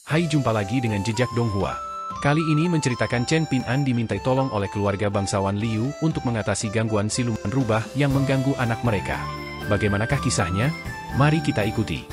Hai, jumpa lagi dengan Jejak Donghua. Kali ini menceritakan Chen Ping'an dimintai tolong oleh keluarga bangsawan Liu untuk mengatasi gangguan siluman rubah yang mengganggu anak mereka. Bagaimanakah kisahnya? Mari kita ikuti.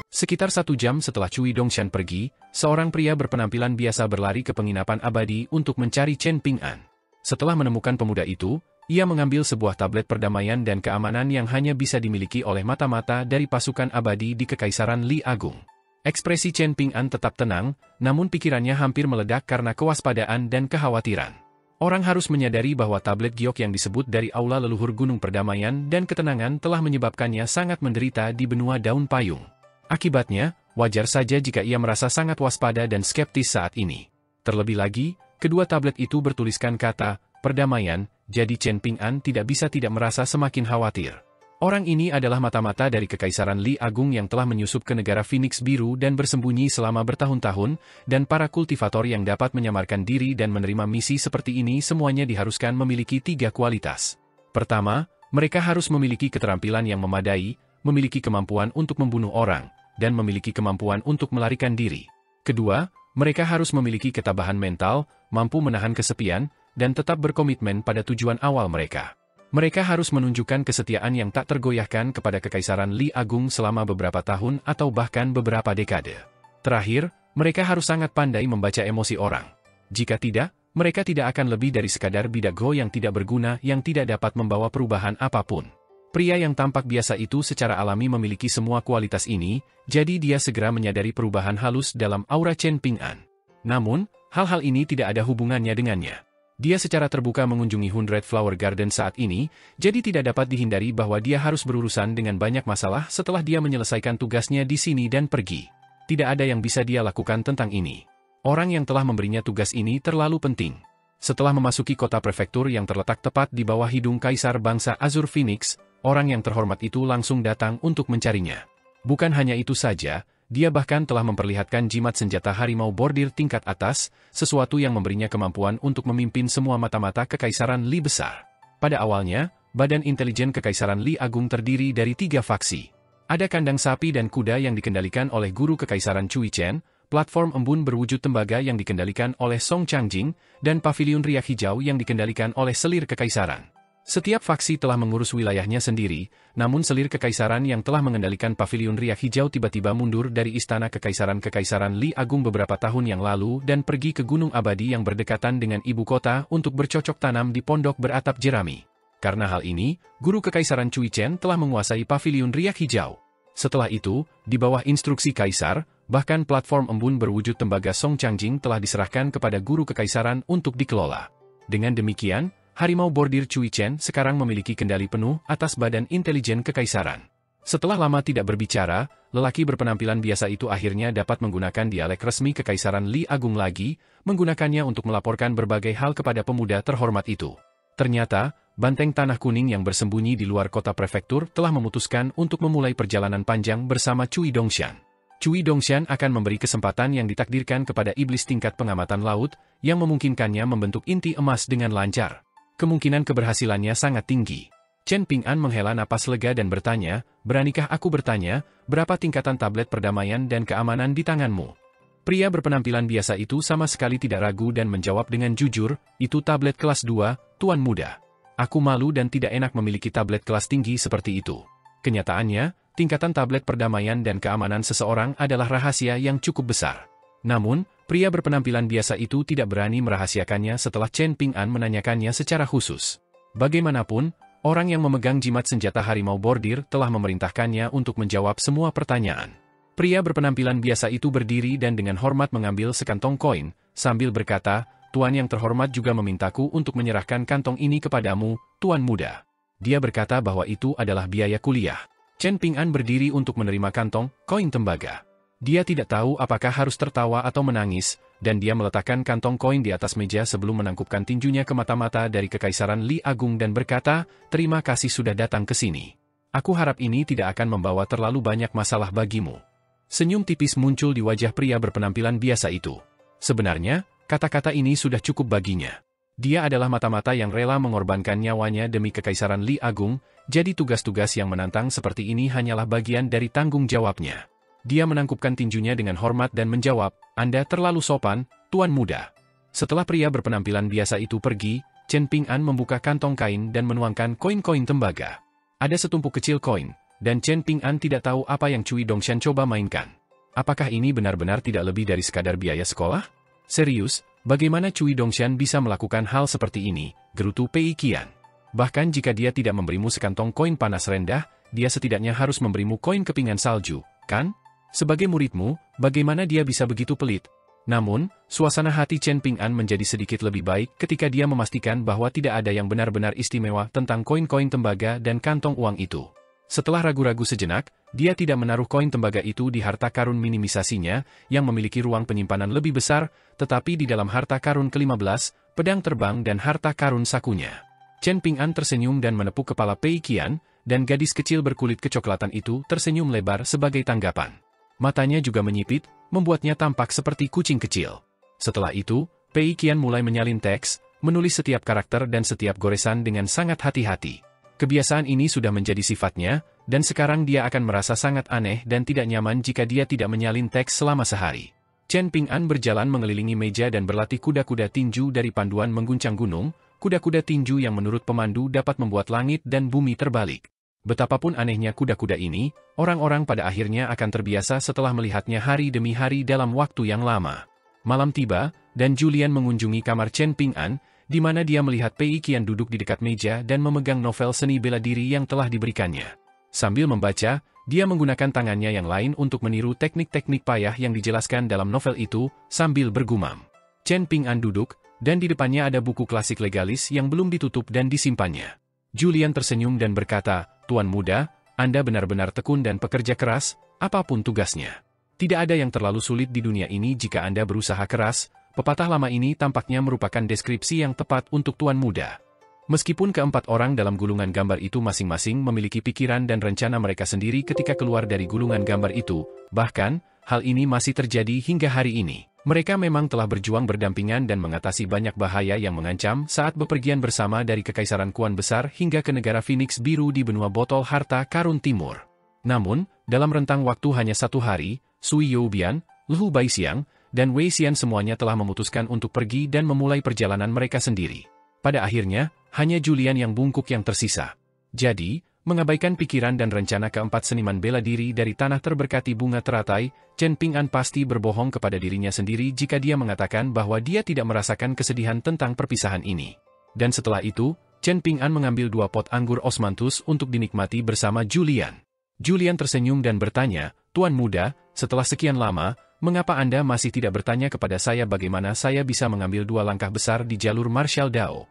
Sekitar 1 jam setelah Cui Dongshan pergi, seorang pria berpenampilan biasa berlari ke penginapan abadi untuk mencari Chen Ping'an. Setelah menemukan pemuda itu, ia mengambil sebuah tablet perdamaian dan keamanan yang hanya bisa dimiliki oleh mata-mata dari pasukan abadi di Kekaisaran Li Agung. Ekspresi Chen Ping'an tetap tenang, namun pikirannya hampir meledak karena kewaspadaan dan kekhawatiran. Orang harus menyadari bahwa tablet giok yang disebut dari aula leluhur Gunung Perdamaian dan Ketenangan telah menyebabkannya sangat menderita di benua daun payung. Akibatnya, wajar saja jika ia merasa sangat waspada dan skeptis saat ini. Terlebih lagi, kedua tablet itu bertuliskan kata perdamaian, jadi Chen Ping'an tidak bisa tidak merasa semakin khawatir. Orang ini adalah mata-mata dari Kekaisaran Li Agung yang telah menyusup ke negara Phoenix Biru dan bersembunyi selama bertahun-tahun, dan para kultivator yang dapat menyamarkan diri dan menerima misi seperti ini semuanya diharuskan memiliki 3 kualitas. Pertama, mereka harus memiliki keterampilan yang memadai, memiliki kemampuan untuk membunuh orang, dan memiliki kemampuan untuk melarikan diri. Kedua, mereka harus memiliki ketabahan mental, mampu menahan kesepian, dan tetap berkomitmen pada tujuan awal mereka. Mereka harus menunjukkan kesetiaan yang tak tergoyahkan kepada Kekaisaran Li Agung selama beberapa tahun atau bahkan beberapa dekade. Terakhir, mereka harus sangat pandai membaca emosi orang. Jika tidak, mereka tidak akan lebih dari sekadar bidak go yang tidak berguna yang tidak dapat membawa perubahan apapun. Pria yang tampak biasa itu secara alami memiliki semua kualitas ini, jadi dia segera menyadari perubahan halus dalam aura Chen Ping'an. Namun, hal-hal ini tidak ada hubungannya dengannya. Dia secara terbuka mengunjungi Hundred Flower Garden saat ini, jadi tidak dapat dihindari bahwa dia harus berurusan dengan banyak masalah setelah dia menyelesaikan tugasnya di sini dan pergi. Tidak ada yang bisa dia lakukan tentang ini. Orang yang telah memberinya tugas ini terlalu penting. Setelah memasuki kota prefektur yang terletak tepat di bawah hidung Kaisar Bangsa Azur Phoenix, orang yang terhormat itu langsung datang untuk mencarinya. Bukan hanya itu saja, dia bahkan telah memperlihatkan jimat senjata harimau bordir tingkat atas, sesuatu yang memberinya kemampuan untuk memimpin semua mata-mata Kekaisaran Li besar. Pada awalnya, Badan Intelijen Kekaisaran Li Agung terdiri dari 3 faksi. Ada kandang sapi dan kuda yang dikendalikan oleh Guru Kekaisaran Cui Chen, platform embun berwujud tembaga yang dikendalikan oleh Song Changjing, dan paviliun riak hijau yang dikendalikan oleh Selir Kekaisaran. Setiap faksi telah mengurus wilayahnya sendiri, namun Selir Kekaisaran yang telah mengendalikan paviliun riak hijau tiba-tiba mundur dari istana Kekaisaran Li Agung beberapa tahun yang lalu dan pergi ke Gunung Abadi yang berdekatan dengan ibu kota untuk bercocok tanam di pondok beratap jerami. Karena hal ini, Guru Kekaisaran Cui Chen telah menguasai paviliun riak hijau. Setelah itu, di bawah instruksi Kaisar, bahkan platform embun berwujud tembaga Song Changjing telah diserahkan kepada Guru Kekaisaran untuk dikelola. Dengan demikian, Harimau bordir Cui Chen sekarang memiliki kendali penuh atas Badan Intelijen Kekaisaran. Setelah lama tidak berbicara, lelaki berpenampilan biasa itu akhirnya dapat menggunakan dialek resmi Kekaisaran Li Agung lagi, menggunakannya untuk melaporkan berbagai hal kepada pemuda terhormat itu. Ternyata, banteng tanah kuning yang bersembunyi di luar kota prefektur telah memutuskan untuk memulai perjalanan panjang bersama Cui Dongshan. Cui Dongshan akan memberi kesempatan yang ditakdirkan kepada iblis tingkat pengamatan laut, yang memungkinkannya membentuk inti emas dengan lancar. Kemungkinan keberhasilannya sangat tinggi. Chen Ping'an menghela napas lega dan bertanya, "Beranikah aku bertanya, berapa tingkatan tablet perdamaian dan keamanan di tanganmu?" Pria berpenampilan biasa itu sama sekali tidak ragu dan menjawab dengan jujur, "Itu tablet kelas 2, Tuan Muda. Aku malu dan tidak enak memiliki tablet kelas tinggi seperti itu." Kenyataannya, tingkatan tablet perdamaian dan keamanan seseorang adalah rahasia yang cukup besar. Namun, pria berpenampilan biasa itu tidak berani merahasiakannya setelah Chen Ping'an menanyakannya secara khusus. Bagaimanapun, orang yang memegang jimat senjata harimau bordir telah memerintahkannya untuk menjawab semua pertanyaan. Pria berpenampilan biasa itu berdiri dan dengan hormat mengambil sekantong koin, sambil berkata, "Tuan yang terhormat juga memintaku untuk menyerahkan kantong ini kepadamu, Tuan Muda." Dia berkata bahwa itu adalah biaya kuliah. Chen Ping'an berdiri untuk menerima kantong koin tembaga. Dia tidak tahu apakah harus tertawa atau menangis, dan dia meletakkan kantong koin di atas meja sebelum menangkupkan tinjunya ke mata-mata dari Kekaisaran Li Agung dan berkata, "Terima kasih sudah datang ke sini. Aku harap ini tidak akan membawa terlalu banyak masalah bagimu." Senyum tipis muncul di wajah pria berpenampilan biasa itu. Sebenarnya, kata-kata ini sudah cukup baginya. Dia adalah mata-mata yang rela mengorbankan nyawanya demi Kekaisaran Li Agung, jadi tugas-tugas yang menantang seperti ini hanyalah bagian dari tanggung jawabnya. Dia menangkupkan tinjunya dengan hormat dan menjawab, "Anda terlalu sopan, Tuan Muda." Setelah pria berpenampilan biasa itu pergi, Chen Ping'an membuka kantong kain dan menuangkan koin-koin tembaga. Ada setumpuk kecil koin, dan Chen Ping'an tidak tahu apa yang Cui Dongshan coba mainkan. Apakah ini benar-benar tidak lebih dari sekadar biaya sekolah? Serius, bagaimana Cui Dongshan bisa melakukan hal seperti ini, gerutu Pei Qian. Bahkan jika dia tidak memberimu sekantong koin panas rendah, dia setidaknya harus memberimu koin kepingan salju, kan? Sebagai muridmu, bagaimana dia bisa begitu pelit? Namun, suasana hati Chen Ping'an menjadi sedikit lebih baik ketika dia memastikan bahwa tidak ada yang benar-benar istimewa tentang koin-koin tembaga dan kantong uang itu. Setelah ragu-ragu sejenak, dia tidak menaruh koin tembaga itu di harta karun minimisasinya, yang memiliki ruang penyimpanan lebih besar, tetapi di dalam harta karun ke-15, pedang terbang dan harta karun sakunya. Chen Ping'an tersenyum dan menepuk kepala Pei Qian, dan gadis kecil berkulit kecoklatan itu tersenyum lebar sebagai tanggapan. Matanya juga menyipit, membuatnya tampak seperti kucing kecil. Setelah itu, Pei Qian mulai menyalin teks, menulis setiap karakter dan setiap goresan dengan sangat hati-hati. Kebiasaan ini sudah menjadi sifatnya, dan sekarang dia akan merasa sangat aneh dan tidak nyaman jika dia tidak menyalin teks selama sehari. Chen Ping'an berjalan mengelilingi meja dan berlatih kuda-kuda tinju dari panduan mengguncang gunung, kuda-kuda tinju yang menurut pemandu dapat membuat langit dan bumi terbalik. Betapapun anehnya kuda-kuda ini, orang-orang pada akhirnya akan terbiasa setelah melihatnya hari demi hari dalam waktu yang lama. Malam tiba, dan Julian mengunjungi kamar Chen Ping'an, di mana dia melihat Pei Qian duduk di dekat meja dan memegang novel seni bela diri yang telah diberikannya. Sambil membaca, dia menggunakan tangannya yang lain untuk meniru teknik-teknik payah yang dijelaskan dalam novel itu, sambil bergumam. Chen Ping'an duduk, dan di depannya ada buku klasik legalis yang belum ditutup dan disimpannya. Julian tersenyum dan berkata, "Tuan Muda, Anda benar-benar tekun dan pekerja keras, apapun tugasnya. Tidak ada yang terlalu sulit di dunia ini jika Anda berusaha keras." Pepatah lama ini tampaknya merupakan deskripsi yang tepat untuk Tuan Muda. Meskipun keempat orang dalam gulungan gambar itu masing-masing memiliki pikiran dan rencana mereka sendiri ketika keluar dari gulungan gambar itu, bahkan, hal ini masih terjadi hingga hari ini. Mereka memang telah berjuang berdampingan dan mengatasi banyak bahaya yang mengancam saat bepergian bersama dari Kekaisaran Kuan Besar hingga ke negara Phoenix Biru di benua botol harta karun timur. Namun, dalam rentang waktu hanya 1 hari, Sui Youbian, Lu Baixiang, dan Wei Xian semuanya telah memutuskan untuk pergi dan memulai perjalanan mereka sendiri. Pada akhirnya, hanya Julian yang bungkuk yang tersisa. Jadi, mengabaikan pikiran dan rencana keempat seniman bela diri dari tanah terberkati bunga teratai, Chen Ping'an pasti berbohong kepada dirinya sendiri jika dia mengatakan bahwa dia tidak merasakan kesedihan tentang perpisahan ini. Dan setelah itu, Chen Ping'an mengambil 2 pot anggur osmanthus untuk dinikmati bersama Julian. Julian tersenyum dan bertanya, "Tuan Muda, setelah sekian lama, mengapa Anda masih tidak bertanya kepada saya bagaimana saya bisa mengambil 2 langkah besar di jalur Martial Dao?"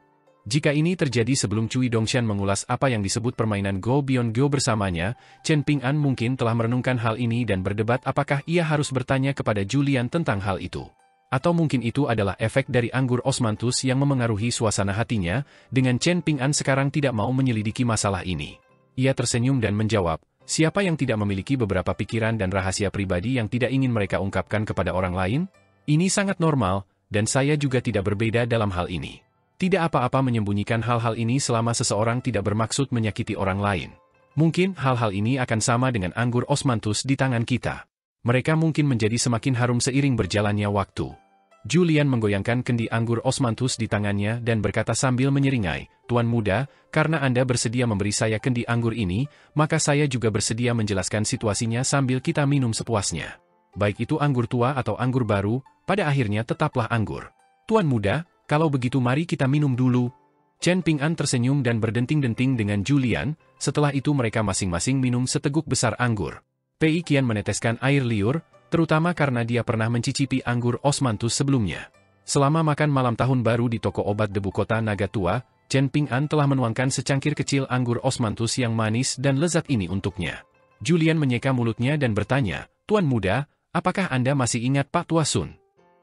Jika ini terjadi sebelum Cui Dongshan mengulas apa yang disebut permainan Go Beyond Go bersamanya, Chen Ping'an mungkin telah merenungkan hal ini dan berdebat apakah ia harus bertanya kepada Julian tentang hal itu. Atau mungkin itu adalah efek dari anggur osmanthus yang memengaruhi suasana hatinya, dengan Chen Ping'an sekarang tidak mau menyelidiki masalah ini. Ia tersenyum dan menjawab, "Siapa yang tidak memiliki beberapa pikiran dan rahasia pribadi yang tidak ingin mereka ungkapkan kepada orang lain? Ini sangat normal, dan saya juga tidak berbeda dalam hal ini. Tidak apa-apa menyembunyikan hal-hal ini selama seseorang tidak bermaksud menyakiti orang lain. Mungkin hal-hal ini akan sama dengan anggur osmanthus di tangan kita. Mereka mungkin menjadi semakin harum seiring berjalannya waktu." Julian menggoyangkan kendi anggur osmanthus di tangannya dan berkata sambil menyeringai, "Tuan Muda, karena Anda bersedia memberi saya kendi anggur ini, maka saya juga bersedia menjelaskan situasinya sambil kita minum sepuasnya. Baik itu anggur tua atau anggur baru, pada akhirnya tetaplah anggur. Tuan Muda, kalau begitu mari kita minum dulu." Chen Ping'an tersenyum dan berdenting-denting dengan Julian, setelah itu mereka masing-masing minum seteguk besar anggur. Pei Qian meneteskan air liur, terutama karena dia pernah mencicipi anggur osmanthus sebelumnya. Selama makan malam tahun baru di toko obat debu kota Naga Tua, Chen Ping'an telah menuangkan secangkir kecil anggur osmanthus yang manis dan lezat ini untuknya. Julian menyeka mulutnya dan bertanya, "Tuan Muda, apakah Anda masih ingat Pak Tua Sun?"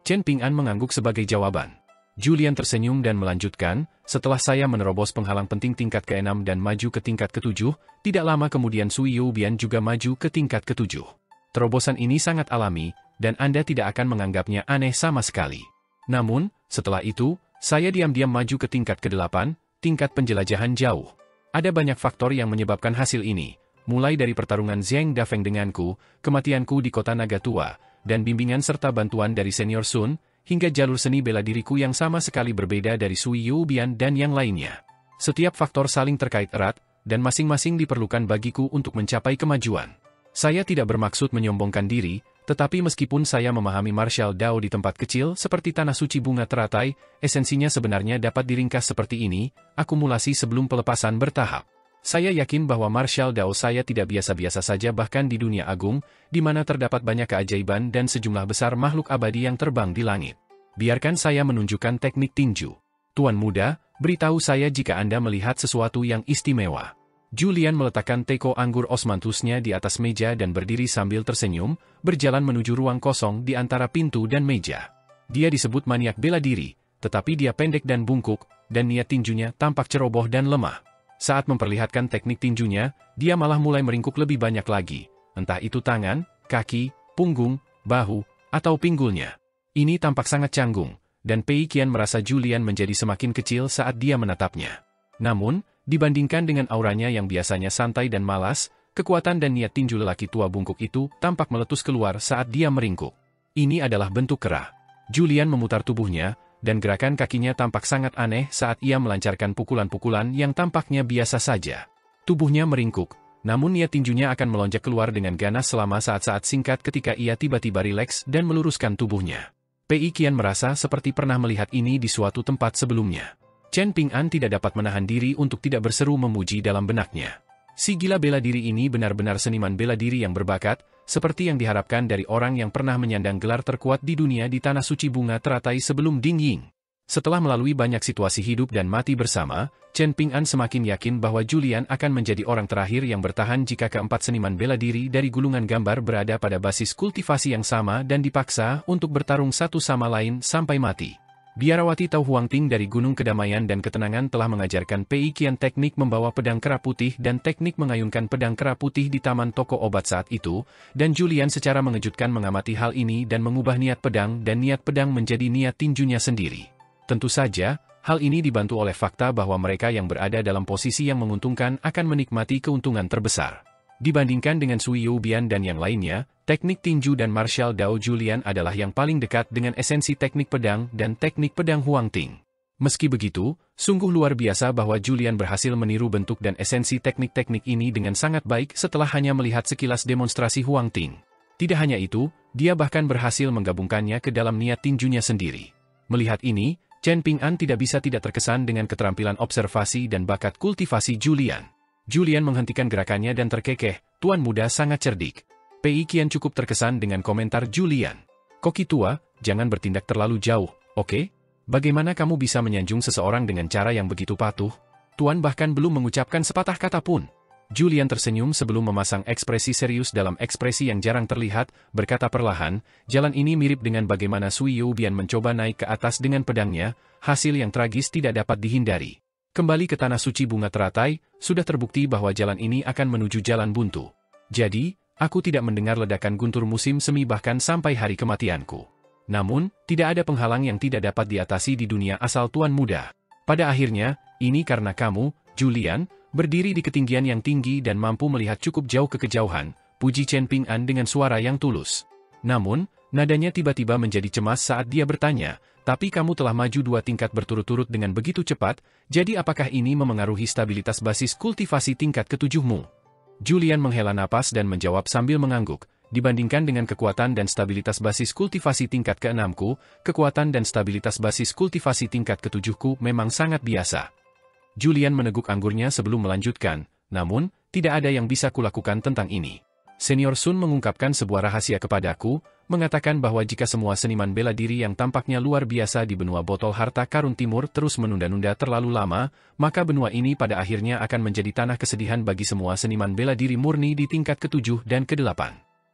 Chen Ping'an mengangguk sebagai jawaban. Julian tersenyum dan melanjutkan, "Setelah saya menerobos penghalang penting tingkat ke-6 dan maju ke tingkat ke-7, tidak lama kemudian Sui Youbian juga maju ke tingkat ke-7. Terobosan ini sangat alami, dan Anda tidak akan menganggapnya aneh sama sekali. Namun, setelah itu, saya diam-diam maju ke tingkat ke-8, tingkat penjelajahan jauh. Ada banyak faktor yang menyebabkan hasil ini. mulai dari pertarungan Zheng Dafeng denganku, kematianku di kota naga tua, dan bimbingan serta bantuan dari senior Sun, hingga jalur seni bela diriku yang sama sekali berbeda dari Sui Yubian dan yang lainnya. Setiap faktor saling terkait erat, dan masing-masing diperlukan bagiku untuk mencapai kemajuan. Saya tidak bermaksud menyombongkan diri, tetapi meskipun saya memahami martial Dao di tempat kecil seperti tanah suci bunga teratai, esensinya sebenarnya dapat diringkas seperti ini, akumulasi sebelum pelepasan bertahap. Saya yakin bahwa martial Dao saya tidak biasa-biasa saja bahkan di dunia agung, di mana terdapat banyak keajaiban dan sejumlah besar makhluk abadi yang terbang di langit. Biarkan saya menunjukkan teknik tinju. Tuan muda, beritahu saya jika Anda melihat sesuatu yang istimewa. Julian meletakkan teko anggur osmanthusnya di atas meja dan berdiri sambil tersenyum, berjalan menuju ruang kosong di antara pintu dan meja. Dia disebut maniak bela diri, tetapi dia pendek dan bungkuk, dan niat tinjunya tampak ceroboh dan lemah. Saat memperlihatkan teknik tinjunya, dia malah mulai meringkuk lebih banyak lagi, entah itu tangan, kaki, punggung, bahu, atau pinggulnya. Ini tampak sangat canggung, dan Pei Qian merasa Julian menjadi semakin kecil saat dia menatapnya. Namun, dibandingkan dengan auranya yang biasanya santai dan malas, kekuatan dan niat tinju lelaki tua bungkuk itu tampak meletus keluar saat dia meringkuk. Ini adalah bentuk kera. Julian memutar tubuhnya, dan gerakan kakinya tampak sangat aneh saat ia melancarkan pukulan-pukulan yang tampaknya biasa saja. Tubuhnya meringkuk, namun niat tinjunya akan melonjak keluar dengan ganas selama saat-saat singkat ketika ia tiba-tiba rileks dan meluruskan tubuhnya. Pei Qian merasa seperti pernah melihat ini di suatu tempat sebelumnya. Chen Ping'an tidak dapat menahan diri untuk tidak berseru memuji dalam benaknya. Si gila bela diri ini benar-benar seniman bela diri yang berbakat, seperti yang diharapkan dari orang yang pernah menyandang gelar terkuat di dunia di tanah suci bunga teratai sebelum Ding Ying. Setelah melalui banyak situasi hidup dan mati bersama, Chen Ping'an semakin yakin bahwa Julian akan menjadi orang terakhir yang bertahan jika keempat seniman bela diri dari gulungan gambar berada pada basis kultivasi yang sama dan dipaksa untuk bertarung satu sama lain sampai mati. Biarawati Tau Huangting dari Gunung Kedamaian dan Ketenangan telah mengajarkan Pei Qian teknik membawa pedang kera putih dan teknik mengayunkan pedang kera putih di taman toko obat saat itu, dan Julian secara mengejutkan mengamati hal ini dan mengubah niat pedang dan niat pedang menjadi niat tinjunya sendiri. Tentu saja, hal ini dibantu oleh fakta bahwa mereka yang berada dalam posisi yang menguntungkan akan menikmati keuntungan terbesar. Dibandingkan dengan Sui Yubian dan yang lainnya, teknik tinju dan martial Dao Julian adalah yang paling dekat dengan esensi teknik pedang dan teknik pedang Huangting. Meski begitu, sungguh luar biasa bahwa Julian berhasil meniru bentuk dan esensi teknik-teknik ini dengan sangat baik setelah hanya melihat sekilas demonstrasi Huangting. Tidak hanya itu, dia bahkan berhasil menggabungkannya ke dalam niat tinjunya sendiri. Melihat ini, Chen Ping'an tidak bisa tidak terkesan dengan keterampilan observasi dan bakat kultivasi Julian. Julian menghentikan gerakannya dan terkekeh, "Tuan muda sangat cerdik." Pei Qian cukup terkesan dengan komentar Julian. "Koki tua, jangan bertindak terlalu jauh, oke? Bagaimana kamu bisa menyanjung seseorang dengan cara yang begitu patuh? Tuan bahkan belum mengucapkan sepatah kata pun." Julian tersenyum sebelum memasang ekspresi serius dalam ekspresi yang jarang terlihat, berkata perlahan, "Jalan ini mirip dengan bagaimana Sui Yubian mencoba naik ke atas dengan pedangnya, hasil yang tragis tidak dapat dihindari. Kembali ke tanah suci bunga teratai, sudah terbukti bahwa jalan ini akan menuju jalan buntu. Jadi, aku tidak mendengar ledakan guntur musim semi bahkan sampai hari kematianku. Namun, tidak ada penghalang yang tidak dapat diatasi di dunia asal Tuan Muda. Pada akhirnya, ini karena kamu, Julian, berdiri di ketinggian yang tinggi dan mampu melihat cukup jauh ke kejauhan," puji Chen Ping'an dengan suara yang tulus. Namun, nadanya tiba-tiba menjadi cemas saat dia bertanya, "Tapi kamu telah maju 2 tingkat berturut-turut dengan begitu cepat, jadi apakah ini memengaruhi stabilitas basis kultivasi tingkat ke-7-mu?" Julian menghela napas dan menjawab sambil mengangguk, "Dibandingkan dengan kekuatan dan stabilitas basis kultivasi tingkat ke-6ku, kekuatan dan stabilitas basis kultivasi tingkat ke-7ku memang sangat biasa." Julian meneguk anggurnya sebelum melanjutkan, "Namun, tidak ada yang bisa kulakukan tentang ini. Senior Sun mengungkapkan sebuah rahasia kepadaku, mengatakan bahwa jika semua seniman bela diri yang tampaknya luar biasa di benua botol harta karun timur terus menunda-nunda terlalu lama, maka benua ini pada akhirnya akan menjadi tanah kesedihan bagi semua seniman bela diri murni di tingkat ke-7 dan ke-8.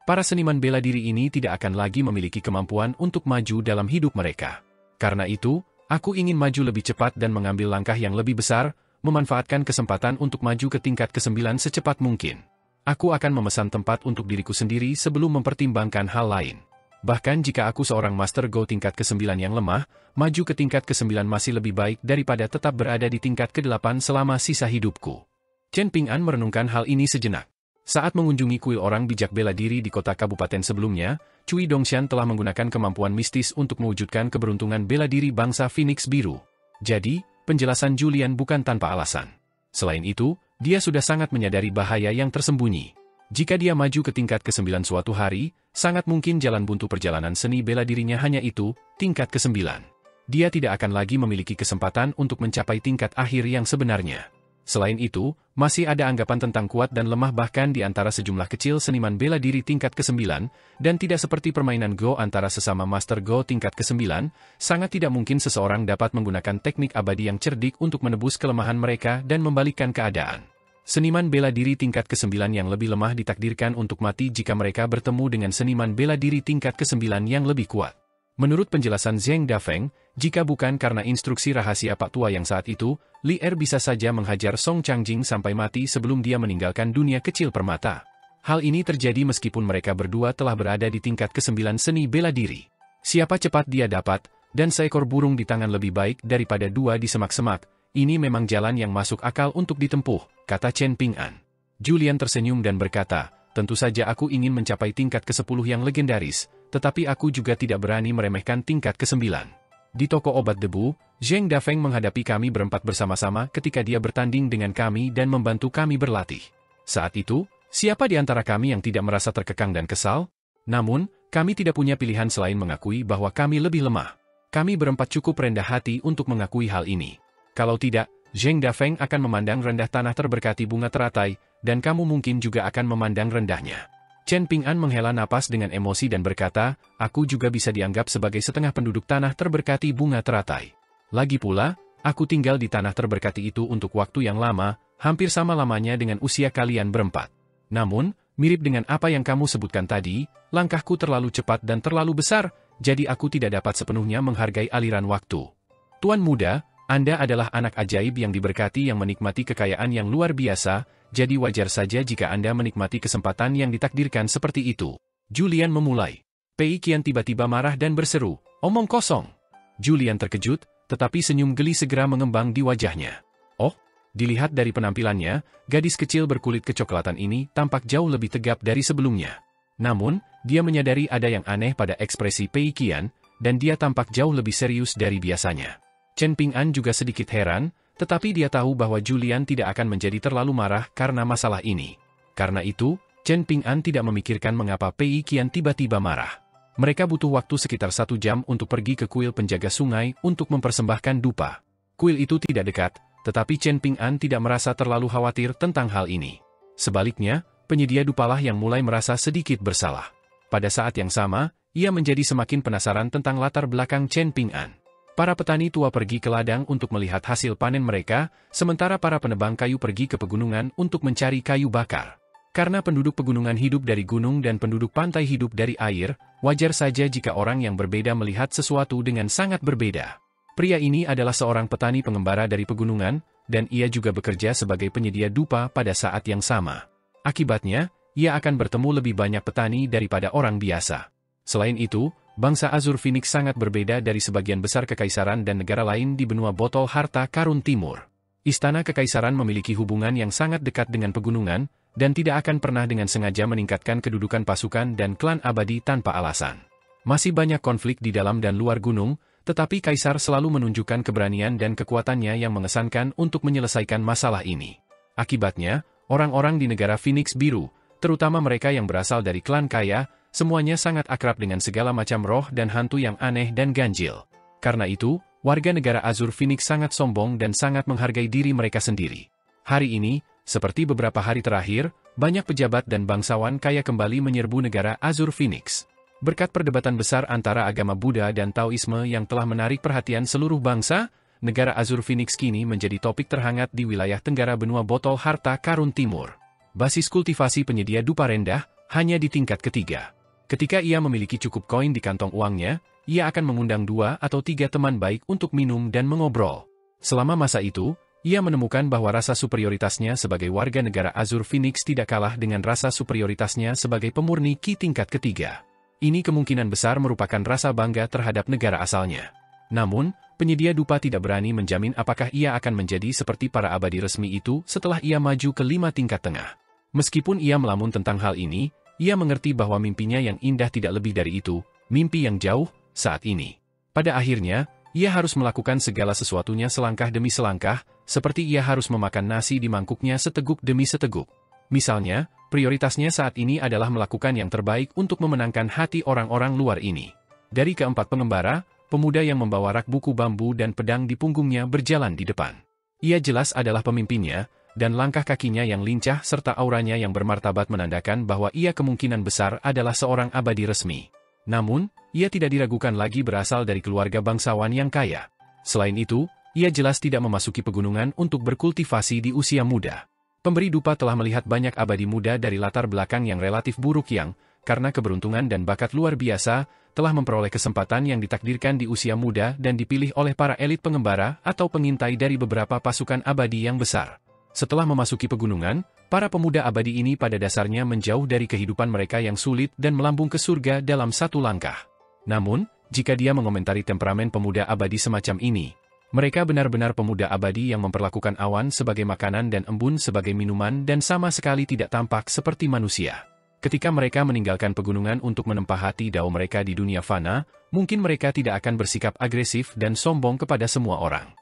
Para seniman bela diri ini tidak akan lagi memiliki kemampuan untuk maju dalam hidup mereka. Karena itu, aku ingin maju lebih cepat dan mengambil langkah yang lebih besar, memanfaatkan kesempatan untuk maju ke tingkat ke-9 secepat mungkin. Aku akan memesan tempat untuk diriku sendiri sebelum mempertimbangkan hal lain. Bahkan jika aku seorang Master Go tingkat ke-9 yang lemah, maju ke tingkat ke-9 masih lebih baik daripada tetap berada di tingkat ke-8 selama sisa hidupku." Chen Ping'an merenungkan hal ini sejenak. Saat mengunjungi kuil orang bijak bela diri di kota kabupaten sebelumnya, Cui Dongshan telah menggunakan kemampuan mistis untuk mewujudkan keberuntungan bela diri bangsa Phoenix Biru. Jadi, penjelasan Julian bukan tanpa alasan. Selain itu, dia sudah sangat menyadari bahaya yang tersembunyi. Jika dia maju ke tingkat ke-9 suatu hari, sangat mungkin jalan buntu perjalanan seni bela dirinya hanya itu, tingkat ke-9. Dia tidak akan lagi memiliki kesempatan untuk mencapai tingkat akhir yang sebenarnya. Selain itu, masih ada anggapan tentang kuat dan lemah bahkan di antara sejumlah kecil seniman bela diri tingkat ke-9, dan tidak seperti permainan Go antara sesama Master Go tingkat ke-9, sangat tidak mungkin seseorang dapat menggunakan teknik abadi yang cerdik untuk menebus kelemahan mereka dan membalikkan keadaan. Seniman bela diri tingkat ke-9 yang lebih lemah ditakdirkan untuk mati jika mereka bertemu dengan seniman bela diri tingkat ke-9 yang lebih kuat. Menurut penjelasan Zheng Dafeng, jika bukan karena instruksi rahasia Pak Tua yang saat itu, Li Er bisa saja menghajar Song Changjing sampai mati sebelum dia meninggalkan dunia kecil permata. Hal ini terjadi meskipun mereka berdua telah berada di tingkat ke-9 seni bela diri. Siapa cepat dia dapat, dan seekor burung di tangan lebih baik daripada dua di semak-semak, ini memang jalan yang masuk akal untuk ditempuh, kata Chen Ping'an. Julian tersenyum dan berkata, tentu saja aku ingin mencapai tingkat ke-10 yang legendaris, tetapi aku juga tidak berani meremehkan tingkat ke-9. Di toko obat debu, Zheng Dafeng menghadapi kami berempat bersama-sama ketika dia bertanding dengan kami dan membantu kami berlatih. Saat itu, siapa di antara kami yang tidak merasa terkekang dan kesal? Namun, kami tidak punya pilihan selain mengakui bahwa kami lebih lemah. Kami berempat cukup rendah hati untuk mengakui hal ini. Kalau tidak, Zheng Dafeng akan memandang rendah tanah terberkati bunga teratai, dan kamu mungkin juga akan memandang rendahnya. Chen Ping'an menghela napas dengan emosi dan berkata, aku juga bisa dianggap sebagai setengah penduduk tanah terberkati bunga teratai. Lagi pula, aku tinggal di tanah terberkati itu untuk waktu yang lama, hampir sama lamanya dengan usia kalian berempat. Namun, mirip dengan apa yang kamu sebutkan tadi, langkahku terlalu cepat dan terlalu besar, jadi aku tidak dapat sepenuhnya menghargai aliran waktu. Tuan muda, Anda adalah anak ajaib yang diberkati yang menikmati kekayaan yang luar biasa, jadi wajar saja jika Anda menikmati kesempatan yang ditakdirkan seperti itu. Julian memulai. Pei Qian tiba-tiba marah dan berseru, omong kosong. Julian terkejut, tetapi senyum geli segera mengembang di wajahnya. Oh, dilihat dari penampilannya, gadis kecil berkulit kecoklatan ini tampak jauh lebih tegap dari sebelumnya. Namun, dia menyadari ada yang aneh pada ekspresi Pei Qian, dan dia tampak jauh lebih serius dari biasanya. Chen Ping'an juga sedikit heran, tetapi dia tahu bahwa Julian tidak akan menjadi terlalu marah karena masalah ini. Karena itu, Chen Ping'an tidak memikirkan mengapa Pei Qian tiba-tiba marah. Mereka butuh waktu sekitar 1 jam untuk pergi ke kuil penjaga sungai untuk mempersembahkan dupa. Kuil itu tidak dekat, tetapi Chen Ping'an tidak merasa terlalu khawatir tentang hal ini. Sebaliknya, penyedia dupalah yang mulai merasa sedikit bersalah. Pada saat yang sama, ia menjadi semakin penasaran tentang latar belakang Chen Ping'an. Para petani tua pergi ke ladang untuk melihat hasil panen mereka, sementara para penebang kayu pergi ke pegunungan untuk mencari kayu bakar. Karena penduduk pegunungan hidup dari gunung dan penduduk pantai hidup dari air, wajar saja jika orang yang berbeda melihat sesuatu dengan sangat berbeda. Pria ini adalah seorang petani pengembara dari pegunungan, dan ia juga bekerja sebagai penyedia dupa pada saat yang sama. Akibatnya, ia akan bertemu lebih banyak petani daripada orang biasa. Selain itu, bangsa Azur Phoenix sangat berbeda dari sebagian besar kekaisaran dan negara lain di benua botol harta karun timur. Istana kekaisaran memiliki hubungan yang sangat dekat dengan pegunungan, dan tidak akan pernah dengan sengaja meningkatkan kedudukan pasukan dan klan abadi tanpa alasan. Masih banyak konflik di dalam dan luar gunung, tetapi kaisar selalu menunjukkan keberanian dan kekuatannya yang mengesankan untuk menyelesaikan masalah ini. Akibatnya, orang-orang di negara Phoenix Biru, terutama mereka yang berasal dari klan kaya, semuanya sangat akrab dengan segala macam roh dan hantu yang aneh dan ganjil. Karena itu, warga negara Azur Phoenix sangat sombong dan sangat menghargai diri mereka sendiri. Hari ini, seperti beberapa hari terakhir, banyak pejabat dan bangsawan kaya kembali menyerbu negara Azur Phoenix. Berkat perdebatan besar antara agama Buddha dan Taoisme yang telah menarik perhatian seluruh bangsa, negara Azur Phoenix kini menjadi topik terhangat di wilayah tenggara benua botol harta karun timur. Basis kultivasi penyedia dupa rendah, hanya di tingkat ketiga. Ketika ia memiliki cukup koin di kantong uangnya, ia akan mengundang 2 atau 3 teman baik untuk minum dan mengobrol. Selama masa itu, ia menemukan bahwa rasa superioritasnya sebagai warga negara Azur Phoenix tidak kalah dengan rasa superioritasnya sebagai pemurni Qi tingkat ketiga. Ini kemungkinan besar merupakan rasa bangga terhadap negara asalnya. Namun, penyedia dupa tidak berani menjamin apakah ia akan menjadi seperti para abadi resmi itu setelah ia maju ke 5 tingkat tengah. Meskipun ia melamun tentang hal ini, ia mengerti bahwa mimpinya yang indah tidak lebih dari itu, mimpi yang jauh, saat ini. Pada akhirnya, ia harus melakukan segala sesuatunya selangkah demi selangkah, seperti ia harus memakan nasi di mangkuknya seteguk demi seteguk. Misalnya, prioritasnya saat ini adalah melakukan yang terbaik untuk memenangkan hati orang-orang luar ini. Dari keempat pengembara, pemuda yang membawa rak buku bambu dan pedang di punggungnya berjalan di depan. Ia jelas adalah pemimpinnya, dan langkah kakinya yang lincah serta auranya yang bermartabat menandakan bahwa ia kemungkinan besar adalah seorang abadi resmi. Namun, ia tidak diragukan lagi berasal dari keluarga bangsawan yang kaya. Selain itu, ia jelas tidak memasuki pegunungan untuk berkultivasi di usia muda. Pemberi dupa telah melihat banyak abadi muda dari latar belakang yang relatif buruk yang, karena keberuntungan dan bakat luar biasa, telah memperoleh kesempatan yang ditakdirkan di usia muda dan dipilih oleh para elit pengembara atau pengintai dari beberapa pasukan abadi yang besar. Setelah memasuki pegunungan, para pemuda abadi ini pada dasarnya menjauh dari kehidupan mereka yang sulit dan melambung ke surga dalam satu langkah. Namun, jika dia mengomentari temperamen pemuda abadi semacam ini, mereka benar-benar pemuda abadi yang memperlakukan awan sebagai makanan dan embun sebagai minuman dan sama sekali tidak tampak seperti manusia. Ketika mereka meninggalkan pegunungan untuk menempahati dao mereka di dunia fana, mungkin mereka tidak akan bersikap agresif dan sombong kepada semua orang.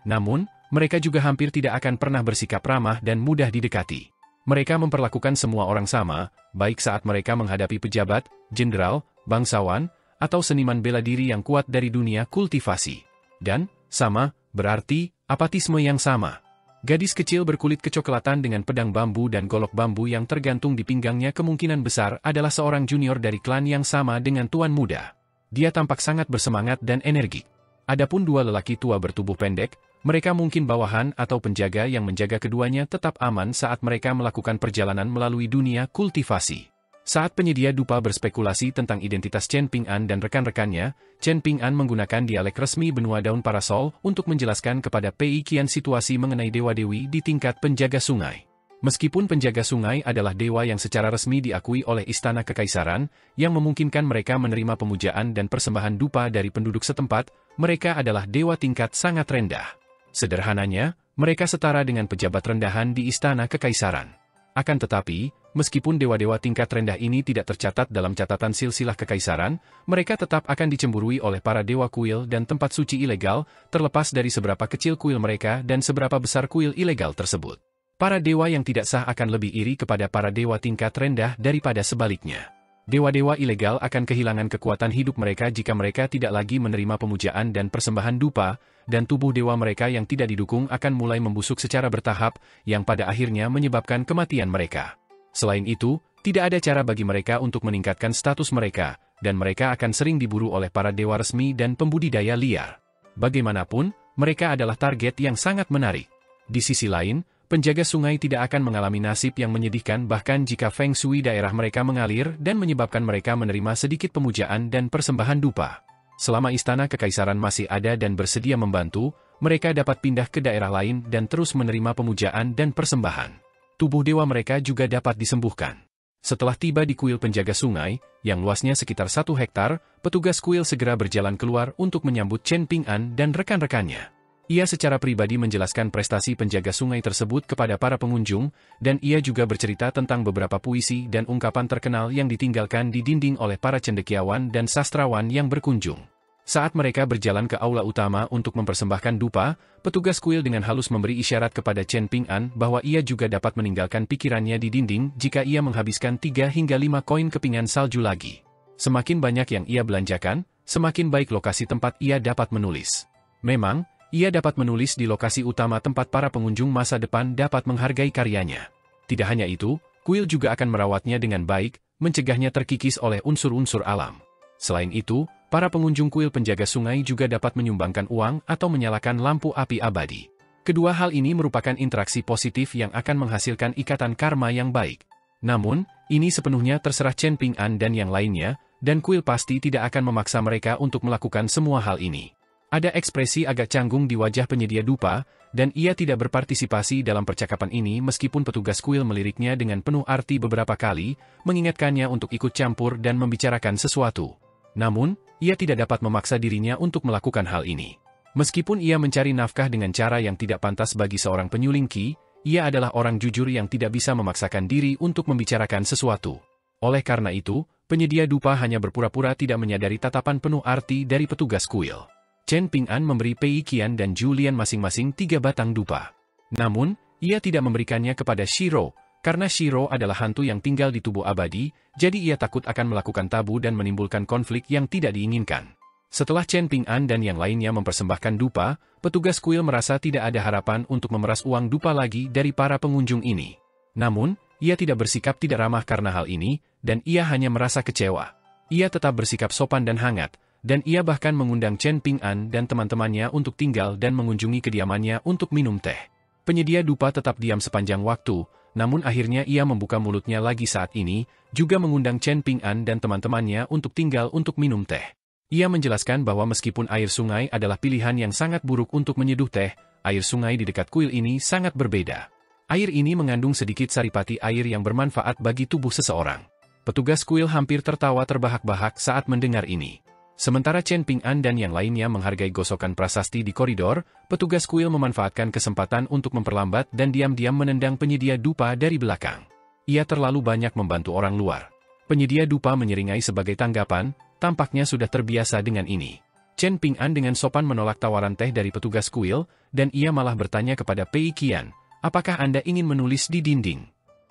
Namun, mereka juga hampir tidak akan pernah bersikap ramah dan mudah didekati. Mereka memperlakukan semua orang sama, baik saat mereka menghadapi pejabat, jenderal, bangsawan, atau seniman bela diri yang kuat dari dunia kultivasi. Dan, sama, berarti, apatisme yang sama. Gadis kecil berkulit kecoklatan dengan pedang bambu dan golok bambu yang tergantung di pinggangnya kemungkinan besar adalah seorang junior dari klan yang sama dengan tuan muda. Dia tampak sangat bersemangat dan energik. Adapun dua lelaki tua bertubuh pendek, mereka mungkin bawahan atau penjaga yang menjaga keduanya tetap aman saat mereka melakukan perjalanan melalui dunia kultivasi. Saat penyedia dupa berspekulasi tentang identitas Chen Ping'an dan rekan-rekannya, Chen Ping'an menggunakan dialek resmi benua daun parasol untuk menjelaskan kepada Pei Qian situasi mengenai dewa-dewi di tingkat penjaga sungai. Meskipun penjaga sungai adalah dewa yang secara resmi diakui oleh Istana Kekaisaran, yang memungkinkan mereka menerima pemujaan dan persembahan dupa dari penduduk setempat, mereka adalah dewa tingkat sangat rendah. Sederhananya, mereka setara dengan pejabat rendahan di Istana Kekaisaran. Akan tetapi, meskipun dewa-dewa tingkat rendah ini tidak tercatat dalam catatan silsilah kekaisaran, mereka tetap akan dicemburui oleh para dewa kuil dan tempat suci ilegal, terlepas dari seberapa kecil kuil mereka dan seberapa besar kuil ilegal tersebut. Para dewa yang tidak sah akan lebih iri kepada para dewa tingkat rendah daripada sebaliknya. Dewa-dewa ilegal akan kehilangan kekuatan hidup mereka jika mereka tidak lagi menerima pemujaan dan persembahan dupa, dan tubuh dewa mereka yang tidak didukung akan mulai membusuk secara bertahap, yang pada akhirnya menyebabkan kematian mereka. Selain itu, tidak ada cara bagi mereka untuk meningkatkan status mereka, dan mereka akan sering diburu oleh para dewa resmi dan pembudidaya liar. Bagaimanapun, mereka adalah target yang sangat menarik. Di sisi lain, penjaga sungai tidak akan mengalami nasib yang menyedihkan bahkan jika feng shui daerah mereka mengalir dan menyebabkan mereka menerima sedikit pemujaan dan persembahan dupa. Selama Istana Kekaisaran masih ada dan bersedia membantu, mereka dapat pindah ke daerah lain dan terus menerima pemujaan dan persembahan. Tubuh dewa mereka juga dapat disembuhkan. Setelah tiba di kuil penjaga sungai, yang luasnya sekitar 1 hektar, petugas kuil segera berjalan keluar untuk menyambut Chen Ping'an dan rekan-rekannya. Ia secara pribadi menjelaskan prestasi penjaga sungai tersebut kepada para pengunjung, dan ia juga bercerita tentang beberapa puisi dan ungkapan terkenal yang ditinggalkan di dinding oleh para cendekiawan dan sastrawan yang berkunjung. Saat mereka berjalan ke aula utama untuk mempersembahkan dupa, petugas kuil dengan halus memberi isyarat kepada Chen Ping'an bahwa ia juga dapat meninggalkan pikirannya di dinding jika ia menghabiskan 3 hingga 5 koin kepingan salju lagi. Semakin banyak yang ia belanjakan, semakin baik lokasi tempat ia dapat menulis. Memang, ia dapat menulis di lokasi utama tempat para pengunjung masa depan dapat menghargai karyanya. Tidak hanya itu, kuil juga akan merawatnya dengan baik, mencegahnya terkikis oleh unsur-unsur alam. Selain itu, para pengunjung kuil penjaga sungai juga dapat menyumbangkan uang atau menyalakan lampu api abadi. Kedua hal ini merupakan interaksi positif yang akan menghasilkan ikatan karma yang baik. Namun, ini sepenuhnya terserah Chen Ping'an dan yang lainnya, dan kuil pasti tidak akan memaksa mereka untuk melakukan semua hal ini. Ada ekspresi agak canggung di wajah penyedia dupa, dan ia tidak berpartisipasi dalam percakapan ini meskipun petugas kuil meliriknya dengan penuh arti beberapa kali, mengingatkannya untuk ikut campur dan membicarakan sesuatu. Namun, ia tidak dapat memaksa dirinya untuk melakukan hal ini. Meskipun ia mencari nafkah dengan cara yang tidak pantas bagi seorang penyuling qi, ia adalah orang jujur yang tidak bisa memaksakan diri untuk membicarakan sesuatu. Oleh karena itu, penyedia dupa hanya berpura-pura tidak menyadari tatapan penuh arti dari petugas kuil. Chen Ping'an memberi Pei Qian dan Julian masing-masing 3 batang dupa. Namun, ia tidak memberikannya kepada Shiro, karena Shiro adalah hantu yang tinggal di tubuh abadi, jadi ia takut akan melakukan tabu dan menimbulkan konflik yang tidak diinginkan. Setelah Chen Ping'an dan yang lainnya mempersembahkan dupa, petugas kuil merasa tidak ada harapan untuk memeras uang dupa lagi dari para pengunjung ini. Namun, ia tidak bersikap tidak ramah karena hal ini, dan ia hanya merasa kecewa. Ia tetap bersikap sopan dan hangat, dan ia bahkan mengundang Chen Ping'an dan teman-temannya untuk tinggal dan mengunjungi kediamannya untuk minum teh. Penyedia dupa tetap diam sepanjang waktu, namun akhirnya ia membuka mulutnya lagi saat ini, juga mengundang Chen Ping'an dan teman-temannya untuk tinggal untuk minum teh. Ia menjelaskan bahwa meskipun air sungai adalah pilihan yang sangat buruk untuk menyeduh teh, air sungai di dekat kuil ini sangat berbeda. Air ini mengandung sedikit saripati air yang bermanfaat bagi tubuh seseorang. Petugas kuil hampir tertawa terbahak-bahak saat mendengar ini. Sementara Chen Ping'an dan yang lainnya menghargai gosokan prasasti di koridor, petugas kuil memanfaatkan kesempatan untuk memperlambat dan diam-diam menendang penyedia dupa dari belakang. Ia terlalu banyak membantu orang luar. Penyedia dupa menyeringai sebagai tanggapan, tampaknya sudah terbiasa dengan ini. Chen Ping'an dengan sopan menolak tawaran teh dari petugas kuil, dan ia malah bertanya kepada Pei Qian, apakah Anda ingin menulis di dinding?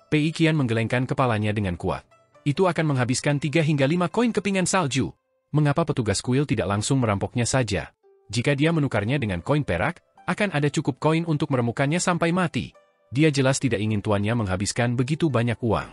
Pei Qian menggelengkan kepalanya dengan kuat. Itu akan menghabiskan 3 hingga 5 koin kepingan salju. Mengapa petugas kuil tidak langsung merampoknya saja? Jika dia menukarnya dengan koin perak, akan ada cukup koin untuk meremukannya sampai mati. Dia jelas tidak ingin tuannya menghabiskan begitu banyak uang.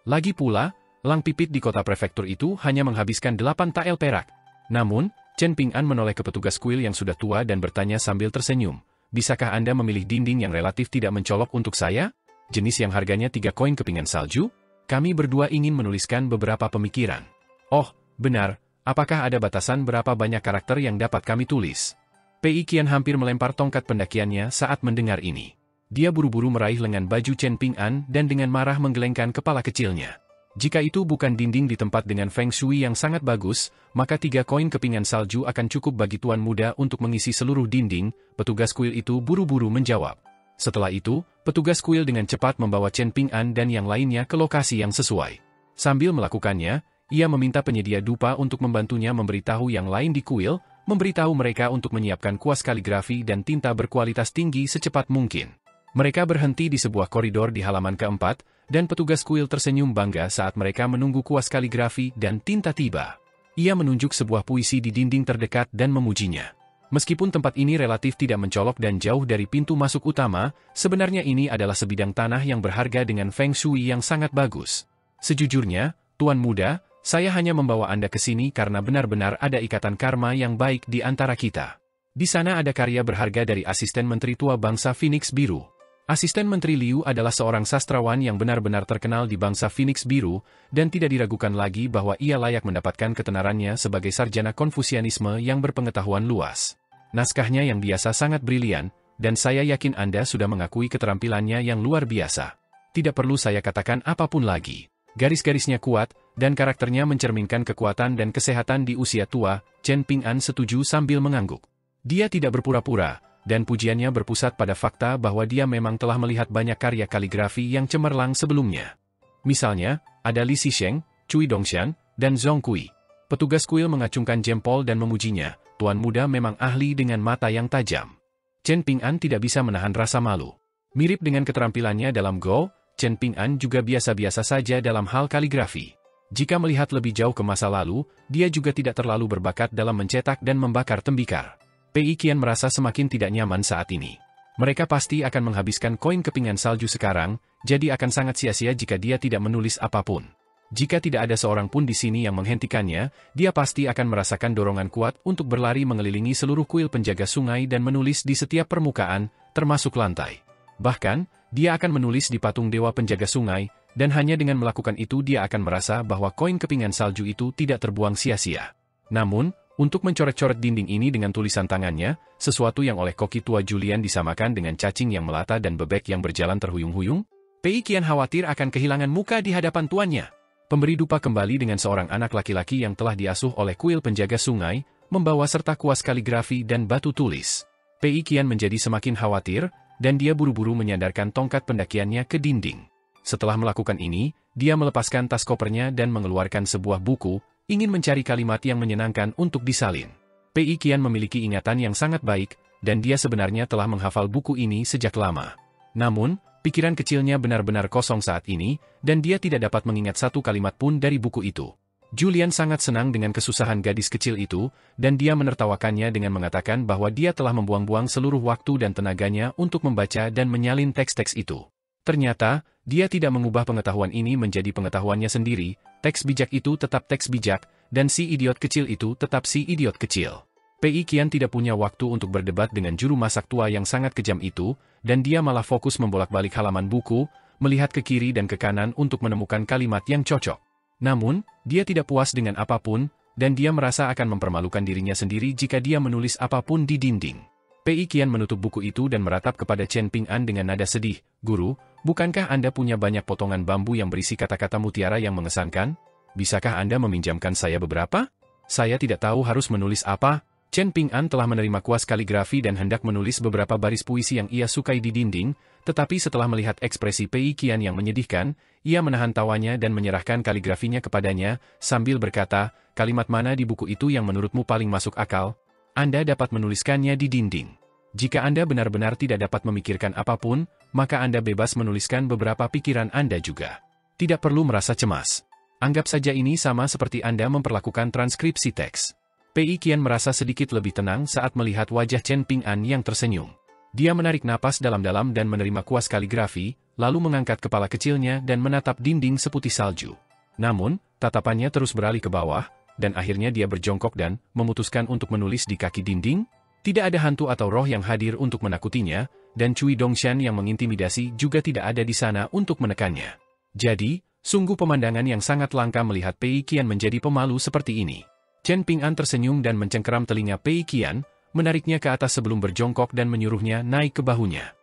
Lagi pula, Lang Pipit di kota prefektur itu hanya menghabiskan 8 tael perak. Namun, Chen Ping'an menoleh ke petugas kuil yang sudah tua dan bertanya sambil tersenyum, bisakah Anda memilih dinding yang relatif tidak mencolok untuk saya? Jenis yang harganya 3 koin kepingan salju? Kami berdua ingin menuliskan beberapa pemikiran. Oh, benar, apakah ada batasan berapa banyak karakter yang dapat kami tulis? Pei Qian hampir melempar tongkat pendakiannya saat mendengar ini. Dia buru-buru meraih lengan baju Chen Ping'an dan dengan marah menggelengkan kepala kecilnya. Jika itu bukan dinding di tempat dengan feng shui yang sangat bagus, maka 3 koin kepingan salju akan cukup bagi tuan muda untuk mengisi seluruh dinding, petugas kuil itu buru-buru menjawab. Setelah itu, petugas kuil dengan cepat membawa Chen Ping'an dan yang lainnya ke lokasi yang sesuai. Sambil melakukannya, ia meminta penyedia dupa untuk membantunya memberitahu yang lain di kuil, memberitahu mereka untuk menyiapkan kuas kaligrafi dan tinta berkualitas tinggi secepat mungkin. Mereka berhenti di sebuah koridor di halaman keempat, dan petugas kuil tersenyum bangga saat mereka menunggu kuas kaligrafi dan tinta tiba. Ia menunjuk sebuah puisi di dinding terdekat dan memujinya. Meskipun tempat ini relatif tidak mencolok dan jauh dari pintu masuk utama, sebenarnya ini adalah sebidang tanah yang berharga dengan feng shui yang sangat bagus. Sejujurnya, Tuan Muda, saya hanya membawa Anda ke sini karena benar-benar ada ikatan karma yang baik di antara kita. Di sana ada karya berharga dari asisten menteri tua bangsa Phoenix Biru. Asisten Menteri Liu adalah seorang sastrawan yang benar-benar terkenal di bangsa Phoenix Biru, dan tidak diragukan lagi bahwa ia layak mendapatkan ketenarannya sebagai sarjana Konfusianisme yang berpengetahuan luas. Naskahnya yang biasa sangat brilian, dan saya yakin Anda sudah mengakui keterampilannya yang luar biasa. Tidak perlu saya katakan apapun lagi. Garis-garisnya kuat, dan karakternya mencerminkan kekuatan dan kesehatan di usia tua. Chen Ping'an setuju sambil mengangguk. Dia tidak berpura-pura, dan pujiannya berpusat pada fakta bahwa dia memang telah melihat banyak karya kaligrafi yang cemerlang sebelumnya. Misalnya, ada Li Xisheng, Cui Dongshan, dan Zhong Kui. Petugas kuil mengacungkan jempol dan memujinya, Tuan Muda memang ahli dengan mata yang tajam. Chen Ping'an tidak bisa menahan rasa malu. Mirip dengan keterampilannya dalam Go, Chen Ping'an juga biasa-biasa saja dalam hal kaligrafi. Jika melihat lebih jauh ke masa lalu, dia juga tidak terlalu berbakat dalam mencetak dan membakar tembikar. Pei Qian merasa semakin tidak nyaman saat ini. Mereka pasti akan menghabiskan koin kepingan salju sekarang, jadi akan sangat sia-sia jika dia tidak menulis apapun. Jika tidak ada seorang pun di sini yang menghentikannya, dia pasti akan merasakan dorongan kuat untuk berlari mengelilingi seluruh kuil penjaga sungai dan menulis di setiap permukaan, termasuk lantai. Bahkan, dia akan menulis di patung dewa penjaga sungai, dan hanya dengan melakukan itu dia akan merasa bahwa koin kepingan salju itu tidak terbuang sia-sia. Namun, untuk mencoret-coret dinding ini dengan tulisan tangannya, sesuatu yang oleh koki tua Julian disamakan dengan cacing yang melata dan bebek yang berjalan terhuyung-huyung, Pei Qian khawatir akan kehilangan muka di hadapan tuannya. Pemberi dupa kembali dengan seorang anak laki-laki yang telah diasuh oleh kuil penjaga sungai, membawa serta kuas kaligrafi dan batu tulis. Pei Qian menjadi semakin khawatir, dan dia buru-buru menyandarkan tongkat pendakiannya ke dinding. Setelah melakukan ini, dia melepaskan tas kopernya dan mengeluarkan sebuah buku, ingin mencari kalimat yang menyenangkan untuk disalin. Pei Qian memiliki ingatan yang sangat baik, dan dia sebenarnya telah menghafal buku ini sejak lama. Namun, pikiran kecilnya benar-benar kosong saat ini, dan dia tidak dapat mengingat satu kalimat pun dari buku itu. Julian sangat senang dengan kesusahan gadis kecil itu, dan dia menertawakannya dengan mengatakan bahwa dia telah membuang-buang seluruh waktu dan tenaganya untuk membaca dan menyalin teks-teks itu. Ternyata, dia tidak mengubah pengetahuan ini menjadi pengetahuannya sendiri, teks bijak itu tetap teks bijak, dan si idiot kecil itu tetap si idiot kecil. Pei Qian tidak punya waktu untuk berdebat dengan juru masak tua yang sangat kejam itu, dan dia malah fokus membolak-balik halaman buku, melihat ke kiri dan ke kanan untuk menemukan kalimat yang cocok. Namun, dia tidak puas dengan apapun, dan dia merasa akan mempermalukan dirinya sendiri jika dia menulis apapun di dinding. Pei Qian menutup buku itu dan meratap kepada Chen Ping'an dengan nada sedih, "Guru, bukankah Anda punya banyak potongan bambu yang berisi kata-kata mutiara yang mengesankan? Bisakah Anda meminjamkan saya beberapa? Saya tidak tahu harus menulis apa." Chen Ping'an telah menerima kuas kaligrafi dan hendak menulis beberapa baris puisi yang ia sukai di dinding, tetapi setelah melihat ekspresi Pei Qian yang menyedihkan, ia menahan tawanya dan menyerahkan kaligrafinya kepadanya, sambil berkata, "Kalimat mana di buku itu yang menurutmu paling masuk akal? Anda dapat menuliskannya di dinding. Jika Anda benar-benar tidak dapat memikirkan apapun, maka Anda bebas menuliskan beberapa pikiran Anda juga. Tidak perlu merasa cemas. Anggap saja ini sama seperti Anda memperlakukan transkripsi teks." Pei Qian merasa sedikit lebih tenang saat melihat wajah Chen Ping'an yang tersenyum. Dia menarik napas dalam-dalam dan menerima kuas kaligrafi, lalu mengangkat kepala kecilnya dan menatap dinding seputih salju. Namun, tatapannya terus beralih ke bawah, dan akhirnya dia berjongkok dan memutuskan untuk menulis di kaki dinding. Tidak ada hantu atau roh yang hadir untuk menakutinya, dan Cui Dongshan yang mengintimidasi juga tidak ada di sana untuk menekannya. Jadi, sungguh pemandangan yang sangat langka melihat Pei Qian menjadi pemalu seperti ini. Chen Ping'an tersenyum dan mencengkeram telinga Pei Qian, menariknya ke atas sebelum berjongkok dan menyuruhnya naik ke bahunya.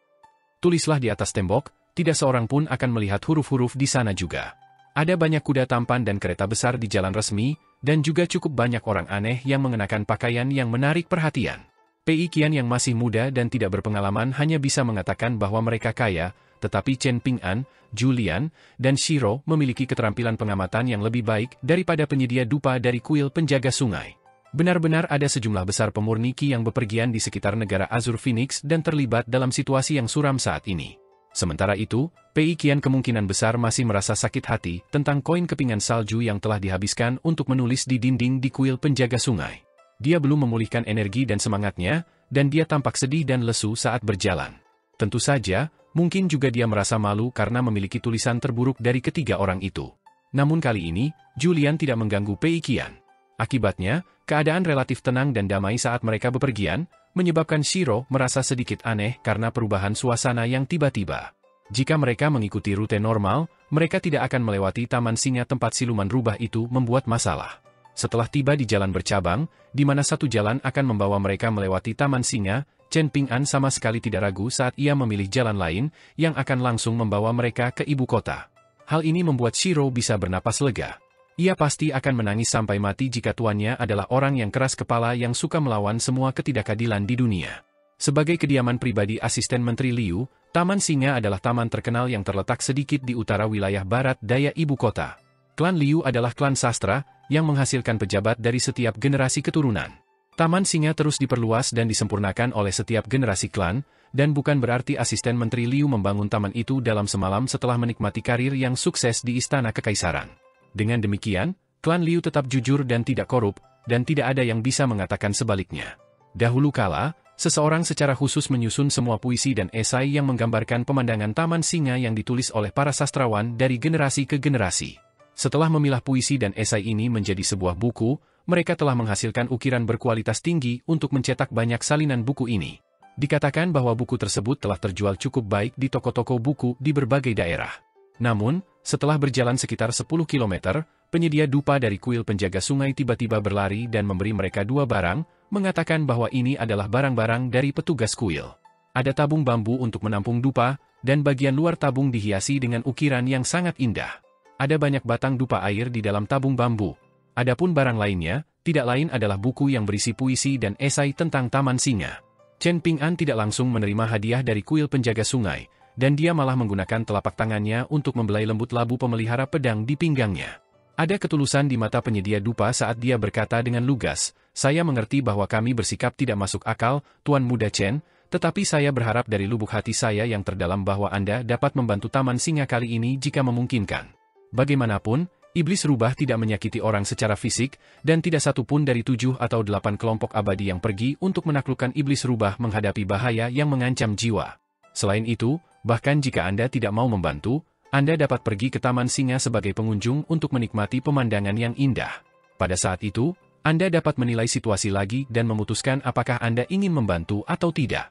"Tulislah di atas tembok, tidak seorang pun akan melihat huruf-huruf di sana juga. Ada banyak kuda tampan dan kereta besar di jalan resmi, dan juga cukup banyak orang aneh yang mengenakan pakaian yang menarik perhatian." Pei Qian yang masih muda dan tidak berpengalaman hanya bisa mengatakan bahwa mereka kaya, tetapi Chen Ping'an, Julian, dan Shiro memiliki keterampilan pengamatan yang lebih baik daripada penyedia dupa dari kuil penjaga sungai. Benar-benar ada sejumlah besar pemurni Qi yang bepergian di sekitar negara Azure Phoenix dan terlibat dalam situasi yang suram saat ini. Sementara itu, Pei Qian kemungkinan besar masih merasa sakit hati tentang koin kepingan salju yang telah dihabiskan untuk menulis di dinding di kuil penjaga sungai. Dia belum memulihkan energi dan semangatnya, dan dia tampak sedih dan lesu saat berjalan. Tentu saja, mungkin juga dia merasa malu karena memiliki tulisan terburuk dari ketiga orang itu. Namun kali ini, Julian tidak mengganggu Pei Qian. Akibatnya, keadaan relatif tenang dan damai saat mereka bepergian, menyebabkan Shiro merasa sedikit aneh karena perubahan suasana yang tiba-tiba. Jika mereka mengikuti rute normal, mereka tidak akan melewati taman singa tempat siluman rubah itu membuat masalah. Setelah tiba di jalan bercabang, di mana satu jalan akan membawa mereka melewati taman singa, Chen Ping'an sama sekali tidak ragu saat ia memilih jalan lain, yang akan langsung membawa mereka ke ibu kota. Hal ini membuat Shiro bisa bernapas lega. Ia pasti akan menangis sampai mati jika tuannya adalah orang yang keras kepala yang suka melawan semua ketidakadilan di dunia. Sebagai kediaman pribadi asisten Menteri Liu, Taman Singa adalah taman terkenal yang terletak sedikit di utara wilayah barat daya ibu kota. Klan Liu adalah klan sastra, yang menghasilkan pejabat dari setiap generasi keturunan. Taman Singa terus diperluas dan disempurnakan oleh setiap generasi klan, dan bukan berarti asisten Menteri Liu membangun taman itu dalam semalam setelah menikmati karir yang sukses di Istana Kekaisaran. Dengan demikian, klan Liu tetap jujur dan tidak korup, dan tidak ada yang bisa mengatakan sebaliknya. Dahulu kala, seseorang secara khusus menyusun semua puisi dan esai yang menggambarkan pemandangan Taman Singa yang ditulis oleh para sastrawan dari generasi ke generasi. Setelah memilah puisi dan esai ini menjadi sebuah buku, mereka telah menghasilkan ukiran berkualitas tinggi untuk mencetak banyak salinan buku ini. Dikatakan bahwa buku tersebut telah terjual cukup baik di toko-toko buku di berbagai daerah. Namun, setelah berjalan sekitar 10 km, penyedia dupa dari kuil penjaga sungai tiba-tiba berlari dan memberi mereka dua barang, mengatakan bahwa ini adalah barang-barang dari petugas kuil. Ada tabung bambu untuk menampung dupa, dan bagian luar tabung dihiasi dengan ukiran yang sangat indah. Ada banyak batang dupa air di dalam tabung bambu. Adapun barang lainnya, tidak lain adalah buku yang berisi puisi dan esai tentang Taman Singa. Chen Ping'an tidak langsung menerima hadiah dari kuil penjaga sungai, dan dia malah menggunakan telapak tangannya untuk membelai lembut labu pemelihara pedang di pinggangnya. Ada ketulusan di mata penyedia dupa saat dia berkata dengan lugas, "Saya mengerti bahwa kami bersikap tidak masuk akal, Tuan Muda Chen, tetapi saya berharap dari lubuk hati saya yang terdalam bahwa Anda dapat membantu Taman Singa kali ini jika memungkinkan. Bagaimanapun, iblis rubah tidak menyakiti orang secara fisik, dan tidak satu pun dari 7 atau 8 kelompok abadi yang pergi untuk menaklukkan iblis rubah menghadapi bahaya yang mengancam jiwa. Selain itu, bahkan jika Anda tidak mau membantu, Anda dapat pergi ke Taman Singa sebagai pengunjung untuk menikmati pemandangan yang indah. Pada saat itu, Anda dapat menilai situasi lagi dan memutuskan apakah Anda ingin membantu atau tidak."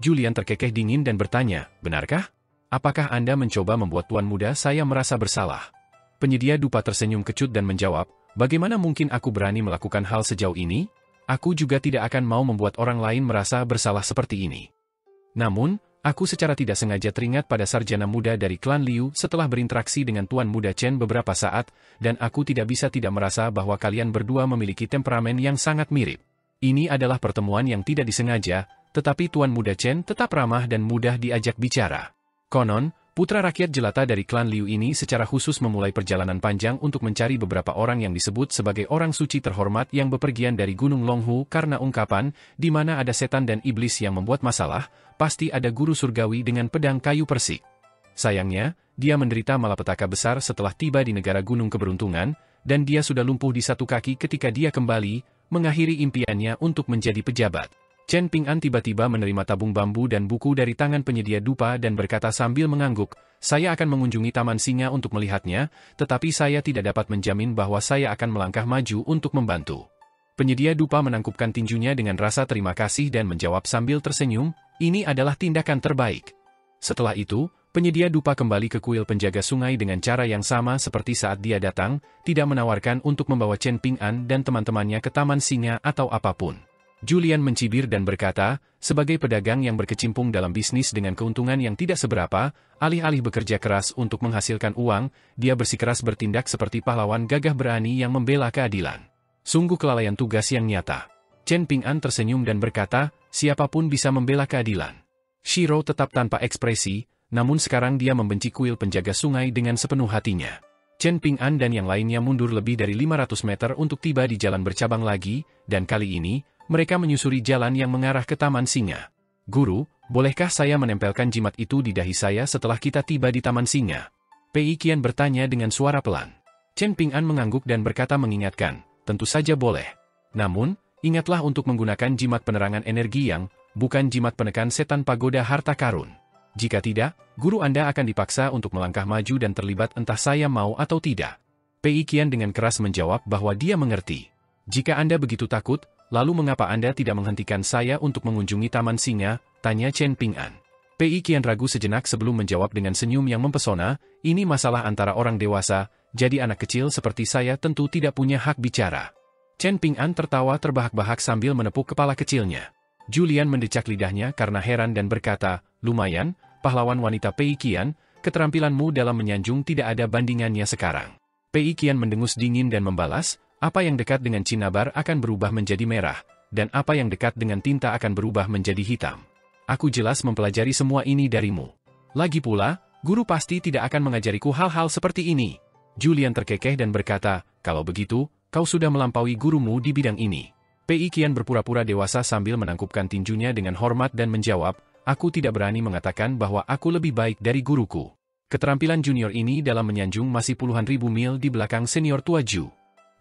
Julian terkekeh dingin dan bertanya, "Benarkah? Apakah Anda mencoba membuat Tuan Muda saya merasa bersalah?" Penyedia dupa tersenyum kecut dan menjawab, "Bagaimana mungkin aku berani melakukan hal sejauh ini? Aku juga tidak akan mau membuat orang lain merasa bersalah seperti ini. Namun, aku secara tidak sengaja teringat pada sarjana muda dari klan Liu setelah berinteraksi dengan Tuan Muda Chen beberapa saat, dan aku tidak bisa tidak merasa bahwa kalian berdua memiliki temperamen yang sangat mirip. Ini adalah pertemuan yang tidak disengaja, tetapi Tuan Muda Chen tetap ramah dan mudah diajak bicara. Konon, putra rakyat jelata dari klan Liu ini secara khusus memulai perjalanan panjang untuk mencari beberapa orang yang disebut sebagai orang suci terhormat yang bepergian dari Gunung Longhu karena ungkapan, di mana ada setan dan iblis yang membuat masalah, pasti ada guru surgawi dengan pedang kayu persik. Sayangnya, dia menderita malapetaka besar setelah tiba di negara Gunung Keberuntungan, dan dia sudah lumpuh di satu kaki ketika dia kembali, mengakhiri impiannya untuk menjadi pejabat." Chen Ping'an tiba-tiba menerima tabung bambu dan buku dari tangan penyedia dupa dan berkata sambil mengangguk, "Saya akan mengunjungi Taman Singa untuk melihatnya, tetapi saya tidak dapat menjamin bahwa saya akan melangkah maju untuk membantu." Penyedia dupa menangkupkan tinjunya dengan rasa terima kasih dan menjawab sambil tersenyum, "Ini adalah tindakan terbaik." Setelah itu, penyedia dupa kembali ke kuil penjaga sungai dengan cara yang sama seperti saat dia datang, tidak menawarkan untuk membawa Chen Ping'an dan teman-temannya ke Taman Singa atau apapun. Julian mencibir dan berkata, sebagai pedagang yang berkecimpung dalam bisnis dengan keuntungan yang tidak seberapa, alih-alih bekerja keras untuk menghasilkan uang, dia bersikeras bertindak seperti pahlawan gagah berani yang membela keadilan. Sungguh kelalaian tugas yang nyata. Chen Ping'an tersenyum dan berkata, "Siapapun bisa membela keadilan." Shiro tetap tanpa ekspresi, namun sekarang dia membenci kuil penjaga sungai dengan sepenuh hatinya. Chen Ping'an dan yang lainnya mundur lebih dari 500 meter untuk tiba di jalan bercabang lagi, dan kali ini, mereka menyusuri jalan yang mengarah ke Taman Singa. "Guru, bolehkah saya menempelkan jimat itu di dahi saya setelah kita tiba di Taman Singa?" Pei Qian bertanya dengan suara pelan. Chen Ping'an mengangguk dan berkata mengingatkan, "Tentu saja boleh. Namun, ingatlah untuk menggunakan jimat penerangan energi yang, bukan jimat penekan setan pagoda harta karun. Jika tidak, guru Anda akan dipaksa untuk melangkah maju dan terlibat entah saya mau atau tidak." Pei Qian dengan keras menjawab bahwa dia mengerti. "Jika Anda begitu takut, lalu mengapa Anda tidak menghentikan saya untuk mengunjungi Taman Singa?" tanya Chen Ping'an. Pei Qian ragu sejenak sebelum menjawab dengan senyum yang mempesona, "Ini masalah antara orang dewasa, jadi anak kecil seperti saya tentu tidak punya hak bicara." Chen Ping'an tertawa terbahak-bahak sambil menepuk kepala kecilnya. Julian mendecak lidahnya karena heran dan berkata, "Lumayan, pahlawan wanita Pei Qian, keterampilanmu dalam menyanjung tidak ada bandingannya sekarang." Pei Qian mendengus dingin dan membalas, "Apa yang dekat dengan cinnabar akan berubah menjadi merah, dan apa yang dekat dengan tinta akan berubah menjadi hitam. Aku jelas mempelajari semua ini darimu. Lagi pula, guru pasti tidak akan mengajariku hal-hal seperti ini." Julian terkekeh dan berkata, "Kalau begitu, kau sudah melampaui gurumu di bidang ini." Pei Qian berpura-pura dewasa sambil menangkupkan tinjunya dengan hormat dan menjawab, "Aku tidak berani mengatakan bahwa aku lebih baik dari guruku. Keterampilan junior ini dalam menyanjung masih puluhan ribu mil di belakang senior tua Ju."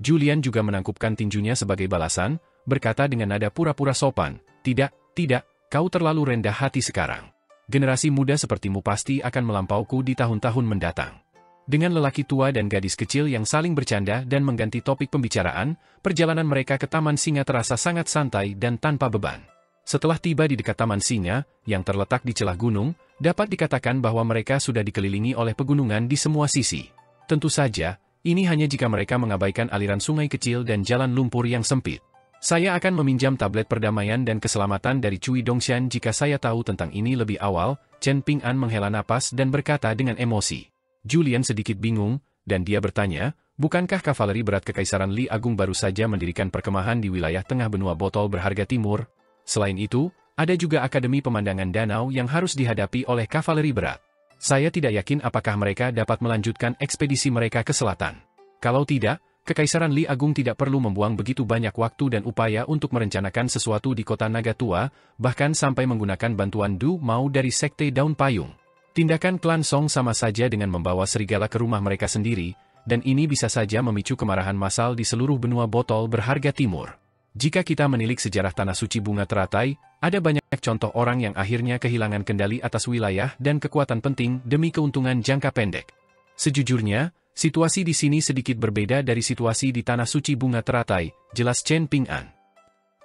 Julian juga menangkupkan tinjunya sebagai balasan, berkata dengan nada pura-pura sopan, "Tidak, kau terlalu rendah hati sekarang. Generasi muda sepertimu pasti akan melampauku di tahun-tahun mendatang." Dengan lelaki tua dan gadis kecil yang saling bercanda dan mengganti topik pembicaraan, perjalanan mereka ke Taman Singa terasa sangat santai dan tanpa beban. Setelah tiba di dekat Taman Singa, yang terletak di celah gunung, dapat dikatakan bahwa mereka sudah dikelilingi oleh pegunungan di semua sisi. Tentu saja, ini hanya jika mereka mengabaikan aliran sungai kecil dan jalan lumpur yang sempit. "Saya akan meminjam tablet perdamaian dan keselamatan dari Cui Dongshan jika saya tahu tentang ini lebih awal." Chen Ping'an menghela napas dan berkata dengan emosi. Julian sedikit bingung, dan dia bertanya, "Bukankah kavaleri berat Kekaisaran Li Agung baru saja mendirikan perkemahan di wilayah tengah benua botol berharga timur? Selain itu, Ada juga Akademi Pemandangan Danau yang harus dihadapi oleh kavaleri berat. Saya tidak yakin apakah mereka dapat melanjutkan ekspedisi mereka ke selatan. Kalau tidak, Kekaisaran Li Agung tidak perlu membuang begitu banyak waktu dan upaya untuk merencanakan sesuatu di kota Naga Tua, bahkan sampai menggunakan bantuan Du Mao dari Sekte Daun Payung. Tindakan klan Song sama saja dengan membawa serigala ke rumah mereka sendiri, dan ini bisa saja memicu kemarahan massal di seluruh benua botol berharga timur. Jika kita menilik sejarah Tanah Suci Bunga Teratai, ada banyak contoh orang yang akhirnya kehilangan kendali atas wilayah dan kekuatan penting demi keuntungan jangka pendek. Sejujurnya, situasi di sini sedikit berbeda dari situasi di Tanah Suci Bunga Teratai, jelas Chen Ping'an.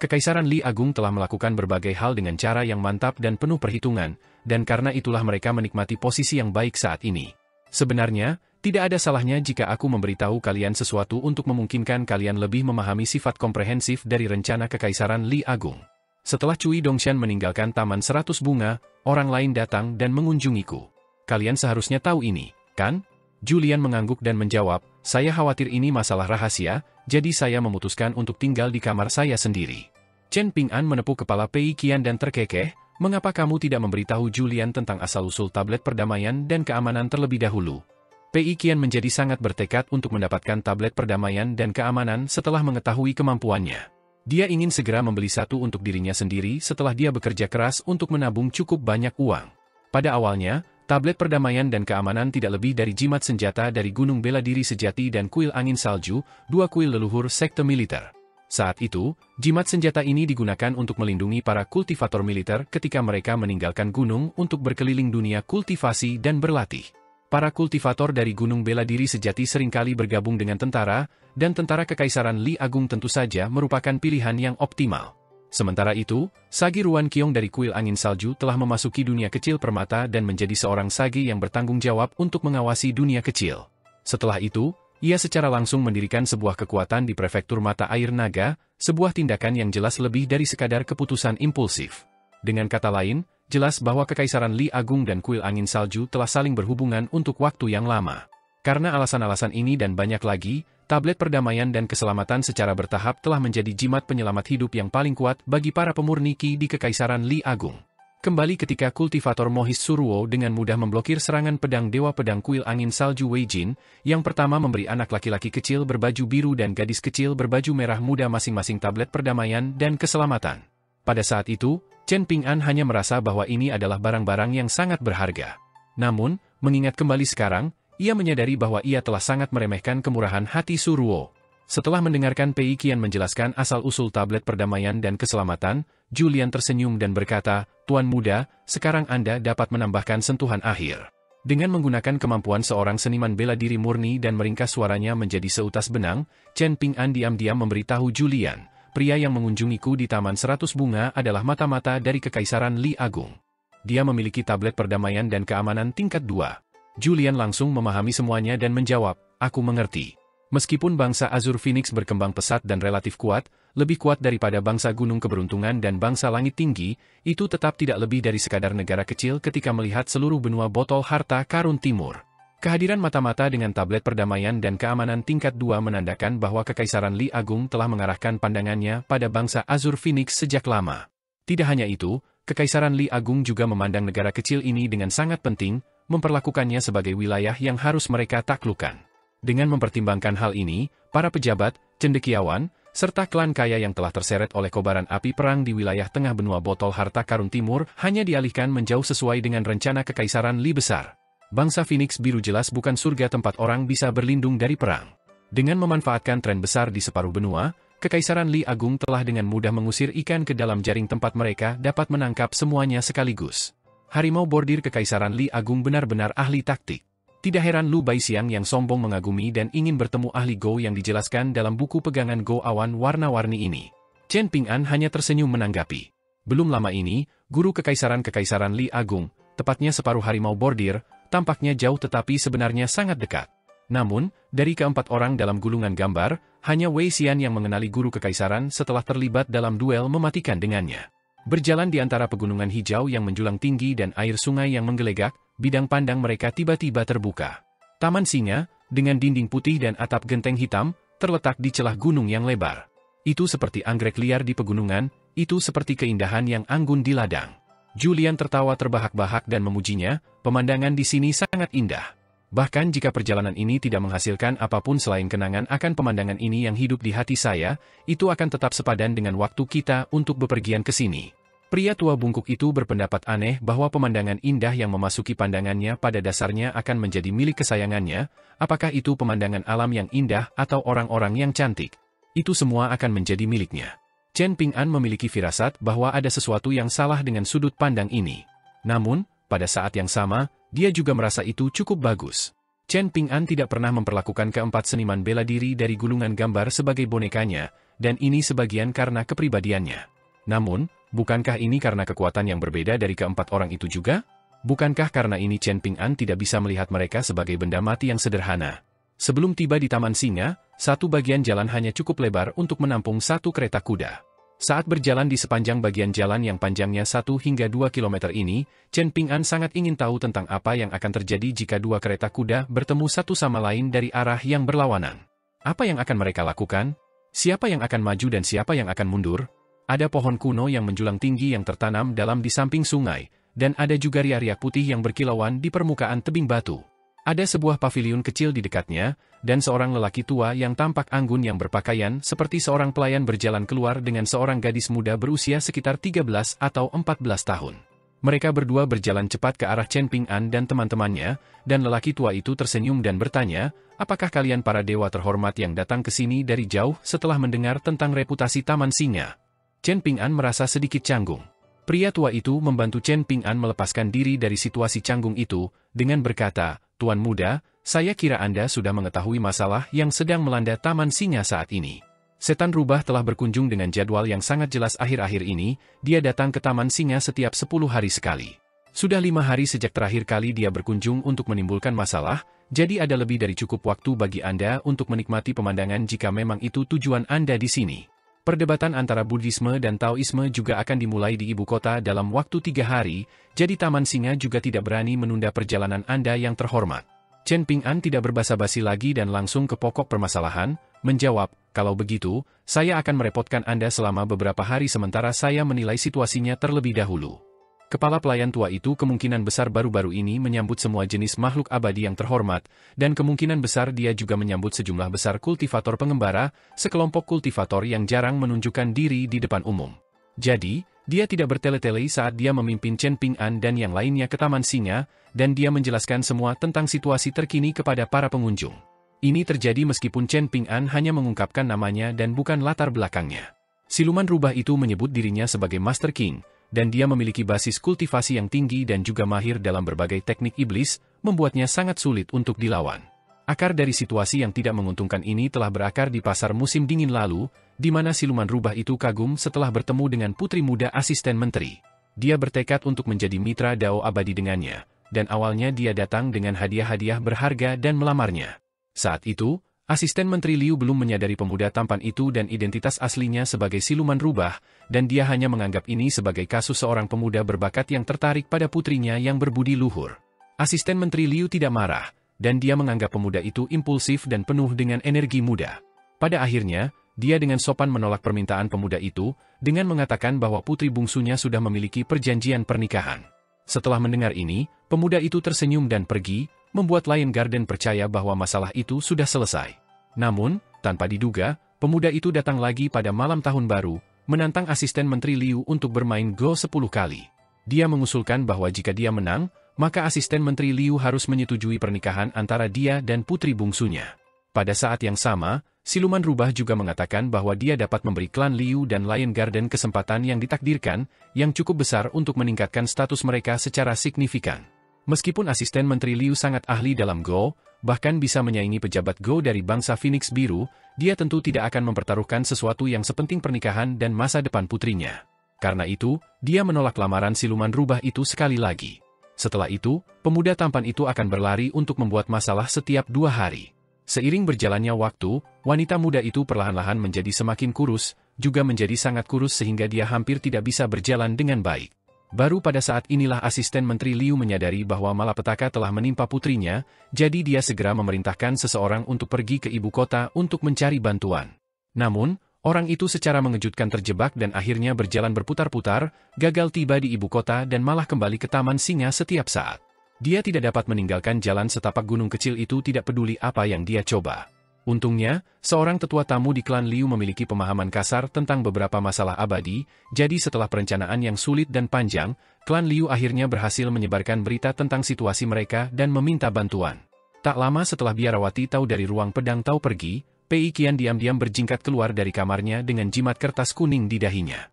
Kekaisaran Li Agung telah melakukan berbagai hal dengan cara yang mantap dan penuh perhitungan, dan karena itulah mereka menikmati posisi yang baik saat ini. Sebenarnya, tidak ada salahnya jika aku memberitahu kalian sesuatu untuk memungkinkan kalian lebih memahami sifat komprehensif dari rencana Kekaisaran Li Agung. Setelah Cui Dongshan meninggalkan Taman 100 Bunga, orang lain datang dan mengunjungiku. Kalian seharusnya tahu ini, kan? Julian mengangguk dan menjawab, saya khawatir ini masalah rahasia, jadi saya memutuskan untuk tinggal di kamar saya sendiri. Chen Ping'an menepuk kepala Pei Qian dan terkekeh, mengapa kamu tidak memberitahu Julian tentang asal-usul tablet perdamaian dan keamanan terlebih dahulu? Pei Qian menjadi sangat bertekad untuk mendapatkan tablet perdamaian dan keamanan setelah mengetahui kemampuannya. Dia ingin segera membeli satu untuk dirinya sendiri setelah dia bekerja keras untuk menabung cukup banyak uang. Pada awalnya, tablet perdamaian dan keamanan tidak lebih dari jimat senjata dari Gunung Bela Diri Sejati dan kuil angin salju, dua kuil leluhur sekte militer. Saat itu, jimat senjata ini digunakan untuk melindungi para kultivator militer ketika mereka meninggalkan gunung untuk berkeliling dunia kultivasi dan berlatih. Para kultivator dari Gunung Bela Diri Sejati seringkali bergabung dengan tentara, dan tentara Kekaisaran Li Agung tentu saja merupakan pilihan yang optimal. Sementara itu, Sagi Ruan Qiong dari kuil angin salju telah memasuki dunia kecil permata dan menjadi seorang Sagi yang bertanggung jawab untuk mengawasi dunia kecil. Setelah itu, ia secara langsung mendirikan sebuah kekuatan di prefektur mata air naga, sebuah tindakan yang jelas lebih dari sekadar keputusan impulsif. Dengan kata lain, jelas bahwa Kekaisaran Li Agung dan kuil angin salju telah saling berhubungan untuk waktu yang lama. Karena alasan-alasan ini dan banyak lagi, tablet perdamaian dan keselamatan secara bertahap telah menjadi jimat penyelamat hidup yang paling kuat bagi para pemurni Qi di Kekaisaran Li Agung. Kembali ketika kultivator Mohis Suruo dengan mudah memblokir serangan pedang Dewa Pedang Kuil Angin Salju Wei Jin, yang pertama memberi anak laki-laki kecil berbaju biru dan gadis kecil berbaju merah muda masing-masing tablet perdamaian dan keselamatan. Pada saat itu, Chen Ping'an hanya merasa bahwa ini adalah barang-barang yang sangat berharga. Namun, mengingat kembali sekarang, ia menyadari bahwa ia telah sangat meremehkan kemurahan hati Suruo. Setelah mendengarkan Pei Qian menjelaskan asal-usul tablet perdamaian dan keselamatan, Julian tersenyum dan berkata, Tuan Muda, sekarang Anda dapat menambahkan sentuhan akhir. Dengan menggunakan kemampuan seorang seniman bela diri murni dan meringkas suaranya menjadi seutas benang, Chen Ping'an diam-diam memberitahu Julian, pria yang mengunjungiku di Taman 100 Bunga adalah mata-mata dari Kekaisaran Li Agung. Dia memiliki tablet perdamaian dan keamanan tingkat 2. Julian langsung memahami semuanya dan menjawab, aku mengerti. Meskipun bangsa Azur Phoenix berkembang pesat dan relatif kuat, lebih kuat daripada bangsa Gunung Keberuntungan dan bangsa Langit Tinggi, itu tetap tidak lebih dari sekadar negara kecil ketika melihat seluruh benua botol harta karun timur. Kehadiran mata-mata dengan tablet perdamaian dan keamanan tingkat 2 menandakan bahwa Kekaisaran Li Agung telah mengarahkan pandangannya pada bangsa Azur Phoenix sejak lama. Tidak hanya itu, Kekaisaran Li Agung juga memandang negara kecil ini dengan sangat penting, memperlakukannya sebagai wilayah yang harus mereka taklukkan. Dengan mempertimbangkan hal ini, para pejabat, cendekiawan, serta klan kaya yang telah terseret oleh kobaran api perang di wilayah tengah benua botol harta karun timur hanya dialihkan menjauh sesuai dengan rencana Kekaisaran Li besar. Bangsa Phoenix biru jelas bukan surga tempat orang bisa berlindung dari perang. Dengan memanfaatkan tren besar di separuh benua, Kekaisaran Li Agung telah dengan mudah mengusir ikan ke dalam jaring tempat mereka dapat menangkap semuanya sekaligus. Harimau bordir Kekaisaran Li Agung benar-benar ahli taktik. Tidak heran Lu Baixiang yang sombong mengagumi dan ingin bertemu ahli Go yang dijelaskan dalam buku pegangan Go awan warna-warni ini. Chen Ping'an hanya tersenyum menanggapi. Belum lama ini, guru Kekaisaran Li Agung, tepatnya separuh harimau bordir, tampaknya jauh tetapi sebenarnya sangat dekat. Namun, dari keempat orang dalam gulungan gambar, hanya Wei Xian yang mengenali guru kekaisaran setelah terlibat dalam duel mematikan dengannya. Berjalan di antara pegunungan hijau yang menjulang tinggi dan air sungai yang menggelegak, bidang pandang mereka tiba-tiba terbuka. Taman Singa, dengan dinding putih dan atap genteng hitam, terletak di celah gunung yang lebar. Itu seperti anggrek liar di pegunungan, itu seperti keindahan yang anggun di ladang. Julian tertawa terbahak-bahak dan memujinya, pemandangan di sini sangat indah. Bahkan jika perjalanan ini tidak menghasilkan apapun selain kenangan akan pemandangan ini yang hidup di hati saya, itu akan tetap sepadan dengan waktu kita untuk bepergian ke sini. Pria tua bungkuk itu berpendapat aneh bahwa pemandangan indah yang memasuki pandangannya pada dasarnya akan menjadi milik kesayangannya, apakah itu pemandangan alam yang indah atau orang-orang yang cantik. Itu semua akan menjadi miliknya. Chen Ping'an memiliki firasat bahwa ada sesuatu yang salah dengan sudut pandang ini. Namun, pada saat yang sama, dia juga merasa itu cukup bagus. Chen Ping'an tidak pernah memperlakukan keempat seniman bela diri dari gulungan gambar sebagai bonekanya, dan ini sebagian karena kepribadiannya. Namun, bukankah ini karena kekuatan yang berbeda dari keempat orang itu juga? Bukankah karena ini Chen Ping'an tidak bisa melihat mereka sebagai benda mati yang sederhana? Sebelum tiba di Taman Singa, satu bagian jalan hanya cukup lebar untuk menampung satu kereta kuda. Saat berjalan di sepanjang bagian jalan yang panjangnya 1 hingga 2 kilometer ini, Chen Ping'an sangat ingin tahu tentang apa yang akan terjadi jika dua kereta kuda bertemu satu sama lain dari arah yang berlawanan. Apa yang akan mereka lakukan? Siapa yang akan maju dan siapa yang akan mundur? Ada pohon kuno yang menjulang tinggi yang tertanam dalam di samping sungai, dan ada juga riak-riak putih yang berkilauan di permukaan tebing batu. Ada sebuah paviliun kecil di dekatnya, dan seorang lelaki tua yang tampak anggun yang berpakaian seperti seorang pelayan berjalan keluar dengan seorang gadis muda berusia sekitar 13 atau 14 tahun. Mereka berdua berjalan cepat ke arah Chen Ping'an dan teman-temannya, dan lelaki tua itu tersenyum dan bertanya, "Apakah kalian para dewa terhormat yang datang ke sini dari jauh setelah mendengar tentang reputasi Taman Singa?" Chen Ping'an merasa sedikit canggung. Pria tua itu membantu Chen Ping'an melepaskan diri dari situasi canggung itu, dengan berkata, "Tuan muda, saya kira Anda sudah mengetahui masalah yang sedang melanda Taman Singa saat ini. Setan Rubah telah berkunjung dengan jadwal yang sangat jelas akhir-akhir ini, dia datang ke Taman Singa setiap 10 hari sekali. Sudah 5 hari sejak terakhir kali dia berkunjung untuk menimbulkan masalah, jadi ada lebih dari cukup waktu bagi Anda untuk menikmati pemandangan jika memang itu tujuan Anda di sini. Perdebatan antara Buddhisme dan Taoisme juga akan dimulai di ibu kota dalam waktu 3 hari, jadi Taman Singa juga tidak berani menunda perjalanan Anda yang terhormat." Chen Ping'an tidak berbasa-basi lagi dan langsung ke pokok permasalahan, menjawab, "Kalau begitu, saya akan merepotkan Anda selama beberapa hari sementara saya menilai situasinya terlebih dahulu." Kepala pelayan tua itu kemungkinan besar baru-baru ini menyambut semua jenis makhluk abadi yang terhormat, dan kemungkinan besar dia juga menyambut sejumlah besar kultivator pengembara, sekelompok kultivator yang jarang menunjukkan diri di depan umum. Jadi, dia tidak bertele-tele saat dia memimpin Chen Ping'an dan yang lainnya ke Taman Singa, dan dia menjelaskan semua tentang situasi terkini kepada para pengunjung. Ini terjadi meskipun Chen Ping'an hanya mengungkapkan namanya dan bukan latar belakangnya. Siluman rubah itu menyebut dirinya sebagai Master King, dan dia memiliki basis kultivasi yang tinggi dan juga mahir dalam berbagai teknik iblis, membuatnya sangat sulit untuk dilawan. Akar dari situasi yang tidak menguntungkan ini telah berakar di pasar musim dingin lalu, di mana siluman rubah itu kagum setelah bertemu dengan putri muda asisten menteri. Dia bertekad untuk menjadi mitra Dao abadi dengannya, dan awalnya dia datang dengan hadiah-hadiah berharga dan melamarnya. Saat itu, asisten Menteri Liu belum menyadari pemuda tampan itu dan identitas aslinya sebagai siluman rubah, dan dia hanya menganggap ini sebagai kasus seorang pemuda berbakat yang tertarik pada putrinya yang berbudi luhur. Asisten Menteri Liu tidak marah, dan dia menganggap pemuda itu impulsif dan penuh dengan energi muda. Pada akhirnya, dia dengan sopan menolak permintaan pemuda itu, dengan mengatakan bahwa putri bungsunya sudah memiliki perjanjian pernikahan. Setelah mendengar ini, pemuda itu tersenyum dan pergi, membuat Lion Garden percaya bahwa masalah itu sudah selesai. Namun, tanpa diduga, pemuda itu datang lagi pada malam tahun baru, menantang asisten Menteri Liu untuk bermain Go 10 kali. Dia mengusulkan bahwa jika dia menang, maka asisten Menteri Liu harus menyetujui pernikahan antara dia dan putri bungsunya. Pada saat yang sama, siluman rubah juga mengatakan bahwa dia dapat memberi klan Liu dan Lion Garden kesempatan yang ditakdirkan, yang cukup besar untuk meningkatkan status mereka secara signifikan. Meskipun asisten Menteri Liu sangat ahli dalam Go, bahkan bisa menyaingi pejabat Go dari bangsa Phoenix Biru, dia tentu tidak akan mempertaruhkan sesuatu yang sepenting pernikahan dan masa depan putrinya. Karena itu, dia menolak lamaran siluman rubah itu sekali lagi. Setelah itu, pemuda tampan itu akan berlari untuk membuat masalah setiap 2 hari. Seiring berjalannya waktu, wanita muda itu perlahan-lahan menjadi semakin kurus, juga menjadi sangat kurus sehingga dia hampir tidak bisa berjalan dengan baik. Baru pada saat inilah asisten Menteri Liu menyadari bahwa malapetaka telah menimpa putrinya, jadi dia segera memerintahkan seseorang untuk pergi ke ibu kota untuk mencari bantuan. Namun, Orang itu secara mengejutkan terjebak dan akhirnya berjalan berputar-putar, gagal tiba di ibu kota dan malah kembali ke Taman Singa setiap saat. Dia tidak dapat meninggalkan jalan setapak gunung kecil itu tidak peduli apa yang dia coba. Untungnya, seorang tetua tamu di klan Liu memiliki pemahaman kasar tentang beberapa masalah abadi, jadi setelah perencanaan yang sulit dan panjang, klan Liu akhirnya berhasil menyebarkan berita tentang situasi mereka dan meminta bantuan. Tak lama setelah biarawati tahu dari ruang pedang tahu pergi, Pei Qian diam-diam berjingkat keluar dari kamarnya dengan jimat kertas kuning di dahinya.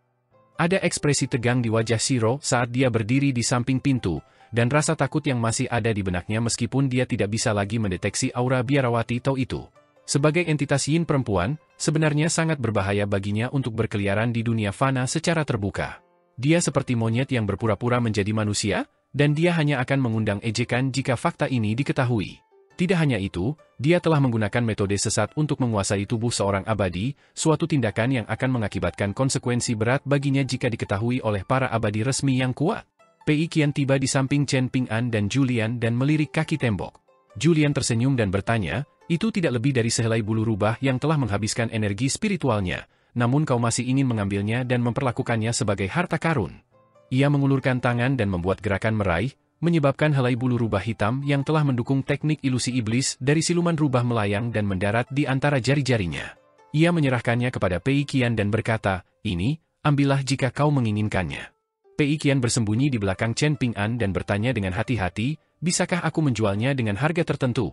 Ada ekspresi tegang di wajah Shiro saat dia berdiri di samping pintu, dan rasa takut yang masih ada di benaknya meskipun dia tidak bisa lagi mendeteksi aura biarawati tahu itu. Sebagai entitas yin perempuan, sebenarnya sangat berbahaya baginya untuk berkeliaran di dunia fana secara terbuka. Dia seperti monyet yang berpura-pura menjadi manusia, dan dia hanya akan mengundang ejekan jika fakta ini diketahui. Tidak hanya itu, dia telah menggunakan metode sesat untuk menguasai tubuh seorang abadi, suatu tindakan yang akan mengakibatkan konsekuensi berat baginya jika diketahui oleh para abadi resmi yang kuat. Pei Qian tiba di samping Chen Ping'an dan Julian dan melirik kaki tembok. Julian tersenyum dan bertanya, itu tidak lebih dari sehelai bulu rubah yang telah menghabiskan energi spiritualnya, namun kau masih ingin mengambilnya dan memperlakukannya sebagai harta karun. Ia mengulurkan tangan dan membuat gerakan meraih, menyebabkan helai bulu rubah hitam yang telah mendukung teknik ilusi iblis dari siluman rubah melayang dan mendarat di antara jari-jarinya. Ia menyerahkannya kepada Pei Qian dan berkata, ini, ambillah jika kau menginginkannya. Pei Qian bersembunyi di belakang Chen Ping'an dan bertanya dengan hati-hati, bisakah aku menjualnya dengan harga tertentu?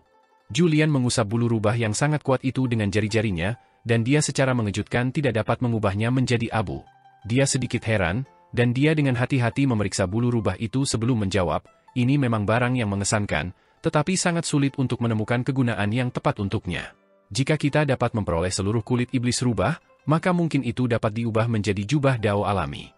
Julian mengusap bulu rubah yang sangat kuat itu dengan jari-jarinya, dan dia secara mengejutkan tidak dapat mengubahnya menjadi abu. Dia sedikit heran, dan dia dengan hati-hati memeriksa bulu rubah itu sebelum menjawab, ini memang barang yang mengesankan, tetapi sangat sulit untuk menemukan kegunaan yang tepat untuknya. Jika kita dapat memperoleh seluruh kulit iblis rubah, maka mungkin itu dapat diubah menjadi jubah dao alami.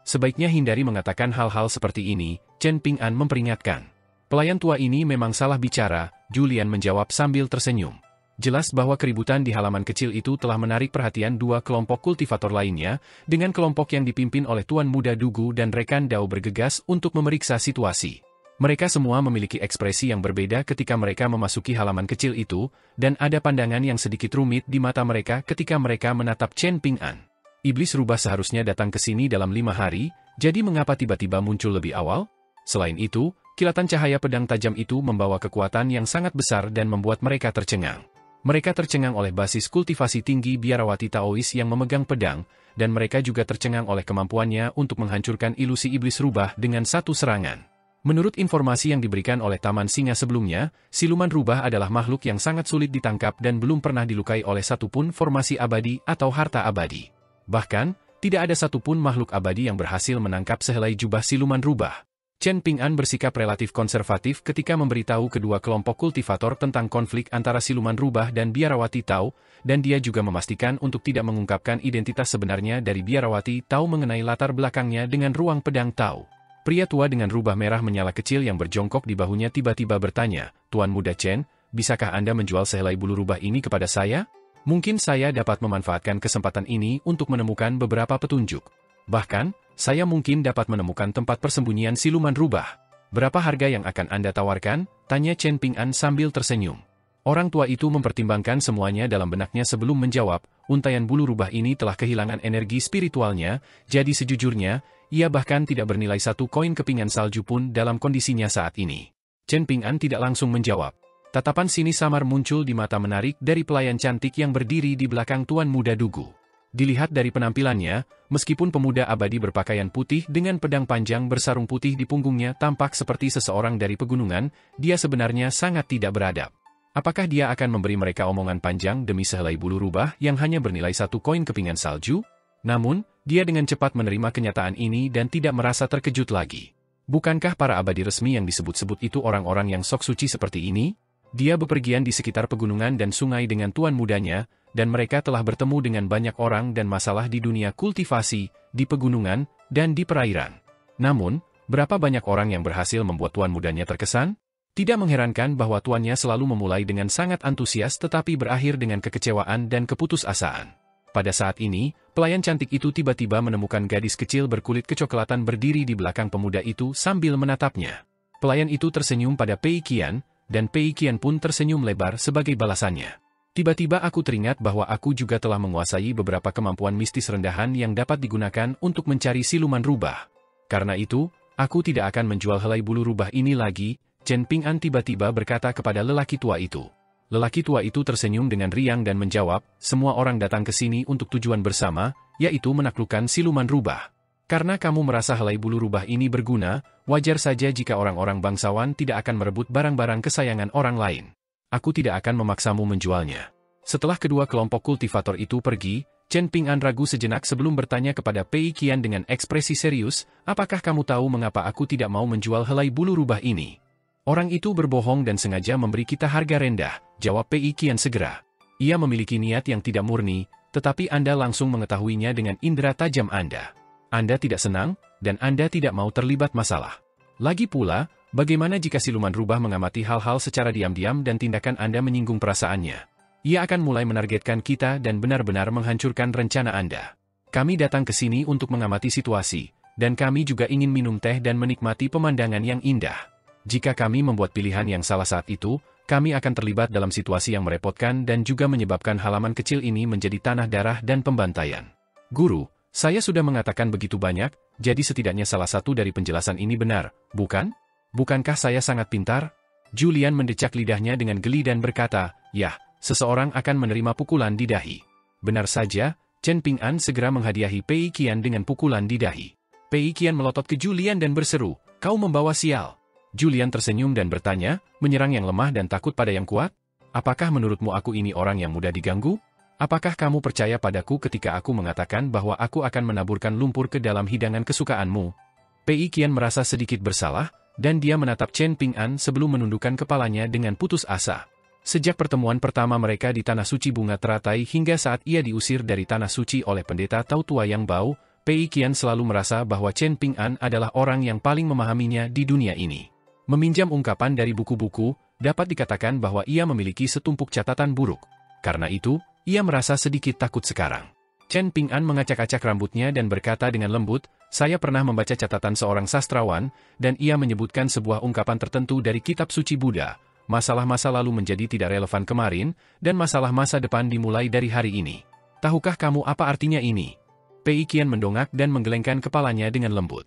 Sebaiknya hindari mengatakan hal-hal seperti ini, Chen Ping'an memperingatkan. Pelayan tua ini memang salah bicara, Julian menjawab sambil tersenyum. Jelas bahwa keributan di halaman kecil itu telah menarik perhatian dua kelompok kultivator lainnya, dengan kelompok yang dipimpin oleh Tuan Muda Dugu dan rekan Dao bergegas untuk memeriksa situasi. Mereka semua memiliki ekspresi yang berbeda ketika mereka memasuki halaman kecil itu, dan ada pandangan yang sedikit rumit di mata mereka ketika mereka menatap Chen Ping'an. Iblis rubah seharusnya datang ke sini dalam 5 hari, jadi mengapa tiba-tiba muncul lebih awal? Selain itu, kilatan cahaya pedang tajam itu membawa kekuatan yang sangat besar dan membuat mereka tercengang. Mereka tercengang oleh basis kultivasi tinggi biarawati Taois yang memegang pedang, dan mereka juga tercengang oleh kemampuannya untuk menghancurkan ilusi iblis rubah dengan satu serangan. Menurut informasi yang diberikan oleh Taman Singa sebelumnya, siluman rubah adalah makhluk yang sangat sulit ditangkap dan belum pernah dilukai oleh satupun formasi abadi atau harta abadi. Bahkan, tidak ada satupun makhluk abadi yang berhasil menangkap sehelai jubah siluman rubah. Chen Ping'an bersikap relatif konservatif ketika memberitahu kedua kelompok kultivator tentang konflik antara siluman rubah dan biarawati Tao, dan dia juga memastikan untuk tidak mengungkapkan identitas sebenarnya dari biarawati Tao mengenai latar belakangnya dengan ruang pedang Tao. Pria tua dengan rubah merah menyala kecil yang berjongkok di bahunya tiba-tiba bertanya, Tuan Muda Chen, bisakah Anda menjual sehelai bulu rubah ini kepada saya? Mungkin saya dapat memanfaatkan kesempatan ini untuk menemukan beberapa petunjuk. Bahkan, saya mungkin dapat menemukan tempat persembunyian siluman rubah. Berapa harga yang akan Anda tawarkan? Tanya Chen Ping'an sambil tersenyum. Orang tua itu mempertimbangkan semuanya dalam benaknya sebelum menjawab, untaian bulu rubah ini telah kehilangan energi spiritualnya, jadi sejujurnya, ia bahkan tidak bernilai satu koin kepingan salju pun dalam kondisinya saat ini. Chen Ping'an tidak langsung menjawab. Tatapan sini samar muncul di mata menarik dari pelayan cantik yang berdiri di belakang Tuan Muda Dugu. Dilihat dari penampilannya, meskipun pemuda abadi berpakaian putih dengan pedang panjang bersarung putih di punggungnya tampak seperti seseorang dari pegunungan, dia sebenarnya sangat tidak beradab. Apakah dia akan memberi mereka omongan panjang demi sehelai bulu rubah yang hanya bernilai satu koin kepingan salju? Namun, dia dengan cepat menerima kenyataan ini dan tidak merasa terkejut lagi. Bukankah para abadi resmi yang disebut-sebut itu orang-orang yang sok suci seperti ini? Dia bepergian di sekitar pegunungan dan sungai dengan tuan mudanya, dan mereka telah bertemu dengan banyak orang dan masalah di dunia kultivasi, di pegunungan, dan di perairan. Namun, berapa banyak orang yang berhasil membuat tuan mudanya terkesan? Tidak mengherankan bahwa tuannya selalu memulai dengan sangat antusias tetapi berakhir dengan kekecewaan dan keputusasaan. Pada saat ini, pelayan cantik itu tiba-tiba menemukan gadis kecil berkulit kecoklatan berdiri di belakang pemuda itu sambil menatapnya. Pelayan itu tersenyum pada Pei Qian, dan Pei Qian pun tersenyum lebar sebagai balasannya. Tiba-tiba aku teringat bahwa aku juga telah menguasai beberapa kemampuan mistis rendahan yang dapat digunakan untuk mencari siluman rubah. Karena itu, aku tidak akan menjual helai bulu rubah ini lagi, Chen Ping'an tiba-tiba berkata kepada lelaki tua itu. Lelaki tua itu tersenyum dengan riang dan menjawab, semua orang datang ke sini untuk tujuan bersama, yaitu menaklukkan siluman rubah. Karena kamu merasa helai bulu rubah ini berguna, wajar saja jika orang-orang bangsawan tidak akan merebut barang-barang kesayangan orang lain. Aku tidak akan memaksamu menjualnya. Setelah kedua kelompok kultivator itu pergi, Chen Ping'an ragu sejenak sebelum bertanya kepada Pei Qian dengan ekspresi serius, apakah kamu tahu mengapa aku tidak mau menjual helai bulu rubah ini? Orang itu berbohong dan sengaja memberi kita harga rendah, jawab Pei Qian segera. Ia memiliki niat yang tidak murni, tetapi Anda langsung mengetahuinya dengan indera tajam Anda. Anda tidak senang, dan Anda tidak mau terlibat masalah. Lagi pula, bagaimana jika siluman rubah mengamati hal-hal secara diam-diam dan tindakan Anda menyinggung perasaannya? Ia akan mulai menargetkan kita dan benar-benar menghancurkan rencana Anda. Kami datang ke sini untuk mengamati situasi, dan kami juga ingin minum teh dan menikmati pemandangan yang indah. Jika kami membuat pilihan yang salah saat itu, kami akan terlibat dalam situasi yang merepotkan dan juga menyebabkan halaman kecil ini menjadi tanah darah dan pembantaian. Guru, saya sudah mengatakan begitu banyak, jadi setidaknya salah satu dari penjelasan ini benar, bukan? Bukankah saya sangat pintar? Julian mendecak lidahnya dengan geli dan berkata, yah, seseorang akan menerima pukulan di dahi. Benar saja, Chen Ping'an segera menghadiahi Pei Qian dengan pukulan di dahi. Pei Qian melotot ke Julian dan berseru, kau membawa sial. Julian tersenyum dan bertanya, menyerang yang lemah dan takut pada yang kuat? Apakah menurutmu aku ini orang yang mudah diganggu? Apakah kamu percaya padaku ketika aku mengatakan bahwa aku akan menaburkan lumpur ke dalam hidangan kesukaanmu? Pei Qian merasa sedikit bersalah, dan dia menatap Chen Ping'an sebelum menundukkan kepalanya dengan putus asa. Sejak pertemuan pertama mereka di Tanah Suci Bunga Teratai hingga saat ia diusir dari Tanah Suci oleh pendeta Tao Tua yang bau, Pei Qian selalu merasa bahwa Chen Ping'an adalah orang yang paling memahaminya di dunia ini. Meminjam ungkapan dari buku-buku, dapat dikatakan bahwa ia memiliki setumpuk catatan buruk. Karena itu, ia merasa sedikit takut sekarang. Chen Ping'an mengacak-acak rambutnya dan berkata dengan lembut, saya pernah membaca catatan seorang sastrawan, dan ia menyebutkan sebuah ungkapan tertentu dari kitab suci Buddha. Masalah masa lalu menjadi tidak relevan kemarin, dan masalah masa depan dimulai dari hari ini. Tahukah kamu apa artinya ini? Pei Qian mendongak dan menggelengkan kepalanya dengan lembut.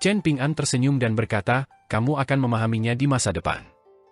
Chen Ping'an tersenyum dan berkata, kamu akan memahaminya di masa depan.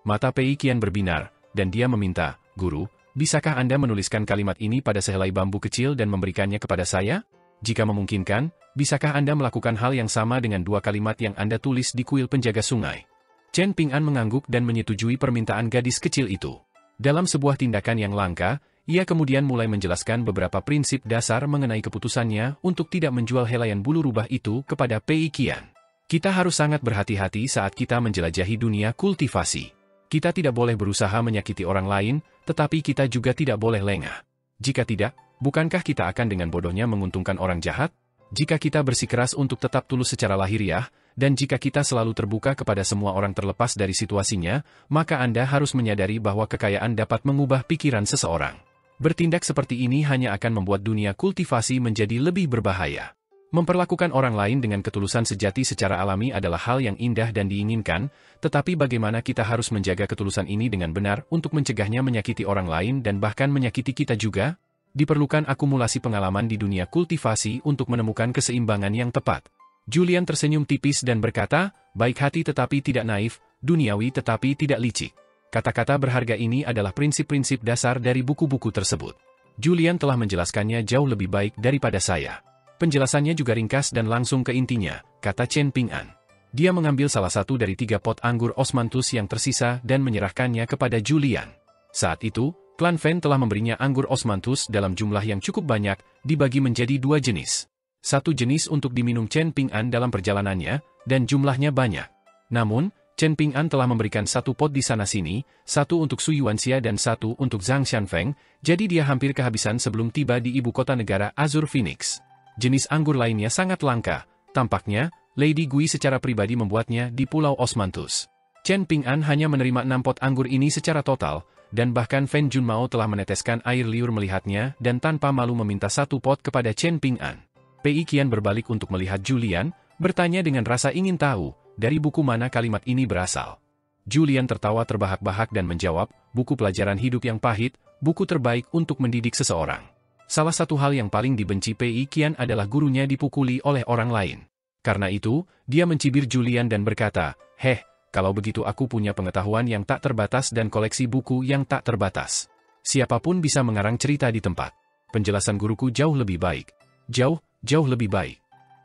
Mata Pei Qian berbinar, dan dia meminta, Guru, bisakah Anda menuliskan kalimat ini pada sehelai bambu kecil dan memberikannya kepada saya? Jika memungkinkan, bisakah Anda melakukan hal yang sama dengan dua kalimat yang Anda tulis di kuil penjaga sungai? Chen Ping'an mengangguk dan menyetujui permintaan gadis kecil itu. Dalam sebuah tindakan yang langka, ia kemudian mulai menjelaskan beberapa prinsip dasar mengenai keputusannya untuk tidak menjual helaian bulu rubah itu kepada Pei Qian. Kita harus sangat berhati-hati saat kita menjelajahi dunia kultivasi. Kita tidak boleh berusaha menyakiti orang lain, tetapi kita juga tidak boleh lengah. Jika tidak, bukankah kita akan dengan bodohnya menguntungkan orang jahat? Jika kita bersikeras untuk tetap tulus secara lahiriah, dan jika kita selalu terbuka kepada semua orang terlepas dari situasinya, maka Anda harus menyadari bahwa kekayaan dapat mengubah pikiran seseorang. Bertindak seperti ini hanya akan membuat dunia kultivasi menjadi lebih berbahaya. Memperlakukan orang lain dengan ketulusan sejati secara alami adalah hal yang indah dan diinginkan, tetapi bagaimana kita harus menjaga ketulusan ini dengan benar untuk mencegahnya menyakiti orang lain dan bahkan menyakiti kita juga? Diperlukan akumulasi pengalaman di dunia kultivasi untuk menemukan keseimbangan yang tepat. Julian tersenyum tipis dan berkata, baik hati tetapi tidak naif, duniawi tetapi tidak licik. Kata-kata berharga ini adalah prinsip-prinsip dasar dari buku-buku tersebut. Julian telah menjelaskannya jauh lebih baik daripada saya. Penjelasannya juga ringkas dan langsung ke intinya, kata Chen Ping'an. Dia mengambil salah satu dari 3 pot anggur osmanthus yang tersisa dan menyerahkannya kepada Julian. Saat itu, klan Fen telah memberinya anggur osmanthus dalam jumlah yang cukup banyak, dibagi menjadi 2 jenis. Satu jenis untuk diminum Chen Ping'an dalam perjalanannya, dan jumlahnya banyak. Namun, Chen Ping'an telah memberikan 1 pot di sana-sini, 1 untuk Su Yuanxia dan 1 untuk Zhang Xianfeng, jadi dia hampir kehabisan sebelum tiba di ibu kota negara Azure Phoenix. Jenis anggur lainnya sangat langka, tampaknya, Lady Gui secara pribadi membuatnya di Pulau Osmanthus. Chen Ping'an hanya menerima 6 pot anggur ini secara total, dan bahkan Fen Junmao telah meneteskan air liur melihatnya dan tanpa malu meminta 1 pot kepada Chen Ping'an. Pei Qian berbalik untuk melihat Julian, bertanya dengan rasa ingin tahu, dari buku mana kalimat ini berasal. Julian tertawa terbahak-bahak dan menjawab, buku pelajaran hidup yang pahit, buku terbaik untuk mendidik seseorang. Salah satu hal yang paling dibenci Pei Qian adalah gurunya dipukuli oleh orang lain. Karena itu, dia mencibir Julian dan berkata, "Heh, kalau begitu aku punya pengetahuan yang tak terbatas dan koleksi buku yang tak terbatas. Siapapun bisa mengarang cerita di tempat. Penjelasan guruku jauh lebih baik. Jauh lebih baik."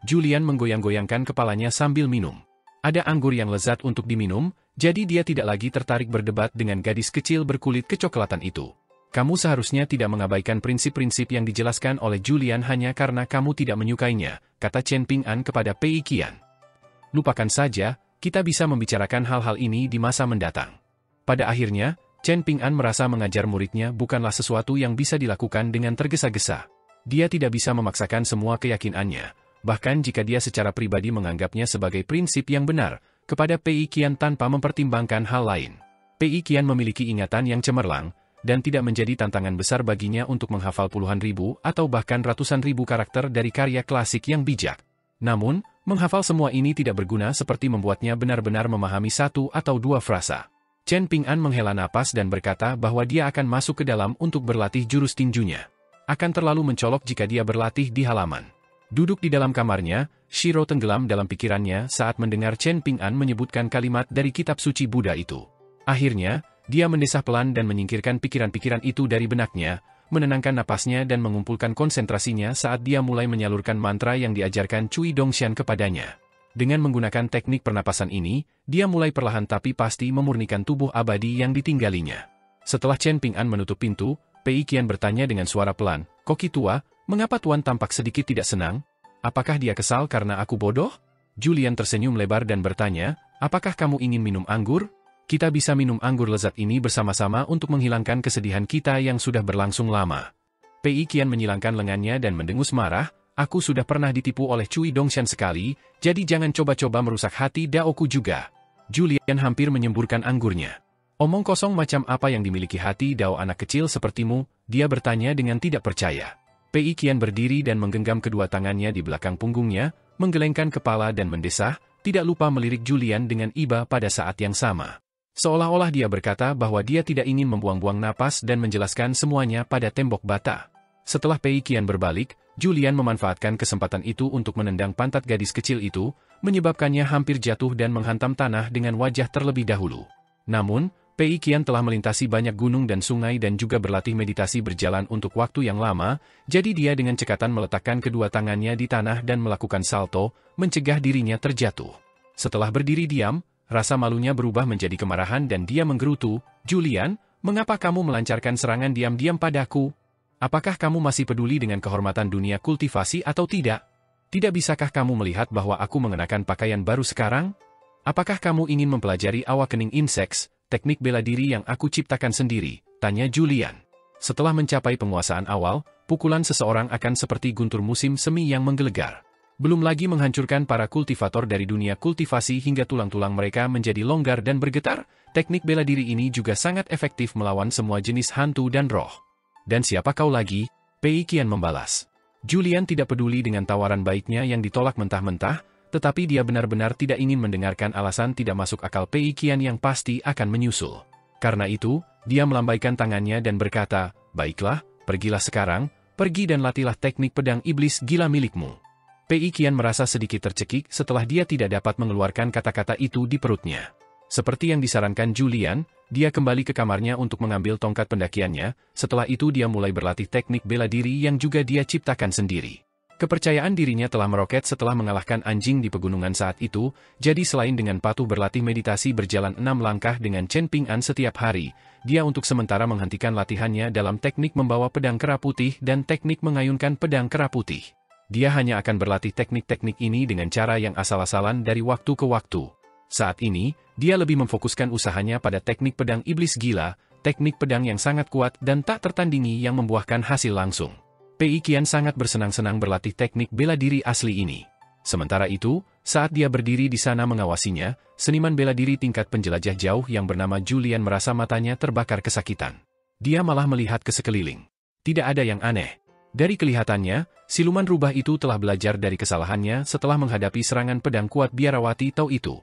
Julian menggoyang-goyangkan kepalanya sambil minum. Ada anggur yang lezat untuk diminum, jadi dia tidak lagi tertarik berdebat dengan gadis kecil berkulit kecoklatan itu. "Kamu seharusnya tidak mengabaikan prinsip-prinsip yang dijelaskan oleh Julian hanya karena kamu tidak menyukainya," kata Chen Ping'an kepada Pei Qian. "Lupakan saja, kita bisa membicarakan hal-hal ini di masa mendatang." Pada akhirnya, Chen Ping'an merasa mengajar muridnya bukanlah sesuatu yang bisa dilakukan dengan tergesa-gesa. Dia tidak bisa memaksakan semua keyakinannya, bahkan jika dia secara pribadi menganggapnya sebagai prinsip yang benar, kepada Pei Qian tanpa mempertimbangkan hal lain. Pei Qian memiliki ingatan yang cemerlang, dan tidak menjadi tantangan besar baginya untuk menghafal puluhan ribu atau bahkan ratusan ribu karakter dari karya klasik yang bijak. Namun, menghafal semua ini tidak berguna seperti membuatnya benar-benar memahami satu atau dua frasa. Chen Ping'an menghela napas dan berkata bahwa dia akan masuk ke dalam untuk berlatih jurus tinjunya. Akan terlalu mencolok jika dia berlatih di halaman. Duduk di dalam kamarnya, Shiro tenggelam dalam pikirannya saat mendengar Chen Ping'an menyebutkan kalimat dari kitab suci Buddha itu. Akhirnya, dia mendesah pelan dan menyingkirkan pikiran-pikiran itu dari benaknya, menenangkan napasnya dan mengumpulkan konsentrasinya saat dia mulai menyalurkan mantra yang diajarkan Cui Dongshan kepadanya. Dengan menggunakan teknik pernapasan ini, dia mulai perlahan tapi pasti memurnikan tubuh abadi yang ditinggalinya. Setelah Chen Ping'an menutup pintu, Pei Qian bertanya dengan suara pelan, "Koki tua, mengapa Tuan tampak sedikit tidak senang? Apakah dia kesal karena aku bodoh?" Julian tersenyum lebar dan bertanya, "Apakah kamu ingin minum anggur? Kita bisa minum anggur lezat ini bersama-sama untuk menghilangkan kesedihan kita yang sudah berlangsung lama." Pei Qian menyilangkan lengannya dan mendengus marah, "Aku sudah pernah ditipu oleh Cui Dongshan sekali, jadi jangan coba-coba merusak hati Daoku juga." Julian hampir menyemburkan anggurnya. "Omong kosong macam apa yang dimiliki hati Dao anak kecil sepertimu?" dia bertanya dengan tidak percaya. Pei Qian berdiri dan menggenggam kedua tangannya di belakang punggungnya, menggelengkan kepala dan mendesah, tidak lupa melirik Julian dengan iba pada saat yang sama. Seolah-olah dia berkata bahwa dia tidak ingin membuang-buang napas dan menjelaskan semuanya pada tembok bata. Setelah Pei Qian berbalik, Julian memanfaatkan kesempatan itu untuk menendang pantat gadis kecil itu, menyebabkannya hampir jatuh dan menghantam tanah dengan wajah terlebih dahulu. Namun, Pei Qian telah melintasi banyak gunung dan sungai dan juga berlatih meditasi berjalan untuk waktu yang lama, jadi dia dengan cekatan meletakkan kedua tangannya di tanah dan melakukan salto, mencegah dirinya terjatuh. Setelah berdiri diam, rasa malunya berubah menjadi kemarahan dan dia menggerutu, "Julian, mengapa kamu melancarkan serangan diam-diam padaku? Apakah kamu masih peduli dengan kehormatan dunia kultivasi atau tidak? Tidak bisakah kamu melihat bahwa aku mengenakan pakaian baru sekarang? Apakah kamu ingin mempelajari awakening insects, teknik bela diri yang aku ciptakan sendiri?" tanya Julian. Setelah mencapai penguasaan awal, pukulan seseorang akan seperti guntur musim semi yang menggelegar. Belum lagi menghancurkan para kultivator dari dunia kultivasi hingga tulang-tulang mereka menjadi longgar dan bergetar, teknik bela diri ini juga sangat efektif melawan semua jenis hantu dan roh. "Dan siapa kau lagi?" Pei Qian membalas. Julian tidak peduli dengan tawaran baiknya yang ditolak mentah-mentah, tetapi dia benar-benar tidak ingin mendengarkan alasan tidak masuk akal Pei Qian yang pasti akan menyusul. Karena itu, dia melambaikan tangannya dan berkata, "Baiklah, pergilah sekarang, pergi dan latihlah teknik pedang iblis gila milikmu." Pei Qian merasa sedikit tercekik setelah dia tidak dapat mengeluarkan kata-kata itu di perutnya. Seperti yang disarankan Julian, dia kembali ke kamarnya untuk mengambil tongkat pendakiannya, setelah itu dia mulai berlatih teknik bela diri yang juga dia ciptakan sendiri. Kepercayaan dirinya telah meroket setelah mengalahkan anjing di pegunungan saat itu, jadi selain dengan patuh berlatih meditasi berjalan 6 langkah dengan Chen Ping'an setiap hari, dia untuk sementara menghentikan latihannya dalam teknik membawa pedang kera putih dan teknik mengayunkan pedang kera putih. Dia hanya akan berlatih teknik-teknik ini dengan cara yang asal-asalan dari waktu ke waktu. Saat ini, dia lebih memfokuskan usahanya pada teknik pedang iblis gila, teknik pedang yang sangat kuat dan tak tertandingi yang membuahkan hasil langsung. Pei Qian sangat bersenang-senang berlatih teknik bela diri asli ini. Sementara itu, saat dia berdiri di sana mengawasinya, seniman bela diri tingkat penjelajah jauh yang bernama Julian merasa matanya terbakar kesakitan. Dia malah melihat ke sekeliling. Tidak ada yang aneh. Dari kelihatannya, siluman rubah itu telah belajar dari kesalahannya setelah menghadapi serangan pedang kuat biarawati Tao itu.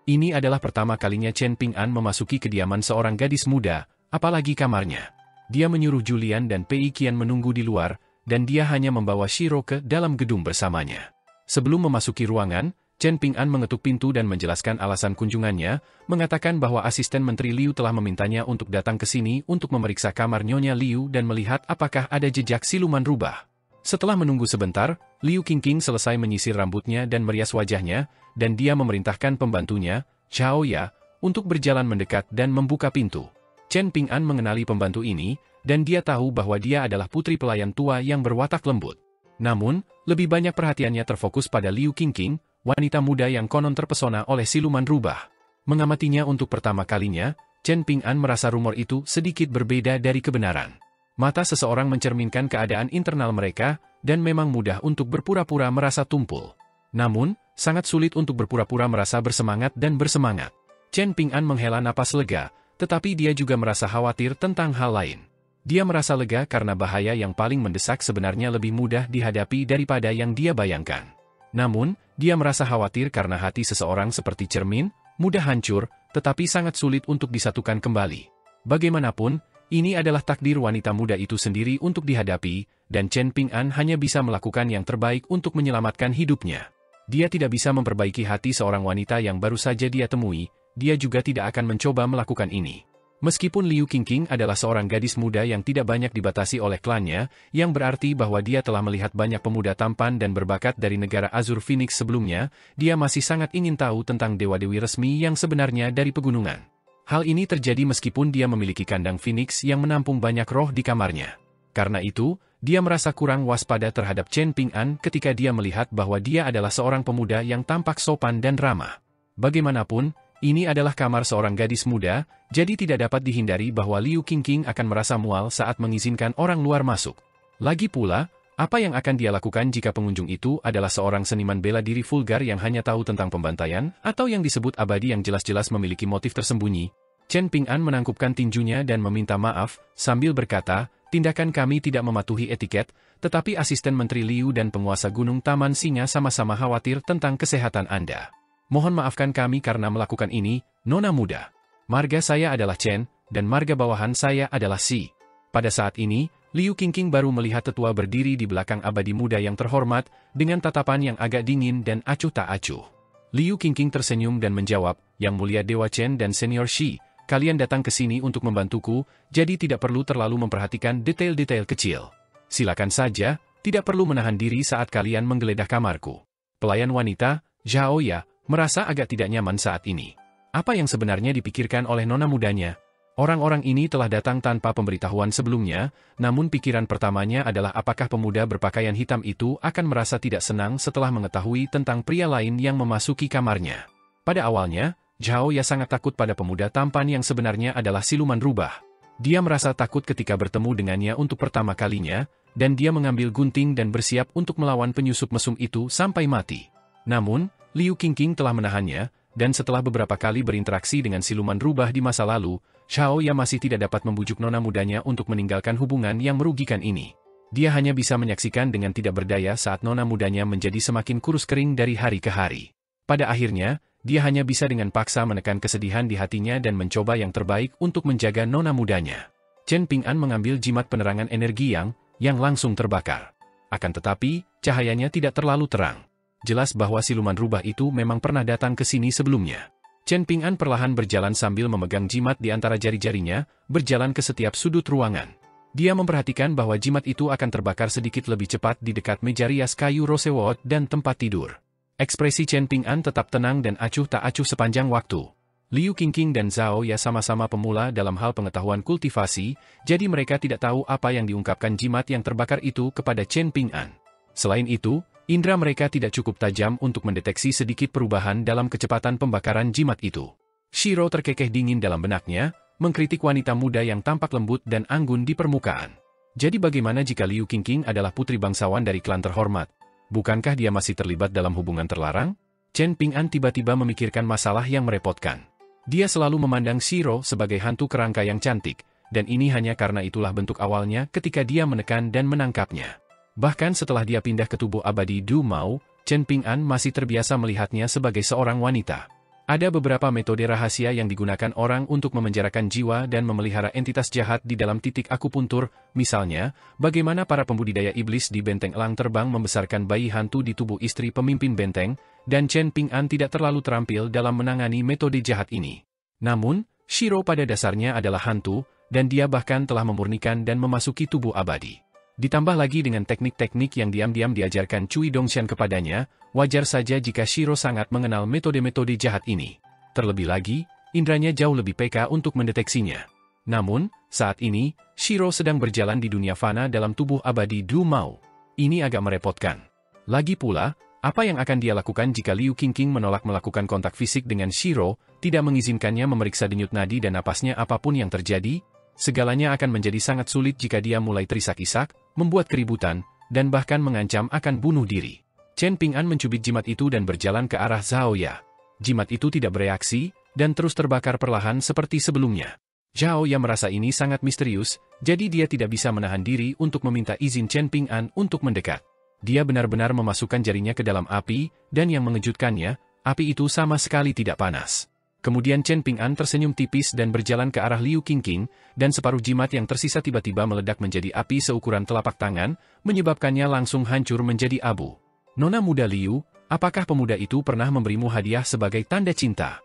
Ini adalah pertama kalinya Chen Ping'an memasuki kediaman seorang gadis muda, apalagi kamarnya. Dia menyuruh Julian dan Pei Qian menunggu di luar, dan dia hanya membawa Shiro ke dalam gedung bersamanya. Sebelum memasuki ruangan, Chen Ping'an mengetuk pintu dan menjelaskan alasan kunjungannya, mengatakan bahwa asisten Menteri Liu telah memintanya untuk datang ke sini untuk memeriksa kamar Nyonya Liu dan melihat apakah ada jejak siluman rubah. Setelah menunggu sebentar, Liu Qingqing selesai menyisir rambutnya dan merias wajahnya, dan dia memerintahkan pembantunya, Zhao Ya, untuk berjalan mendekat dan membuka pintu. Chen Ping'an mengenali pembantu ini, dan dia tahu bahwa dia adalah putri pelayan tua yang berwatak lembut. Namun, lebih banyak perhatiannya terfokus pada Liu Qingqing, wanita muda yang konon terpesona oleh siluman rubah. Mengamatinya untuk pertama kalinya, Chen Ping'an merasa rumor itu sedikit berbeda dari kebenaran. Mata seseorang mencerminkan keadaan internal mereka, dan memang mudah untuk berpura-pura merasa tumpul. Namun, sangat sulit untuk berpura-pura merasa bersemangat dan bersemangat. Chen Ping'an menghela napas lega, tetapi dia juga merasa khawatir tentang hal lain. Dia merasa lega karena bahaya yang paling mendesak sebenarnya lebih mudah dihadapi daripada yang dia bayangkan. Namun, dia merasa khawatir karena hati seseorang seperti cermin, mudah hancur, tetapi sangat sulit untuk disatukan kembali. Bagaimanapun, ini adalah takdir wanita muda itu sendiri untuk dihadapi, dan Chen Ping'an hanya bisa melakukan yang terbaik untuk menyelamatkan hidupnya. Dia tidak bisa memperbaiki hati seorang wanita yang baru saja dia temui, dia juga tidak akan mencoba melakukan ini. Meskipun Liu Qingqing adalah seorang gadis muda yang tidak banyak dibatasi oleh klannya, yang berarti bahwa dia telah melihat banyak pemuda tampan dan berbakat dari negara Azur Phoenix sebelumnya, dia masih sangat ingin tahu tentang dewa-dewi resmi yang sebenarnya dari pegunungan. Hal ini terjadi meskipun dia memiliki kandang Phoenix yang menampung banyak roh di kamarnya. Karena itu, dia merasa kurang waspada terhadap Chen Ping'an ketika dia melihat bahwa dia adalah seorang pemuda yang tampak sopan dan ramah. Bagaimanapun, ini adalah kamar seorang gadis muda, jadi tidak dapat dihindari bahwa Liu Qingqing akan merasa mual saat mengizinkan orang luar masuk. Lagi pula, apa yang akan dia lakukan jika pengunjung itu adalah seorang seniman bela diri vulgar yang hanya tahu tentang pembantaian, atau yang disebut abadi yang jelas-jelas memiliki motif tersembunyi? Chen Ping'an menangkupkan tinjunya dan meminta maaf, sambil berkata, tindakan kami tidak mematuhi etiket, tetapi asisten Menteri Liu dan penguasa Gunung Taman Singa sama-sama khawatir tentang kesehatan Anda. Mohon maafkan kami karena melakukan ini, Nona muda. Marga saya adalah Chen, dan marga bawahan saya adalah Si. Pada saat ini, Liu Qingqing baru melihat tetua berdiri di belakang abadi muda yang terhormat, dengan tatapan yang agak dingin dan acuh tak acuh. Liu Qingqing tersenyum dan menjawab, Yang Mulia Dewa Chen dan Senior Shi, kalian datang ke sini untuk membantuku, jadi tidak perlu terlalu memperhatikan detail-detail kecil. Silakan saja, tidak perlu menahan diri saat kalian menggeledah kamarku. Pelayan wanita, Zhao Ya, merasa agak tidak nyaman saat ini. Apa yang sebenarnya dipikirkan oleh nona mudanya? Orang-orang ini telah datang tanpa pemberitahuan sebelumnya, namun pikiran pertamanya adalah apakah pemuda berpakaian hitam itu akan merasa tidak senang setelah mengetahui tentang pria lain yang memasuki kamarnya. Pada awalnya, Zhao Ya sangat takut pada pemuda tampan yang sebenarnya adalah siluman rubah. Dia merasa takut ketika bertemu dengannya untuk pertama kalinya, dan dia mengambil gunting dan bersiap untuk melawan penyusup mesum itu sampai mati. Namun, Liu Qingqing telah menahannya, dan setelah beberapa kali berinteraksi dengan siluman rubah di masa lalu, Zhao Ya masih tidak dapat membujuk nona mudanya untuk meninggalkan hubungan yang merugikan ini. Dia hanya bisa menyaksikan dengan tidak berdaya saat nona mudanya menjadi semakin kurus kering dari hari ke hari. Pada akhirnya, dia hanya bisa dengan paksa menekan kesedihan di hatinya dan mencoba yang terbaik untuk menjaga nona mudanya. Chen Ping'an mengambil jimat penerangan energi yang langsung terbakar. Akan tetapi, cahayanya tidak terlalu terang. Jelas bahwa siluman rubah itu memang pernah datang ke sini sebelumnya. Chen Ping'an perlahan berjalan sambil memegang jimat di antara jari-jarinya, berjalan ke setiap sudut ruangan. Dia memperhatikan bahwa jimat itu akan terbakar sedikit lebih cepat di dekat meja rias kayu rosewood dan tempat tidur. Ekspresi Chen Ping'an tetap tenang dan acuh tak acuh sepanjang waktu. Liu Qingqing dan Zhao Ya sama-sama pemula dalam hal pengetahuan kultivasi, jadi mereka tidak tahu apa yang diungkapkan jimat yang terbakar itu kepada Chen Ping'an. Selain itu, indera mereka tidak cukup tajam untuk mendeteksi sedikit perubahan dalam kecepatan pembakaran jimat itu. Shiro terkekeh dingin dalam benaknya, mengkritik wanita muda yang tampak lembut dan anggun di permukaan. Jadi bagaimana jika Liu Qingqing adalah putri bangsawan dari klan terhormat? Bukankah dia masih terlibat dalam hubungan terlarang? Chen Ping'an tiba-tiba memikirkan masalah yang merepotkan. Dia selalu memandang Shiro sebagai hantu kerangka yang cantik, dan ini hanya karena itulah bentuk awalnya ketika dia menekan dan menangkapnya. Bahkan setelah dia pindah ke tubuh abadi Du Mao, Chen Ping'an masih terbiasa melihatnya sebagai seorang wanita. Ada beberapa metode rahasia yang digunakan orang untuk memenjarakan jiwa dan memelihara entitas jahat di dalam titik akupuntur, misalnya, bagaimana para pembudidaya iblis di benteng elang terbang membesarkan bayi hantu di tubuh istri pemimpin benteng, dan Chen Ping'an tidak terlalu terampil dalam menangani metode jahat ini. Namun, Shiro pada dasarnya adalah hantu, dan dia bahkan telah memurnikan dan memasuki tubuh abadi. Ditambah lagi dengan teknik-teknik yang diam-diam diajarkan Cui Dongshan kepadanya, wajar saja jika Shiro sangat mengenal metode-metode jahat ini. Terlebih lagi, indranya jauh lebih peka untuk mendeteksinya. Namun, saat ini, Shiro sedang berjalan di dunia fana dalam tubuh abadi Du Mao. Ini agak merepotkan. Lagi pula, apa yang akan dia lakukan jika Liu Qingqing menolak melakukan kontak fisik dengan Shiro, tidak mengizinkannya memeriksa denyut nadi dan napasnya apapun yang terjadi? Segalanya akan menjadi sangat sulit jika dia mulai terisak-isak, membuat keributan, dan bahkan mengancam akan bunuh diri. Chen Ping'an mencubit jimat itu dan berjalan ke arah Zhao Ya. Jimat itu tidak bereaksi, dan terus terbakar perlahan seperti sebelumnya. Zhao Ya merasa ini sangat misterius, jadi dia tidak bisa menahan diri untuk meminta izin Chen Ping'an untuk mendekat. Dia benar-benar memasukkan jarinya ke dalam api, dan yang mengejutkannya, api itu sama sekali tidak panas. Kemudian Chen Ping'an tersenyum tipis dan berjalan ke arah Liu Qingqing, dan separuh jimat yang tersisa tiba-tiba meledak menjadi api seukuran telapak tangan, menyebabkannya langsung hancur menjadi abu. Nona muda Liu, apakah pemuda itu pernah memberimu hadiah sebagai tanda cinta?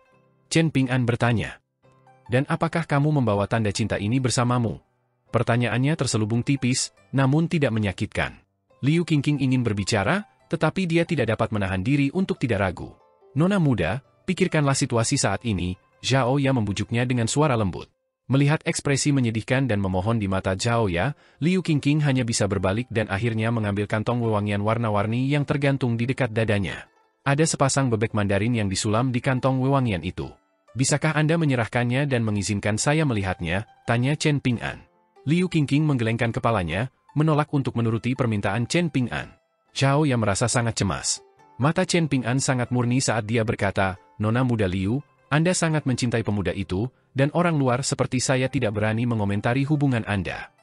Chen Ping'an bertanya. Dan apakah kamu membawa tanda cinta ini bersamamu? Pertanyaannya terselubung tipis, namun tidak menyakitkan. Liu Qingqing ingin berbicara, tetapi dia tidak dapat menahan diri untuk tidak ragu. Nona muda, pikirkanlah situasi saat ini, Zhao Ya membujuknya dengan suara lembut. Melihat ekspresi menyedihkan dan memohon di mata Zhao Ya, Liu Qingqing hanya bisa berbalik dan akhirnya mengambil kantong wewangian warna-warni yang tergantung di dekat dadanya. Ada sepasang bebek mandarin yang disulam di kantong wewangian itu. Bisakah Anda menyerahkannya dan mengizinkan saya melihatnya? Tanya Chen Ping'an. Liu Qingqing menggelengkan kepalanya, menolak untuk menuruti permintaan Chen Ping'an. Zhao Ya merasa sangat cemas. Mata Chen Ping'an sangat murni saat dia berkata, Nona muda Liu, Anda sangat mencintai pemuda itu, dan orang luar seperti saya tidak berani mengomentari hubungan Anda.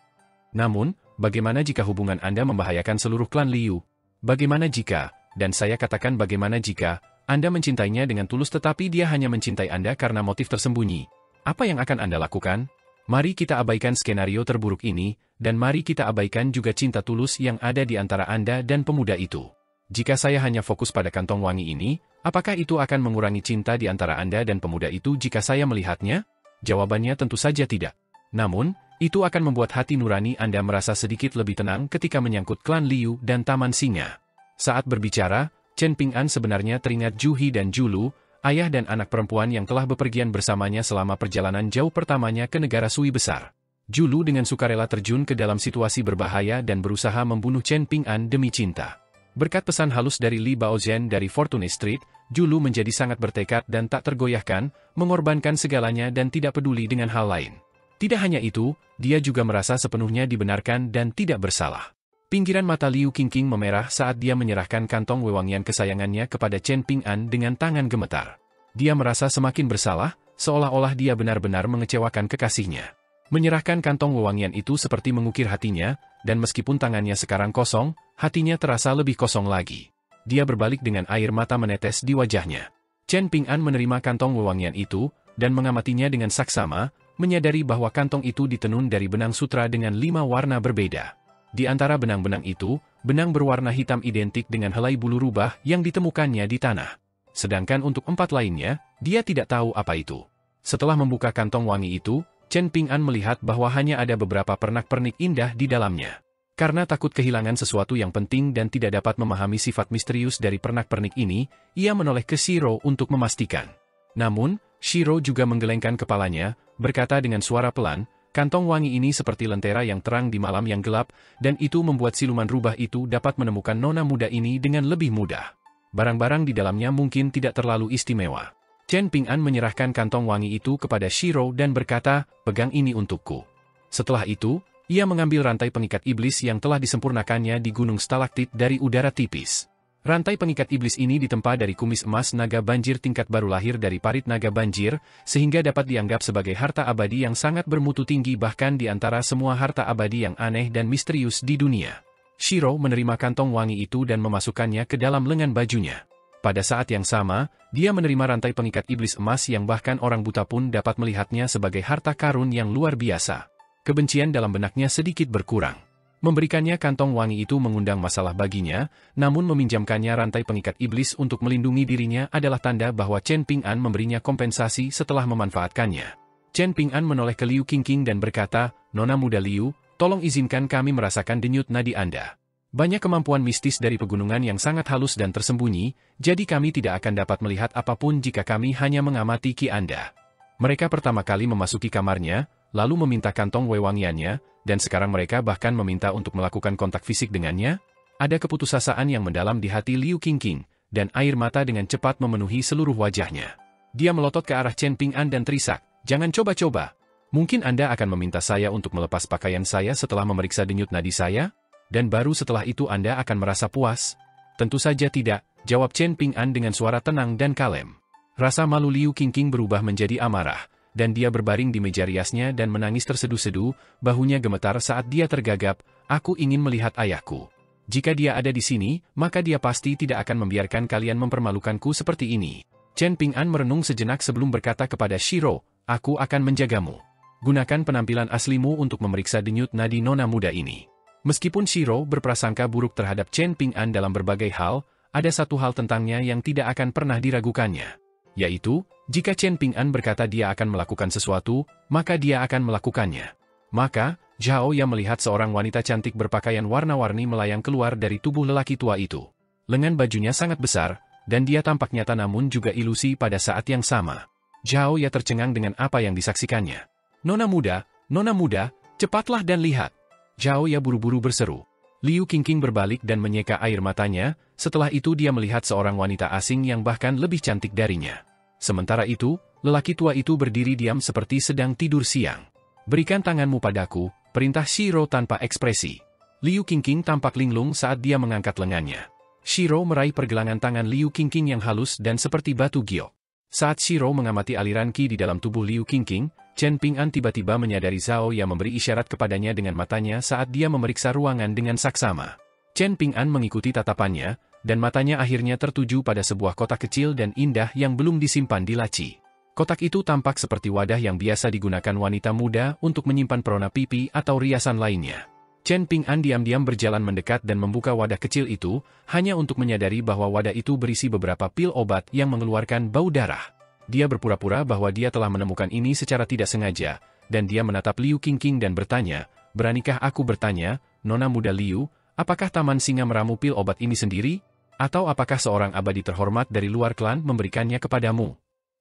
Namun, bagaimana jika hubungan Anda membahayakan seluruh klan Liu? Bagaimana jika, dan saya katakan bagaimana jika, Anda mencintainya dengan tulus tetapi dia hanya mencintai Anda karena motif tersembunyi? Apa yang akan Anda lakukan? Mari kita abaikan skenario terburuk ini, dan mari kita abaikan juga cinta tulus yang ada di antara Anda dan pemuda itu. Jika saya hanya fokus pada kantong wangi ini, apakah itu akan mengurangi cinta di antara Anda dan pemuda itu jika saya melihatnya? Jawabannya tentu saja tidak. Namun, itu akan membuat hati nurani Anda merasa sedikit lebih tenang ketika menyangkut klan Liu dan Taman Singa. Saat berbicara, Chen Ping'an sebenarnya teringat Juhi dan Julu, ayah dan anak perempuan yang telah bepergian bersamanya selama perjalanan jauh pertamanya ke negara Sui besar. Julu dengan sukarela terjun ke dalam situasi berbahaya dan berusaha membunuh Chen Ping'an demi cinta. Berkat pesan halus dari Li Baozhen dari Fortune Street, Julu menjadi sangat bertekad dan tak tergoyahkan, mengorbankan segalanya dan tidak peduli dengan hal lain. Tidak hanya itu, dia juga merasa sepenuhnya dibenarkan dan tidak bersalah. Pinggiran mata Liu Qingqing memerah saat dia menyerahkan kantong wewangian kesayangannya kepada Chen Ping'an dengan tangan gemetar. Dia merasa semakin bersalah, seolah-olah dia benar-benar mengecewakan kekasihnya. Menyerahkan kantong wewangian itu seperti mengukir hatinya, dan meskipun tangannya sekarang kosong, hatinya terasa lebih kosong lagi. Dia berbalik dengan air mata menetes di wajahnya. Chen Ping'an menerima kantong wewangian itu, dan mengamatinya dengan saksama, menyadari bahwa kantong itu ditenun dari benang sutra dengan 5 warna berbeda. Di antara benang-benang itu, benang berwarna hitam identik dengan helai bulu rubah yang ditemukannya di tanah. Sedangkan untuk 4 lainnya, dia tidak tahu apa itu. Setelah membuka kantong wangi itu, Chen Ping'an melihat bahwa hanya ada beberapa pernak-pernik indah di dalamnya. Karena takut kehilangan sesuatu yang penting dan tidak dapat memahami sifat misterius dari pernak-pernik ini, ia menoleh ke Shiro untuk memastikan. Namun, Shiro juga menggelengkan kepalanya, berkata dengan suara pelan, kantong wangi ini seperti lentera yang terang di malam yang gelap, dan itu membuat siluman rubah itu dapat menemukan nona muda ini dengan lebih mudah. Barang-barang di dalamnya mungkin tidak terlalu istimewa. Chen Ping'an menyerahkan kantong wangi itu kepada Shiro dan berkata, pegang ini untukku. Setelah itu, ia mengambil rantai pengikat iblis yang telah disempurnakannya di gunung stalaktit dari udara tipis. Rantai pengikat iblis ini ditempa dari kumis emas naga banjir tingkat baru lahir dari parit naga banjir, sehingga dapat dianggap sebagai harta abadi yang sangat bermutu tinggi bahkan di antara semua harta abadi yang aneh dan misterius di dunia. Shiro menerima kantong wangi itu dan memasukkannya ke dalam lengan bajunya. Pada saat yang sama, dia menerima rantai pengikat iblis emas yang bahkan orang buta pun dapat melihatnya sebagai harta karun yang luar biasa. Kebencian dalam benaknya sedikit berkurang. Memberikannya kantong wangi itu mengundang masalah baginya, namun meminjamkannya rantai pengikat iblis untuk melindungi dirinya adalah tanda bahwa Chen Ping'an memberinya kompensasi setelah memanfaatkannya. Chen Ping'an menoleh ke Liu Qingqing dan berkata, "Nona muda Liu, tolong izinkan kami merasakan denyut nadi Anda. Banyak kemampuan mistis dari pegunungan yang sangat halus dan tersembunyi, jadi kami tidak akan dapat melihat apapun jika kami hanya mengamati ki Anda." Mereka pertama kali memasuki kamarnya, lalu meminta kantong wewangiannya, dan sekarang mereka bahkan meminta untuk melakukan kontak fisik dengannya. Ada keputusasaan yang mendalam di hati Liu Qingqing, dan air mata dengan cepat memenuhi seluruh wajahnya. Dia melotot ke arah Chen Ping'an dan terisak, "Jangan coba-coba. Mungkin Anda akan meminta saya untuk melepas pakaian saya setelah memeriksa denyut nadi saya? Dan baru setelah itu Anda akan merasa puas?" "Tentu saja tidak," jawab Chen Ping'an dengan suara tenang dan kalem. Rasa malu Liu Qingqing berubah menjadi amarah, dan dia berbaring di meja riasnya dan menangis terseduh-seduh, bahunya gemetar saat dia tergagap, "Aku ingin melihat ayahku. Jika dia ada di sini, maka dia pasti tidak akan membiarkan kalian mempermalukanku seperti ini." Chen Ping'an merenung sejenak sebelum berkata kepada Shiro, "Aku akan menjagamu. Gunakan penampilan aslimu untuk memeriksa denyut nadi nona muda ini." Meskipun Shiro berprasangka buruk terhadap Chen Ping'an dalam berbagai hal, ada satu hal tentangnya yang tidak akan pernah diragukannya. Yaitu, jika Chen Ping'an berkata dia akan melakukan sesuatu, maka dia akan melakukannya. Maka, Zhao Ya melihat seorang wanita cantik berpakaian warna-warni melayang keluar dari tubuh lelaki tua itu. Lengan bajunya sangat besar, dan dia tampak nyata namun juga ilusi pada saat yang sama. Zhao Ya tercengang dengan apa yang disaksikannya. Nona muda, cepatlah dan lihat." Zhao Ya buru-buru berseru. Liu Qingqing berbalik dan menyeka air matanya, setelah itu dia melihat seorang wanita asing yang bahkan lebih cantik darinya. Sementara itu, lelaki tua itu berdiri diam seperti sedang tidur siang. "Berikan tanganmu padaku," perintah Shiro tanpa ekspresi. Liu Qingqing tampak linglung saat dia mengangkat lengannya. Shiro meraih pergelangan tangan Liu Qingqing yang halus dan seperti batu giok. Saat Shiro mengamati aliran ki di dalam tubuh Liu Qingqing, Chen Ping'an tiba-tiba menyadari Zhao Ya memberi isyarat kepadanya dengan matanya saat dia memeriksa ruangan dengan saksama. Chen Ping'an mengikuti tatapannya, dan matanya akhirnya tertuju pada sebuah kotak kecil dan indah yang belum disimpan di laci. Kotak itu tampak seperti wadah yang biasa digunakan wanita muda untuk menyimpan perona pipi atau riasan lainnya. Chen Ping'an diam-diam berjalan mendekat dan membuka wadah kecil itu, hanya untuk menyadari bahwa wadah itu berisi beberapa pil obat yang mengeluarkan bau darah. Dia berpura-pura bahwa dia telah menemukan ini secara tidak sengaja, dan dia menatap Liu Qingqing dan bertanya, "Beranikah aku bertanya, Nona muda Liu, apakah Taman Singa meramu pil obat ini sendiri? Atau apakah seorang abadi terhormat dari luar klan memberikannya kepadamu?"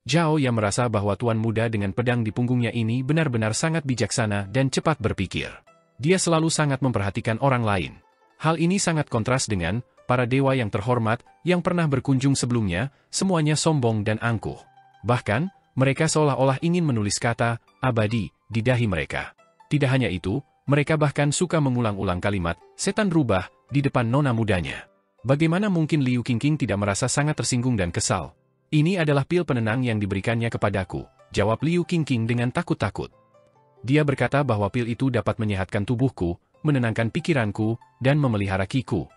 Zhao Ya merasa bahwa tuan muda dengan pedang di punggungnya ini benar-benar sangat bijaksana dan cepat berpikir. Dia selalu sangat memperhatikan orang lain. Hal ini sangat kontras dengan para dewa yang terhormat yang pernah berkunjung sebelumnya, semuanya sombong dan angkuh. Bahkan, mereka seolah-olah ingin menulis kata "abadi" di dahi mereka. Tidak hanya itu, mereka bahkan suka mengulang-ulang kalimat "setan rubah" di depan nona mudanya. Bagaimana mungkin Liu Qingqing tidak merasa sangat tersinggung dan kesal? "Ini adalah pil penenang yang diberikannya kepadaku," jawab Liu Qingqing dengan takut-takut. Dia berkata bahwa pil itu dapat menyehatkan tubuhku, menenangkan pikiranku, dan memelihara kiku.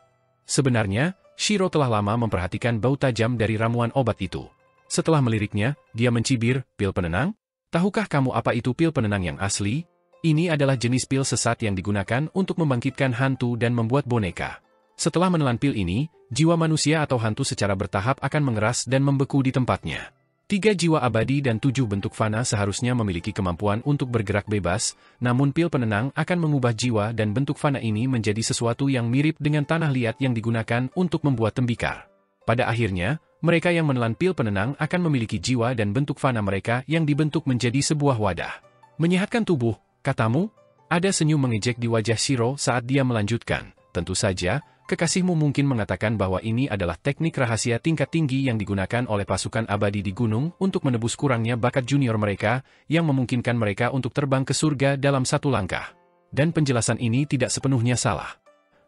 Sebenarnya, Shiro telah lama memperhatikan bau tajam dari ramuan obat itu. Setelah meliriknya, dia mencibir, "Pil penenang? Tahukah kamu apa itu pil penenang yang asli? Ini adalah jenis pil sesat yang digunakan untuk membangkitkan hantu dan membuat boneka. Setelah menelan pil ini, jiwa manusia atau hantu secara bertahap akan mengeras dan membeku di tempatnya. 3 jiwa abadi dan 7 bentuk fana seharusnya memiliki kemampuan untuk bergerak bebas, namun pil penenang akan mengubah jiwa dan bentuk fana ini menjadi sesuatu yang mirip dengan tanah liat yang digunakan untuk membuat tembikar. Pada akhirnya, mereka yang menelan pil penenang akan memiliki jiwa dan bentuk fana mereka yang dibentuk menjadi sebuah wadah. Menyehatkan tubuh, katamu?" Ada senyum mengejek di wajah Shiro saat dia melanjutkan, "Tentu saja, kekasihmu mungkin mengatakan bahwa ini adalah teknik rahasia tingkat tinggi yang digunakan oleh pasukan abadi di gunung untuk menebus kurangnya bakat junior mereka, yang memungkinkan mereka untuk terbang ke surga dalam satu langkah. Dan penjelasan ini tidak sepenuhnya salah.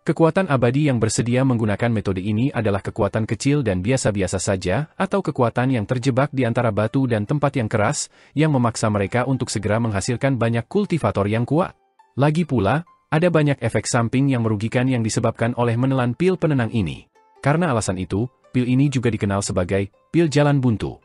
Kekuatan abadi yang bersedia menggunakan metode ini adalah kekuatan kecil dan biasa-biasa saja, atau kekuatan yang terjebak di antara batu dan tempat yang keras, yang memaksa mereka untuk segera menghasilkan banyak kultivator yang kuat. Lagi pula, ada banyak efek samping yang merugikan yang disebabkan oleh menelan pil penenang ini. Karena alasan itu, pil ini juga dikenal sebagai pil jalan buntu.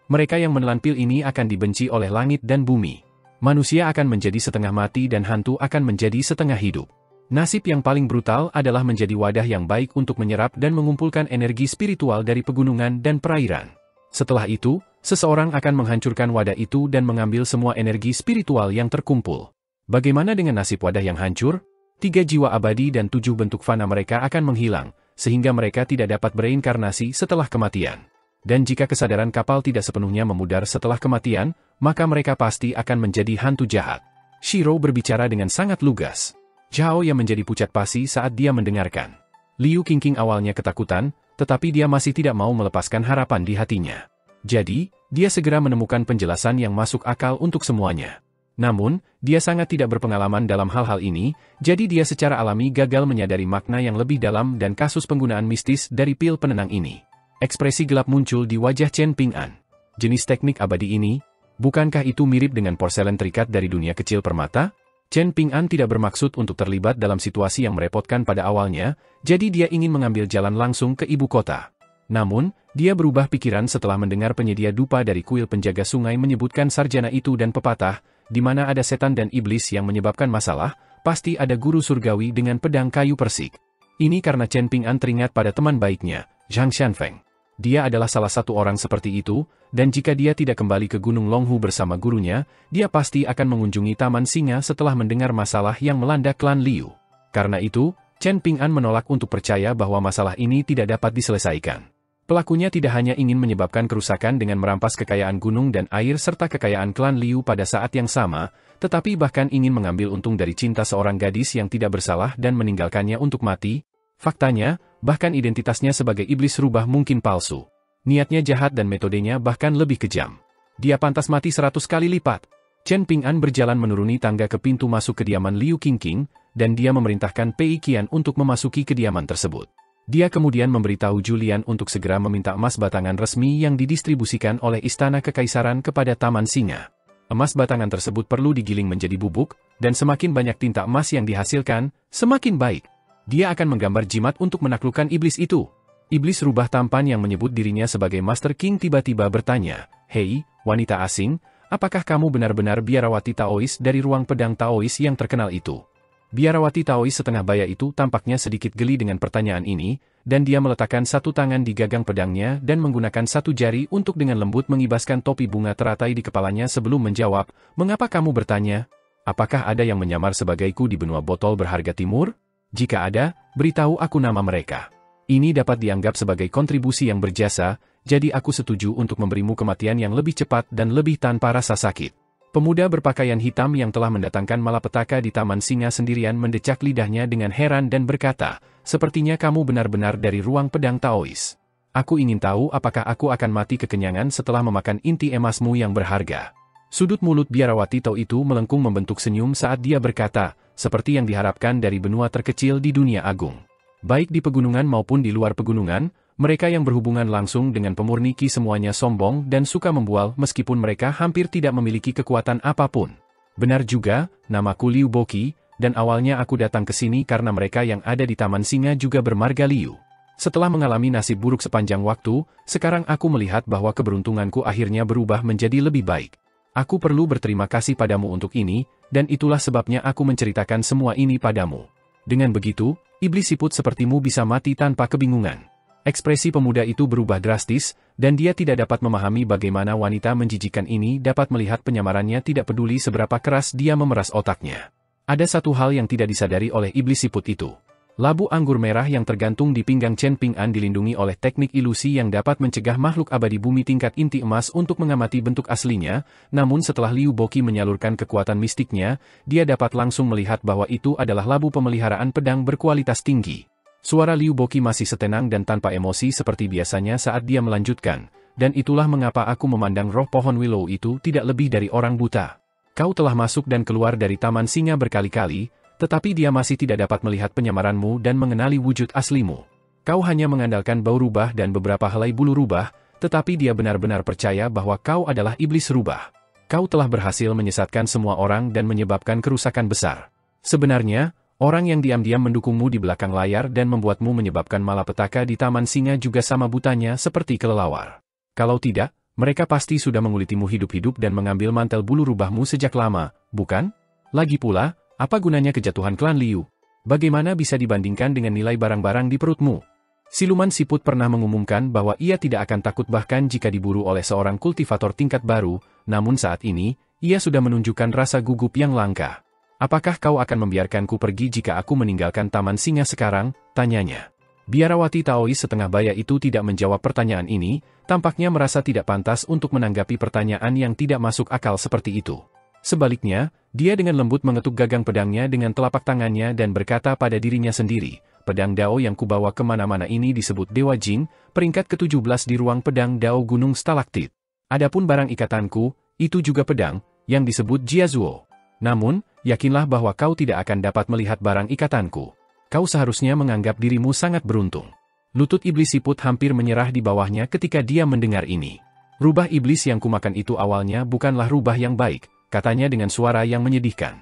Mereka yang menelan pil ini akan dibenci oleh langit dan bumi. Manusia akan menjadi setengah mati dan hantu akan menjadi setengah hidup. Nasib yang paling brutal adalah menjadi wadah yang baik untuk menyerap dan mengumpulkan energi spiritual dari pegunungan dan perairan. Setelah itu, seseorang akan menghancurkan wadah itu dan mengambil semua energi spiritual yang terkumpul. Bagaimana dengan nasib wadah yang hancur? 3 jiwa abadi dan 7 bentuk fana mereka akan menghilang, sehingga mereka tidak dapat bereinkarnasi setelah kematian. Dan jika kesadaran kapal tidak sepenuhnya memudar setelah kematian, maka mereka pasti akan menjadi hantu jahat. Shiro berbicara dengan sangat lugas. Zhao yang menjadi pucat pasi saat dia mendengarkan. Liu Qingqing awalnya ketakutan, tetapi dia masih tidak mau melepaskan harapan di hatinya. Jadi, dia segera menemukan penjelasan yang masuk akal untuk semuanya. Namun, dia sangat tidak berpengalaman dalam hal-hal ini, jadi dia secara alami gagal menyadari makna yang lebih dalam dan kasus penggunaan mistis dari pil penenang ini. Ekspresi gelap muncul di wajah Chen Ping'an. Jenis teknik abadi ini, bukankah itu mirip dengan porselen terikat dari dunia kecil permata? Chen Ping'an tidak bermaksud untuk terlibat dalam situasi yang merepotkan pada awalnya, jadi dia ingin mengambil jalan langsung ke ibu kota. Namun, dia berubah pikiran setelah mendengar penyedia dupa dari kuil penjaga sungai menyebutkan sarjana itu dan pepatah, di mana ada setan dan iblis yang menyebabkan masalah, pasti ada guru surgawi dengan pedang kayu persik. Ini karena Chen Ping'an teringat pada teman baiknya, Zhang Xianfeng. Dia adalah salah satu orang seperti itu, dan jika dia tidak kembali ke Gunung Longhu bersama gurunya, dia pasti akan mengunjungi Taman Singa setelah mendengar masalah yang melanda klan Liu. Karena itu, Chen Ping'an menolak untuk percaya bahwa masalah ini tidak dapat diselesaikan. Pelakunya tidak hanya ingin menyebabkan kerusakan dengan merampas kekayaan gunung dan air serta kekayaan klan Liu pada saat yang sama, tetapi bahkan ingin mengambil untung dari cinta seorang gadis yang tidak bersalah dan meninggalkannya untuk mati. Faktanya, bahkan identitasnya sebagai iblis rubah mungkin palsu. Niatnya jahat dan metodenya bahkan lebih kejam. Dia pantas mati 100 kali lipat. Chen Ping'an berjalan menuruni tangga ke pintu masuk kediaman Liu Qingqing, dan dia memerintahkan Pei Qian untuk memasuki kediaman tersebut. Dia kemudian memberitahu Julian untuk segera meminta emas batangan resmi yang didistribusikan oleh Istana Kekaisaran kepada Taman Singa. Emas batangan tersebut perlu digiling menjadi bubuk, dan semakin banyak tinta emas yang dihasilkan, semakin baik. Dia akan menggambar jimat untuk menaklukkan iblis itu. Iblis rubah tampan yang menyebut dirinya sebagai Master King tiba-tiba bertanya, "Hei, wanita asing, apakah kamu benar-benar biarawati Taois dari ruang pedang Taois yang terkenal itu?" Biarawati Taois setengah baya itu tampaknya sedikit geli dengan pertanyaan ini, dan dia meletakkan satu tangan di gagang pedangnya dan menggunakan satu jari untuk dengan lembut mengibaskan topi bunga teratai di kepalanya sebelum menjawab, "Mengapa kamu bertanya? Apakah ada yang menyamar sebagaiku di benua botol berharga timur? Jika ada, beritahu aku nama mereka. Ini dapat dianggap sebagai kontribusi yang berjasa, jadi aku setuju untuk memberimu kematian yang lebih cepat dan lebih tanpa rasa sakit." Pemuda berpakaian hitam yang telah mendatangkan malapetaka di Taman Singa sendirian mendecak lidahnya dengan heran dan berkata, "Sepertinya kamu benar-benar dari ruang pedang Taois. Aku ingin tahu apakah aku akan mati kekenyangan setelah memakan inti emasmu yang berharga." Sudut mulut biarawati Tao itu melengkung membentuk senyum saat dia berkata, seperti yang diharapkan dari benua terkecil di dunia agung. Baik di pegunungan maupun di luar pegunungan, mereka yang berhubungan langsung dengan pemurni Qi semuanya sombong dan suka membual meskipun mereka hampir tidak memiliki kekuatan apapun. Benar juga, namaku Liu Boqi, dan awalnya aku datang ke sini karena mereka yang ada di Taman Singa juga bermarga Liu. Setelah mengalami nasib buruk sepanjang waktu, sekarang aku melihat bahwa keberuntunganku akhirnya berubah menjadi lebih baik. Aku perlu berterima kasih padamu untuk ini, dan itulah sebabnya aku menceritakan semua ini padamu. Dengan begitu, iblis siput sepertimu bisa mati tanpa kebingungan. Ekspresi pemuda itu berubah drastis, dan dia tidak dapat memahami bagaimana wanita menjijikan ini dapat melihat penyamarannya tidak peduli seberapa keras dia memeras otaknya. Ada satu hal yang tidak disadari oleh iblis siput itu. Labu anggur merah yang tergantung di pinggang Chen Ping'an dilindungi oleh teknik ilusi yang dapat mencegah makhluk abadi bumi tingkat inti emas untuk mengamati bentuk aslinya, namun setelah Liu Boqi menyalurkan kekuatan mistiknya, dia dapat langsung melihat bahwa itu adalah labu pemeliharaan pedang berkualitas tinggi. Suara Liu Boqi masih setenang dan tanpa emosi seperti biasanya saat dia melanjutkan, dan itulah mengapa aku memandang roh pohon willow itu tidak lebih dari orang buta. Kau telah masuk dan keluar dari Taman Singa berkali-kali, tetapi dia masih tidak dapat melihat penyamaranmu dan mengenali wujud aslimu. Kau hanya mengandalkan bau rubah dan beberapa helai bulu rubah, tetapi dia benar-benar percaya bahwa kau adalah iblis rubah. Kau telah berhasil menyesatkan semua orang dan menyebabkan kerusakan besar. Sebenarnya, Orang yang diam-diam mendukungmu di belakang layar dan membuatmu menyebabkan malapetaka di Taman Singa juga sama butanya seperti kelelawar. Kalau tidak, mereka pasti sudah mengulitimu hidup-hidup dan mengambil mantel bulu rubahmu sejak lama, bukan? Lagi pula, apa gunanya kejatuhan klan Liu? Bagaimana bisa dibandingkan dengan nilai barang-barang di perutmu? Siluman siput pernah mengumumkan bahwa ia tidak akan takut bahkan jika diburu oleh seorang kultivator tingkat baru, namun saat ini, ia sudah menunjukkan rasa gugup yang langka. Apakah kau akan membiarkanku pergi jika aku meninggalkan Taman Singa sekarang? Tanyanya. Biarawati Taois setengah baya itu tidak menjawab pertanyaan ini, tampaknya merasa tidak pantas untuk menanggapi pertanyaan yang tidak masuk akal seperti itu. Sebaliknya, dia dengan lembut mengetuk gagang pedangnya dengan telapak tangannya dan berkata pada dirinya sendiri, pedang Dao yang kubawa kemana-mana ini disebut Dewa Jing, peringkat ke-17 di ruang pedang Dao Gunung Stalaktit. Adapun barang ikatanku, itu juga pedang, yang disebut Jiazuo. Namun, yakinlah bahwa kau tidak akan dapat melihat barang ikatanku. Kau seharusnya menganggap dirimu sangat beruntung. Lutut iblis siput hampir menyerah di bawahnya ketika dia mendengar ini. Rubah iblis yang kumakan itu awalnya bukanlah rubah yang baik, katanya dengan suara yang menyedihkan.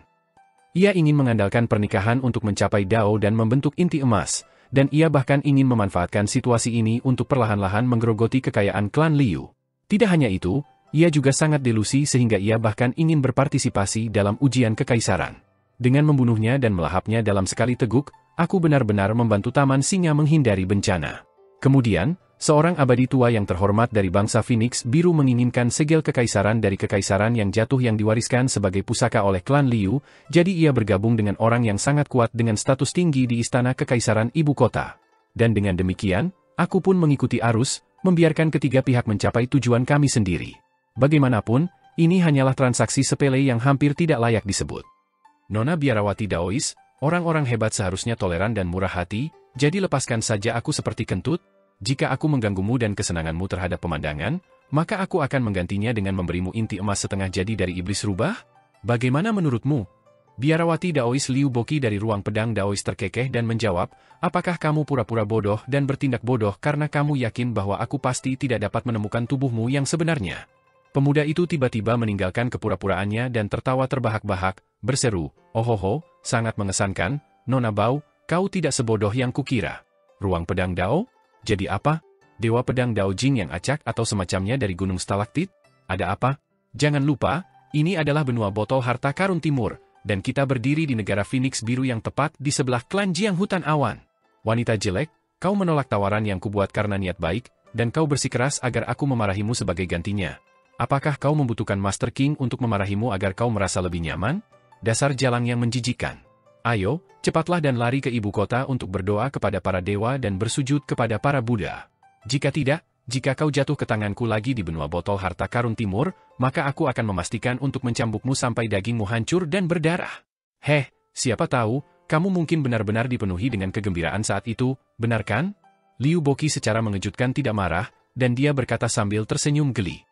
Ia ingin mengandalkan pernikahan untuk mencapai Dao dan membentuk inti emas, dan ia bahkan ingin memanfaatkan situasi ini untuk perlahan-lahan menggerogoti kekayaan klan Liu. Tidak hanya itu, ia juga sangat delusi sehingga ia bahkan ingin berpartisipasi dalam ujian kekaisaran. Dengan membunuhnya dan melahapnya dalam sekali teguk, aku benar-benar membantu Taman Singa menghindari bencana. Kemudian, seorang abadi tua yang terhormat dari bangsa Phoenix Biru menginginkan segel kekaisaran dari kekaisaran yang jatuh yang diwariskan sebagai pusaka oleh klan Liu, jadi ia bergabung dengan orang yang sangat kuat dengan status tinggi di istana kekaisaran ibu kota. Dan dengan demikian, aku pun mengikuti arus, membiarkan ketiga pihak mencapai tujuan kami sendiri. Bagaimanapun, ini hanyalah transaksi sepele yang hampir tidak layak disebut. Nona Biarawati Daois, orang-orang hebat seharusnya toleran dan murah hati, jadi lepaskan saja aku seperti kentut. Jika aku mengganggumu dan kesenanganmu terhadap pemandangan, maka aku akan menggantinya dengan memberimu inti emas setengah jadi dari iblis rubah? Bagaimana menurutmu? Biarawati Daois Liu Boqi dari ruang pedang Daois terkekeh dan menjawab, apakah kamu pura-pura bodoh dan bertindak bodoh karena kamu yakin bahwa aku pasti tidak dapat menemukan tubuhmu yang sebenarnya? Pemuda itu tiba-tiba meninggalkan kepura-puraannya dan tertawa terbahak-bahak, berseru, "Ohoho, sangat mengesankan, Nona Bao, kau tidak sebodoh yang kukira. Ruang pedang Dao? Jadi apa? Dewa pedang Dao Jing yang acak atau semacamnya dari Gunung Stalaktit? Ada apa? Jangan lupa, ini adalah benua botol harta karun timur, dan kita berdiri di negara Phoenix Biru yang tepat di sebelah klan Jiang Hutan Awan. Wanita jelek, kau menolak tawaran yang kubuat karena niat baik, dan kau bersikeras agar aku memarahimu sebagai gantinya. Apakah kau membutuhkan Master King untuk memarahimu agar kau merasa lebih nyaman? Dasar jalang yang menjijikan. Ayo, cepatlah dan lari ke ibu kota untuk berdoa kepada para dewa dan bersujud kepada para Buddha. Jika tidak, jika kau jatuh ke tanganku lagi di benua botol harta karun timur, maka aku akan memastikan untuk mencambukmu sampai dagingmu hancur dan berdarah. Heh, siapa tahu, kamu mungkin benar-benar dipenuhi dengan kegembiraan saat itu, benar kan? Liu Boqi secara mengejutkan tidak marah, dan dia berkata sambil tersenyum geli.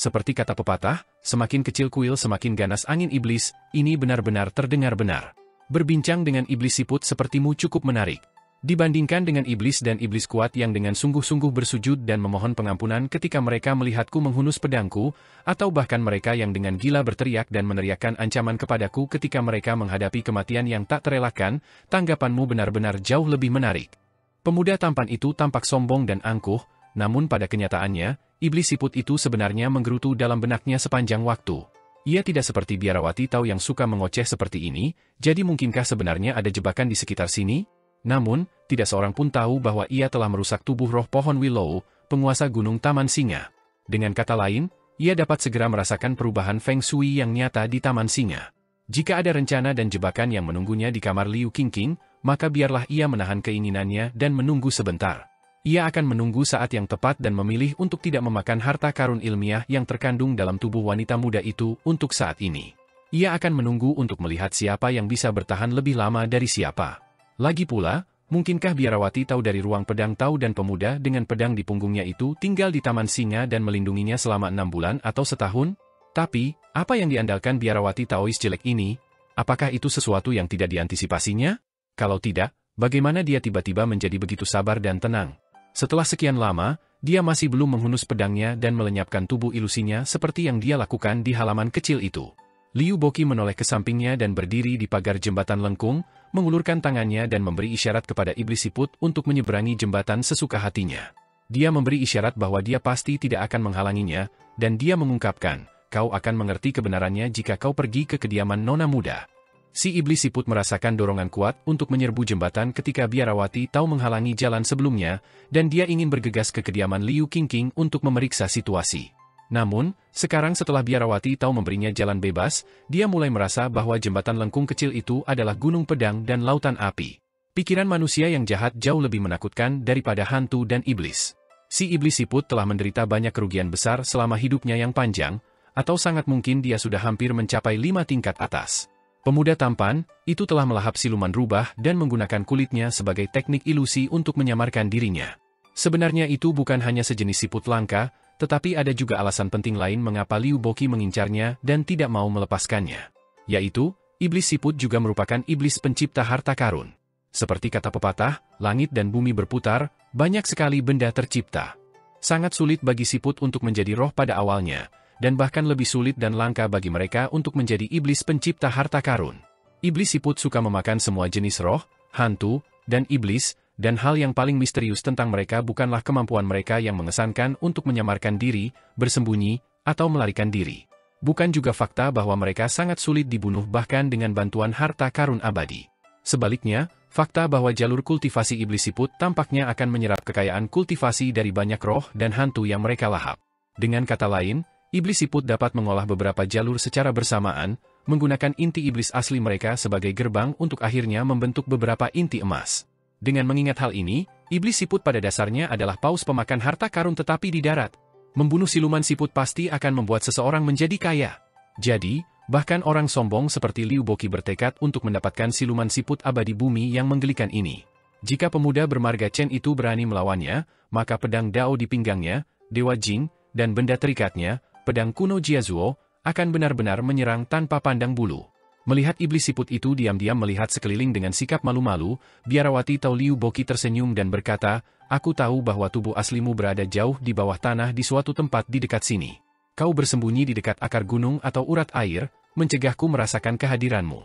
Seperti kata pepatah, semakin kecil kuil semakin ganas angin iblis, ini benar-benar terdengar benar. Berbincang dengan iblis siput sepertimu cukup menarik. Dibandingkan dengan iblis dan iblis kuat yang dengan sungguh-sungguh bersujud dan memohon pengampunan ketika mereka melihatku menghunus pedangku, atau bahkan mereka yang dengan gila berteriak dan meneriakkan ancaman kepadaku ketika mereka menghadapi kematian yang tak terelakkan, tanggapanmu benar-benar jauh lebih menarik. Pemuda tampan itu tampak sombong dan angkuh, namun pada kenyataannya, iblis siput itu sebenarnya menggerutu dalam benaknya sepanjang waktu. Ia tidak seperti Biarawati Tao yang suka mengoceh seperti ini, jadi mungkinkah sebenarnya ada jebakan di sekitar sini? Namun, tidak seorang pun tahu bahwa ia telah merusak tubuh roh pohon Willow, penguasa gunung Taman Singa. Dengan kata lain, ia dapat segera merasakan perubahan Feng Shui yang nyata di Taman Singa. Jika ada rencana dan jebakan yang menunggunya di kamar Liu Qingqing, maka biarlah ia menahan keinginannya dan menunggu sebentar. Ia akan menunggu saat yang tepat dan memilih untuk tidak memakan harta karun ilmiah yang terkandung dalam tubuh wanita muda itu untuk saat ini. Ia akan menunggu untuk melihat siapa yang bisa bertahan lebih lama dari siapa. Lagi pula, mungkinkah Biarawati Tao dari ruang pedang Tao dan pemuda dengan pedang di punggungnya itu tinggal di Taman Singa dan melindunginya selama 6 bulan atau setahun? Tapi, apa yang diandalkan Biarawati Taois jelek ini? Apakah itu sesuatu yang tidak diantisipasinya? Kalau tidak, bagaimana dia tiba-tiba menjadi begitu sabar dan tenang? Setelah sekian lama, dia masih belum menghunus pedangnya dan melenyapkan tubuh ilusinya seperti yang dia lakukan di halaman kecil itu. Liu Boqi menoleh ke sampingnya dan berdiri di pagar jembatan lengkung, mengulurkan tangannya dan memberi isyarat kepada iblis siput untuk menyeberangi jembatan sesuka hatinya. Dia memberi isyarat bahwa dia pasti tidak akan menghalanginya, dan dia mengungkapkan, "Kau akan mengerti kebenarannya jika kau pergi ke kediaman nona muda." Si iblis siput merasakan dorongan kuat untuk menyerbu jembatan ketika biarawati tahu menghalangi jalan sebelumnya, dan dia ingin bergegas ke kediaman Liu Qingqing untuk memeriksa situasi. Namun, sekarang setelah biarawati tahu memberinya jalan bebas, dia mulai merasa bahwa jembatan lengkung kecil itu adalah gunung pedang dan lautan api. Pikiran manusia yang jahat jauh lebih menakutkan daripada hantu dan iblis. Si iblis siput telah menderita banyak kerugian besar selama hidupnya yang panjang, atau sangat mungkin dia sudah hampir mencapai 5 tingkat atas. Pemuda tampan, itu telah melahap siluman rubah dan menggunakan kulitnya sebagai teknik ilusi untuk menyamarkan dirinya. Sebenarnya itu bukan hanya sejenis siput langka, tetapi ada juga alasan penting lain mengapa Liu Boqi mengincarnya dan tidak mau melepaskannya. Yaitu, iblis siput juga merupakan iblis pencipta harta karun. Seperti kata pepatah, langit dan bumi berputar, banyak sekali benda tercipta. Sangat sulit bagi siput untuk menjadi roh pada awalnya, dan bahkan lebih sulit dan langka bagi mereka untuk menjadi iblis pencipta harta karun. Iblis siput suka memakan semua jenis roh, hantu, dan iblis, dan hal yang paling misterius tentang mereka bukanlah kemampuan mereka yang mengesankan untuk menyamarkan diri, bersembunyi, atau melarikan diri. Bukan juga fakta bahwa mereka sangat sulit dibunuh bahkan dengan bantuan harta karun abadi. Sebaliknya, fakta bahwa jalur kultivasi iblis siput tampaknya akan menyerap kekayaan kultivasi dari banyak roh dan hantu yang mereka lahap. Dengan kata lain, iblis siput dapat mengolah beberapa jalur secara bersamaan, menggunakan inti iblis asli mereka sebagai gerbang untuk akhirnya membentuk beberapa inti emas. Dengan mengingat hal ini, iblis siput pada dasarnya adalah paus pemakan harta karun tetapi di darat. Membunuh siluman siput pasti akan membuat seseorang menjadi kaya. Jadi, bahkan orang sombong seperti Liu Boqi bertekad untuk mendapatkan siluman siput abadi bumi yang menggelikan ini. Jika pemuda bermarga Chen itu berani melawannya, maka pedang Dao di pinggangnya, Dewa Jing, dan benda terikatnya, pedang kuno Jiazuo, akan benar-benar menyerang tanpa pandang bulu. Melihat iblis siput itu diam-diam melihat sekeliling dengan sikap malu-malu, biarawati tahu Liu Boqi tersenyum dan berkata, "Aku tahu bahwa tubuh aslimu berada jauh di bawah tanah di suatu tempat di dekat sini. Kau bersembunyi di dekat akar gunung atau urat air, mencegahku merasakan kehadiranmu."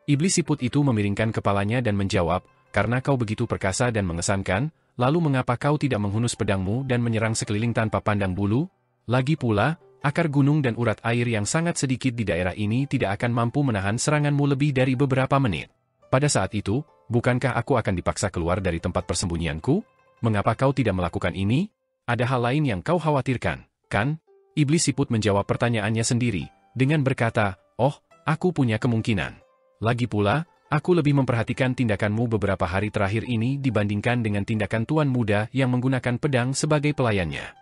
Iblis siput itu memiringkan kepalanya dan menjawab, "Karena kau begitu perkasa dan mengesankan, lalu mengapa kau tidak menghunus pedangmu dan menyerang sekeliling tanpa pandang bulu? Lagi pula, akar gunung dan urat air yang sangat sedikit di daerah ini tidak akan mampu menahan seranganmu lebih dari beberapa menit. Pada saat itu, bukankah aku akan dipaksa keluar dari tempat persembunyianku? Mengapa kau tidak melakukan ini? Ada hal lain yang kau khawatirkan, kan?" Iblis siput menjawab pertanyaannya sendiri, dengan berkata, "Oh, aku punya kemungkinan. Lagi pula, aku lebih memperhatikan tindakanmu beberapa hari terakhir ini dibandingkan dengan tindakan tuan muda yang menggunakan pedang sebagai pelayannya."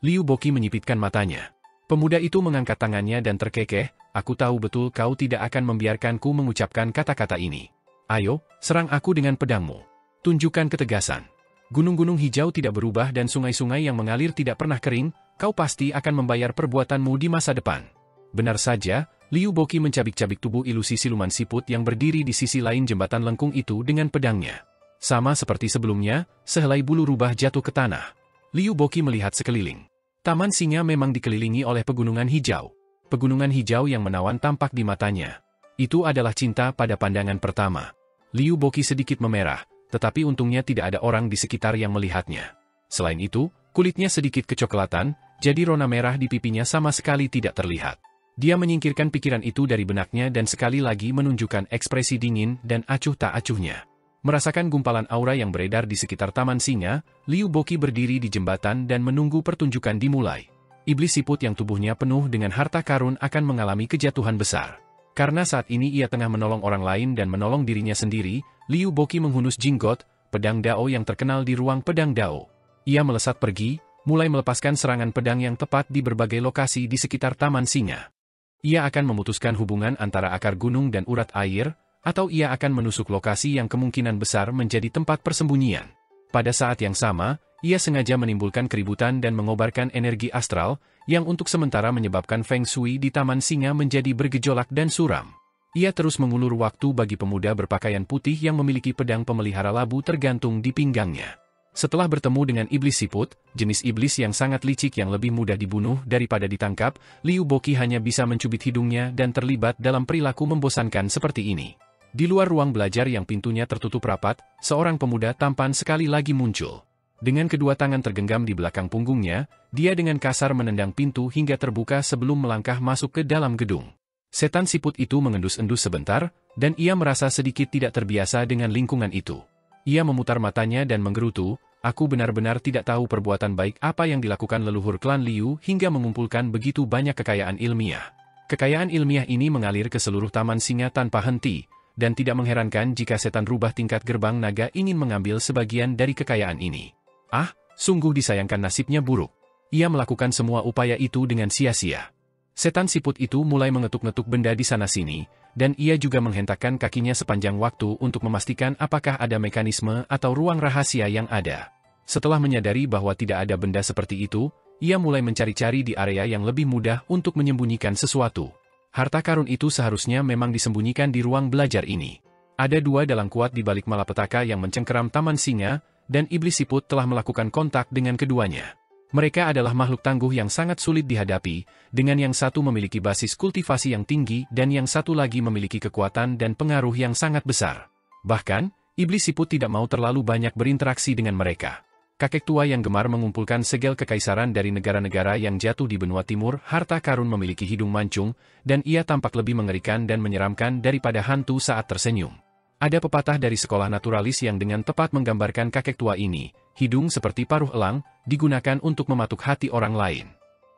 Liu Boqi menyipitkan matanya. Pemuda itu mengangkat tangannya dan terkekeh, "Aku tahu betul kau tidak akan membiarkanku mengucapkan kata-kata ini. Ayo, serang aku dengan pedangmu. Tunjukkan ketegasan. Gunung-gunung hijau tidak berubah dan sungai-sungai yang mengalir tidak pernah kering, kau pasti akan membayar perbuatanmu di masa depan." Benar saja, Liu Boqi mencabik-cabik tubuh ilusi siluman siput yang berdiri di sisi lain jembatan lengkung itu dengan pedangnya. Sama seperti sebelumnya, sehelai bulu rubah jatuh ke tanah. Liu Boqi melihat sekeliling. Taman Singa memang dikelilingi oleh pegunungan hijau. Pegunungan hijau yang menawan tampak di matanya. Itu adalah cinta pada pandangan pertama. Liu Boqi sedikit memerah, tetapi untungnya tidak ada orang di sekitar yang melihatnya. Selain itu, kulitnya sedikit kecoklatan, jadi rona merah di pipinya sama sekali tidak terlihat. Dia menyingkirkan pikiran itu dari benaknya dan sekali lagi menunjukkan ekspresi dingin dan acuh tak acuhnya. Merasakan gumpalan aura yang beredar di sekitar Taman Singa, Liu Boqi berdiri di jembatan dan menunggu pertunjukan dimulai. Iblis siput yang tubuhnya penuh dengan harta karun akan mengalami kejatuhan besar. Karena saat ini ia tengah menolong orang lain dan menolong dirinya sendiri, Liu Boqi menghunus jinggot, pedang Dao yang terkenal di ruang pedang Dao. Ia melesat pergi, mulai melepaskan serangan pedang yang tepat di berbagai lokasi di sekitar Taman Singa. Ia akan memutuskan hubungan antara akar gunung dan urat air, atau ia akan menusuk lokasi yang kemungkinan besar menjadi tempat persembunyian. Pada saat yang sama, ia sengaja menimbulkan keributan dan mengobarkan energi astral, yang untuk sementara menyebabkan Feng Shui di Taman Singa menjadi bergejolak dan suram. Ia terus mengulur waktu bagi pemuda berpakaian putih yang memiliki pedang pemelihara labu tergantung di pinggangnya. Setelah bertemu dengan iblis siput, jenis iblis yang sangat licik yang lebih mudah dibunuh daripada ditangkap, Liu Boqi hanya bisa mencubit hidungnya dan terlibat dalam perilaku membosankan seperti ini. Di luar ruang belajar yang pintunya tertutup rapat, seorang pemuda tampan sekali lagi muncul. Dengan kedua tangan tergenggam di belakang punggungnya, dia dengan kasar menendang pintu hingga terbuka sebelum melangkah masuk ke dalam gedung. Setan siput itu mengendus-endus sebentar, dan ia merasa sedikit tidak terbiasa dengan lingkungan itu. Ia memutar matanya dan menggerutu, "Aku benar-benar tidak tahu perbuatan baik apa yang dilakukan leluhur klan Liu hingga mengumpulkan begitu banyak kekayaan ilmiah. Kekayaan ilmiah ini mengalir ke seluruh Taman Singa tanpa henti, dan tidak mengherankan jika setan rubah tingkat gerbang naga ingin mengambil sebagian dari kekayaan ini. Ah, sungguh disayangkan nasibnya buruk. Ia melakukan semua upaya itu dengan sia-sia." Setan siput itu mulai mengetuk-ngetuk benda di sana-sini, dan ia juga menghentakkan kakinya sepanjang waktu untuk memastikan apakah ada mekanisme atau ruang rahasia yang ada. Setelah menyadari bahwa tidak ada benda seperti itu, ia mulai mencari-cari di area yang lebih mudah untuk menyembunyikan sesuatu. Harta karun itu seharusnya memang disembunyikan di ruang belajar ini. Ada dua dalang kuat di balik malapetaka yang mencengkeram Taman Singa, dan iblis siput telah melakukan kontak dengan keduanya. Mereka adalah makhluk tangguh yang sangat sulit dihadapi, dengan yang satu memiliki basis kultivasi yang tinggi dan yang satu lagi memiliki kekuatan dan pengaruh yang sangat besar. Bahkan, iblis siput tidak mau terlalu banyak berinteraksi dengan mereka. Kakek tua yang gemar mengumpulkan segel kekaisaran dari negara-negara yang jatuh di benua timur, harta karun memiliki hidung mancung, dan ia tampak lebih mengerikan dan menyeramkan daripada hantu saat tersenyum. Ada pepatah dari sekolah naturalis yang dengan tepat menggambarkan kakek tua ini, hidung seperti paruh elang, digunakan untuk mematuk hati orang lain.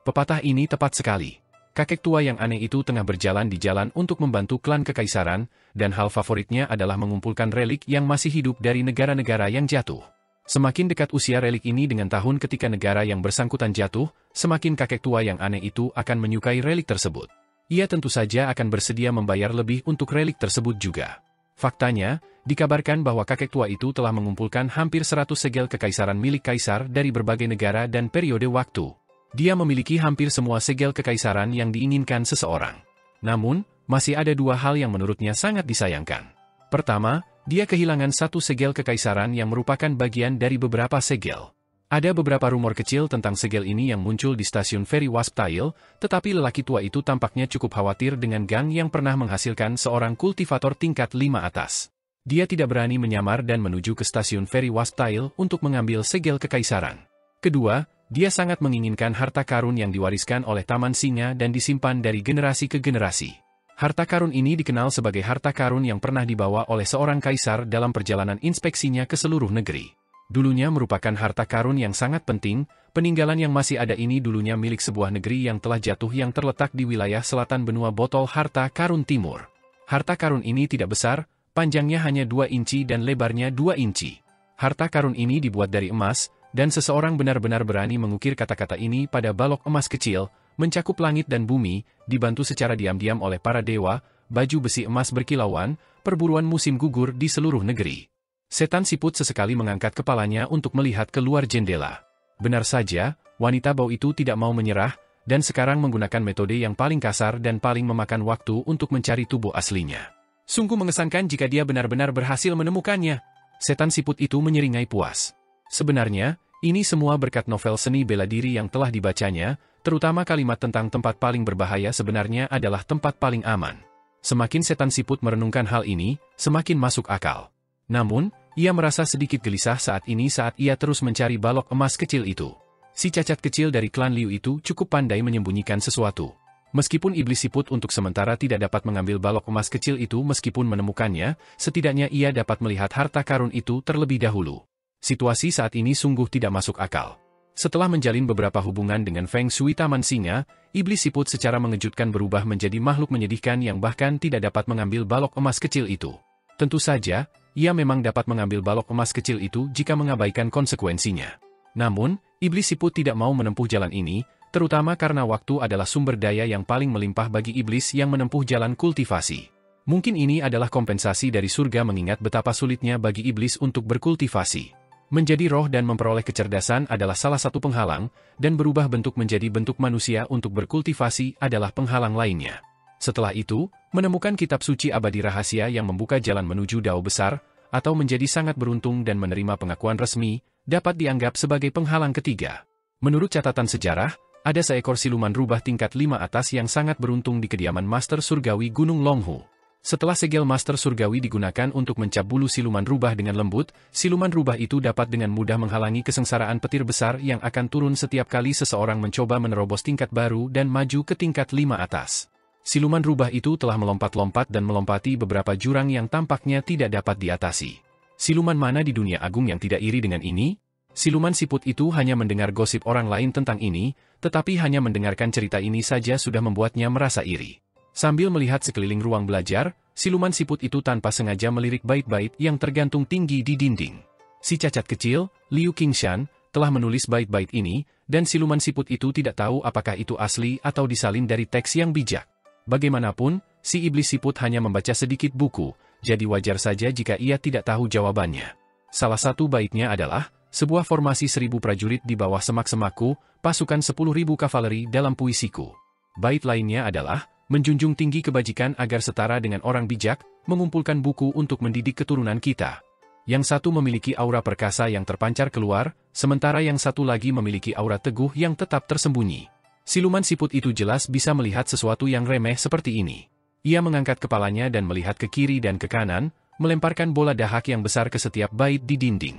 Pepatah ini tepat sekali. Kakek tua yang aneh itu tengah berjalan di jalan untuk membantu klan kekaisaran, dan hal favoritnya adalah mengumpulkan relik yang masih hidup dari negara-negara yang jatuh. Semakin dekat usia relik ini dengan tahun ketika negara yang bersangkutan jatuh, semakin kakek tua yang aneh itu akan menyukai relik tersebut. Ia tentu saja akan bersedia membayar lebih untuk relik tersebut juga. Faktanya, dikabarkan bahwa kakek tua itu telah mengumpulkan hampir 100 segel kekaisaran milik kaisar dari berbagai negara dan periode waktu. Dia memiliki hampir semua segel kekaisaran yang diinginkan seseorang. Namun, masih ada dua hal yang menurutnya sangat disayangkan. Pertama, dia kehilangan satu segel kekaisaran yang merupakan bagian dari beberapa segel. Ada beberapa rumor kecil tentang segel ini yang muncul di stasiun feri Wasp Tile, tetapi lelaki tua itu tampaknya cukup khawatir dengan gang yang pernah menghasilkan seorang kultivator tingkat 5 atas. Dia tidak berani menyamar dan menuju ke stasiun feri Wasp Tile untuk mengambil segel kekaisaran. Kedua, dia sangat menginginkan harta karun yang diwariskan oleh Taman Singa dan disimpan dari generasi ke generasi. Harta karun ini dikenal sebagai harta karun yang pernah dibawa oleh seorang kaisar dalam perjalanan inspeksinya ke seluruh negeri. Dulunya merupakan harta karun yang sangat penting, peninggalan yang masih ada ini dulunya milik sebuah negeri yang telah jatuh yang terletak di wilayah selatan benua botol harta karun timur. Harta karun ini tidak besar, panjangnya hanya 2 inci dan lebarnya 2 inci. Harta karun ini dibuat dari emas, dan seseorang benar-benar berani mengukir kata-kata ini pada balok emas kecil, mencakup langit dan bumi, dibantu secara diam-diam oleh para dewa, baju besi emas berkilauan, perburuan musim gugur di seluruh negeri. Setan siput sesekali mengangkat kepalanya untuk melihat keluar jendela. Benar saja, wanita bau itu tidak mau menyerah, dan sekarang menggunakan metode yang paling kasar dan paling memakan waktu untuk mencari tubuh aslinya. Sungguh mengesankan jika dia benar-benar berhasil menemukannya. Setan siput itu menyeringai puas. Sebenarnya, ini semua berkat novel seni bela diri yang telah dibacanya, terutama kalimat tentang tempat paling berbahaya sebenarnya adalah tempat paling aman. Semakin setan siput merenungkan hal ini, semakin masuk akal. Namun, ia merasa sedikit gelisah saat ia terus mencari balok emas kecil itu. Si cacat kecil dari klan Liu itu cukup pandai menyembunyikan sesuatu. Meskipun iblis siput untuk sementara tidak dapat mengambil balok emas kecil itu meskipun menemukannya, setidaknya ia dapat melihat harta karun itu terlebih dahulu. Situasi saat ini sungguh tidak masuk akal. Setelah menjalin beberapa hubungan dengan Feng Shui Taman Singa, iblis siput secara mengejutkan berubah menjadi makhluk menyedihkan yang bahkan tidak dapat mengambil balok emas kecil itu. Tentu saja, ia memang dapat mengambil balok emas kecil itu jika mengabaikan konsekuensinya. Namun, iblis siput tidak mau menempuh jalan ini, terutama karena waktu adalah sumber daya yang paling melimpah bagi iblis yang menempuh jalan kultivasi. Mungkin ini adalah kompensasi dari surga mengingat betapa sulitnya bagi iblis untuk berkultivasi. Menjadi roh dan memperoleh kecerdasan adalah salah satu penghalang, dan berubah bentuk menjadi bentuk manusia untuk berkultivasi adalah penghalang lainnya. Setelah itu, menemukan kitab suci abadi rahasia yang membuka jalan menuju Dao besar, atau menjadi sangat beruntung dan menerima pengakuan resmi, dapat dianggap sebagai penghalang ketiga. Menurut catatan sejarah, ada seekor siluman rubah tingkat 5 atas yang sangat beruntung di kediaman Master Surgawi Gunung Longhu. Setelah segel Master Surgawi digunakan untuk mencap bulu siluman rubah dengan lembut, siluman rubah itu dapat dengan mudah menghalangi kesengsaraan petir besar yang akan turun setiap kali seseorang mencoba menerobos tingkat baru dan maju ke tingkat 5 atas. Siluman rubah itu telah melompat-lompat dan melompati beberapa jurang yang tampaknya tidak dapat diatasi. Siluman mana di dunia agung yang tidak iri dengan ini? Siluman siput itu hanya mendengar gosip orang lain tentang ini, tetapi hanya mendengarkan cerita ini saja sudah membuatnya merasa iri. Sambil melihat sekeliling ruang belajar, siluman siput itu tanpa sengaja melirik bait-bait yang tergantung tinggi di dinding. Si cacat kecil, Liu Qingshan, telah menulis bait-bait ini, dan siluman siput itu tidak tahu apakah itu asli atau disalin dari teks yang bijak. Bagaimanapun, si iblis siput hanya membaca sedikit buku, jadi wajar saja jika ia tidak tahu jawabannya. Salah satu baitnya adalah, sebuah formasi 1000 prajurit di bawah semak-semakku, pasukan 10.000 kavaleri dalam puisiku. Bait lainnya adalah, menjunjung tinggi kebajikan agar setara dengan orang bijak, mengumpulkan buku untuk mendidik keturunan kita. Yang satu memiliki aura perkasa yang terpancar keluar, sementara yang satu lagi memiliki aura teguh yang tetap tersembunyi. Siluman siput itu jelas bisa melihat sesuatu yang remeh seperti ini. Ia mengangkat kepalanya dan melihat ke kiri dan ke kanan, melemparkan bola dahak yang besar ke setiap bait di dinding.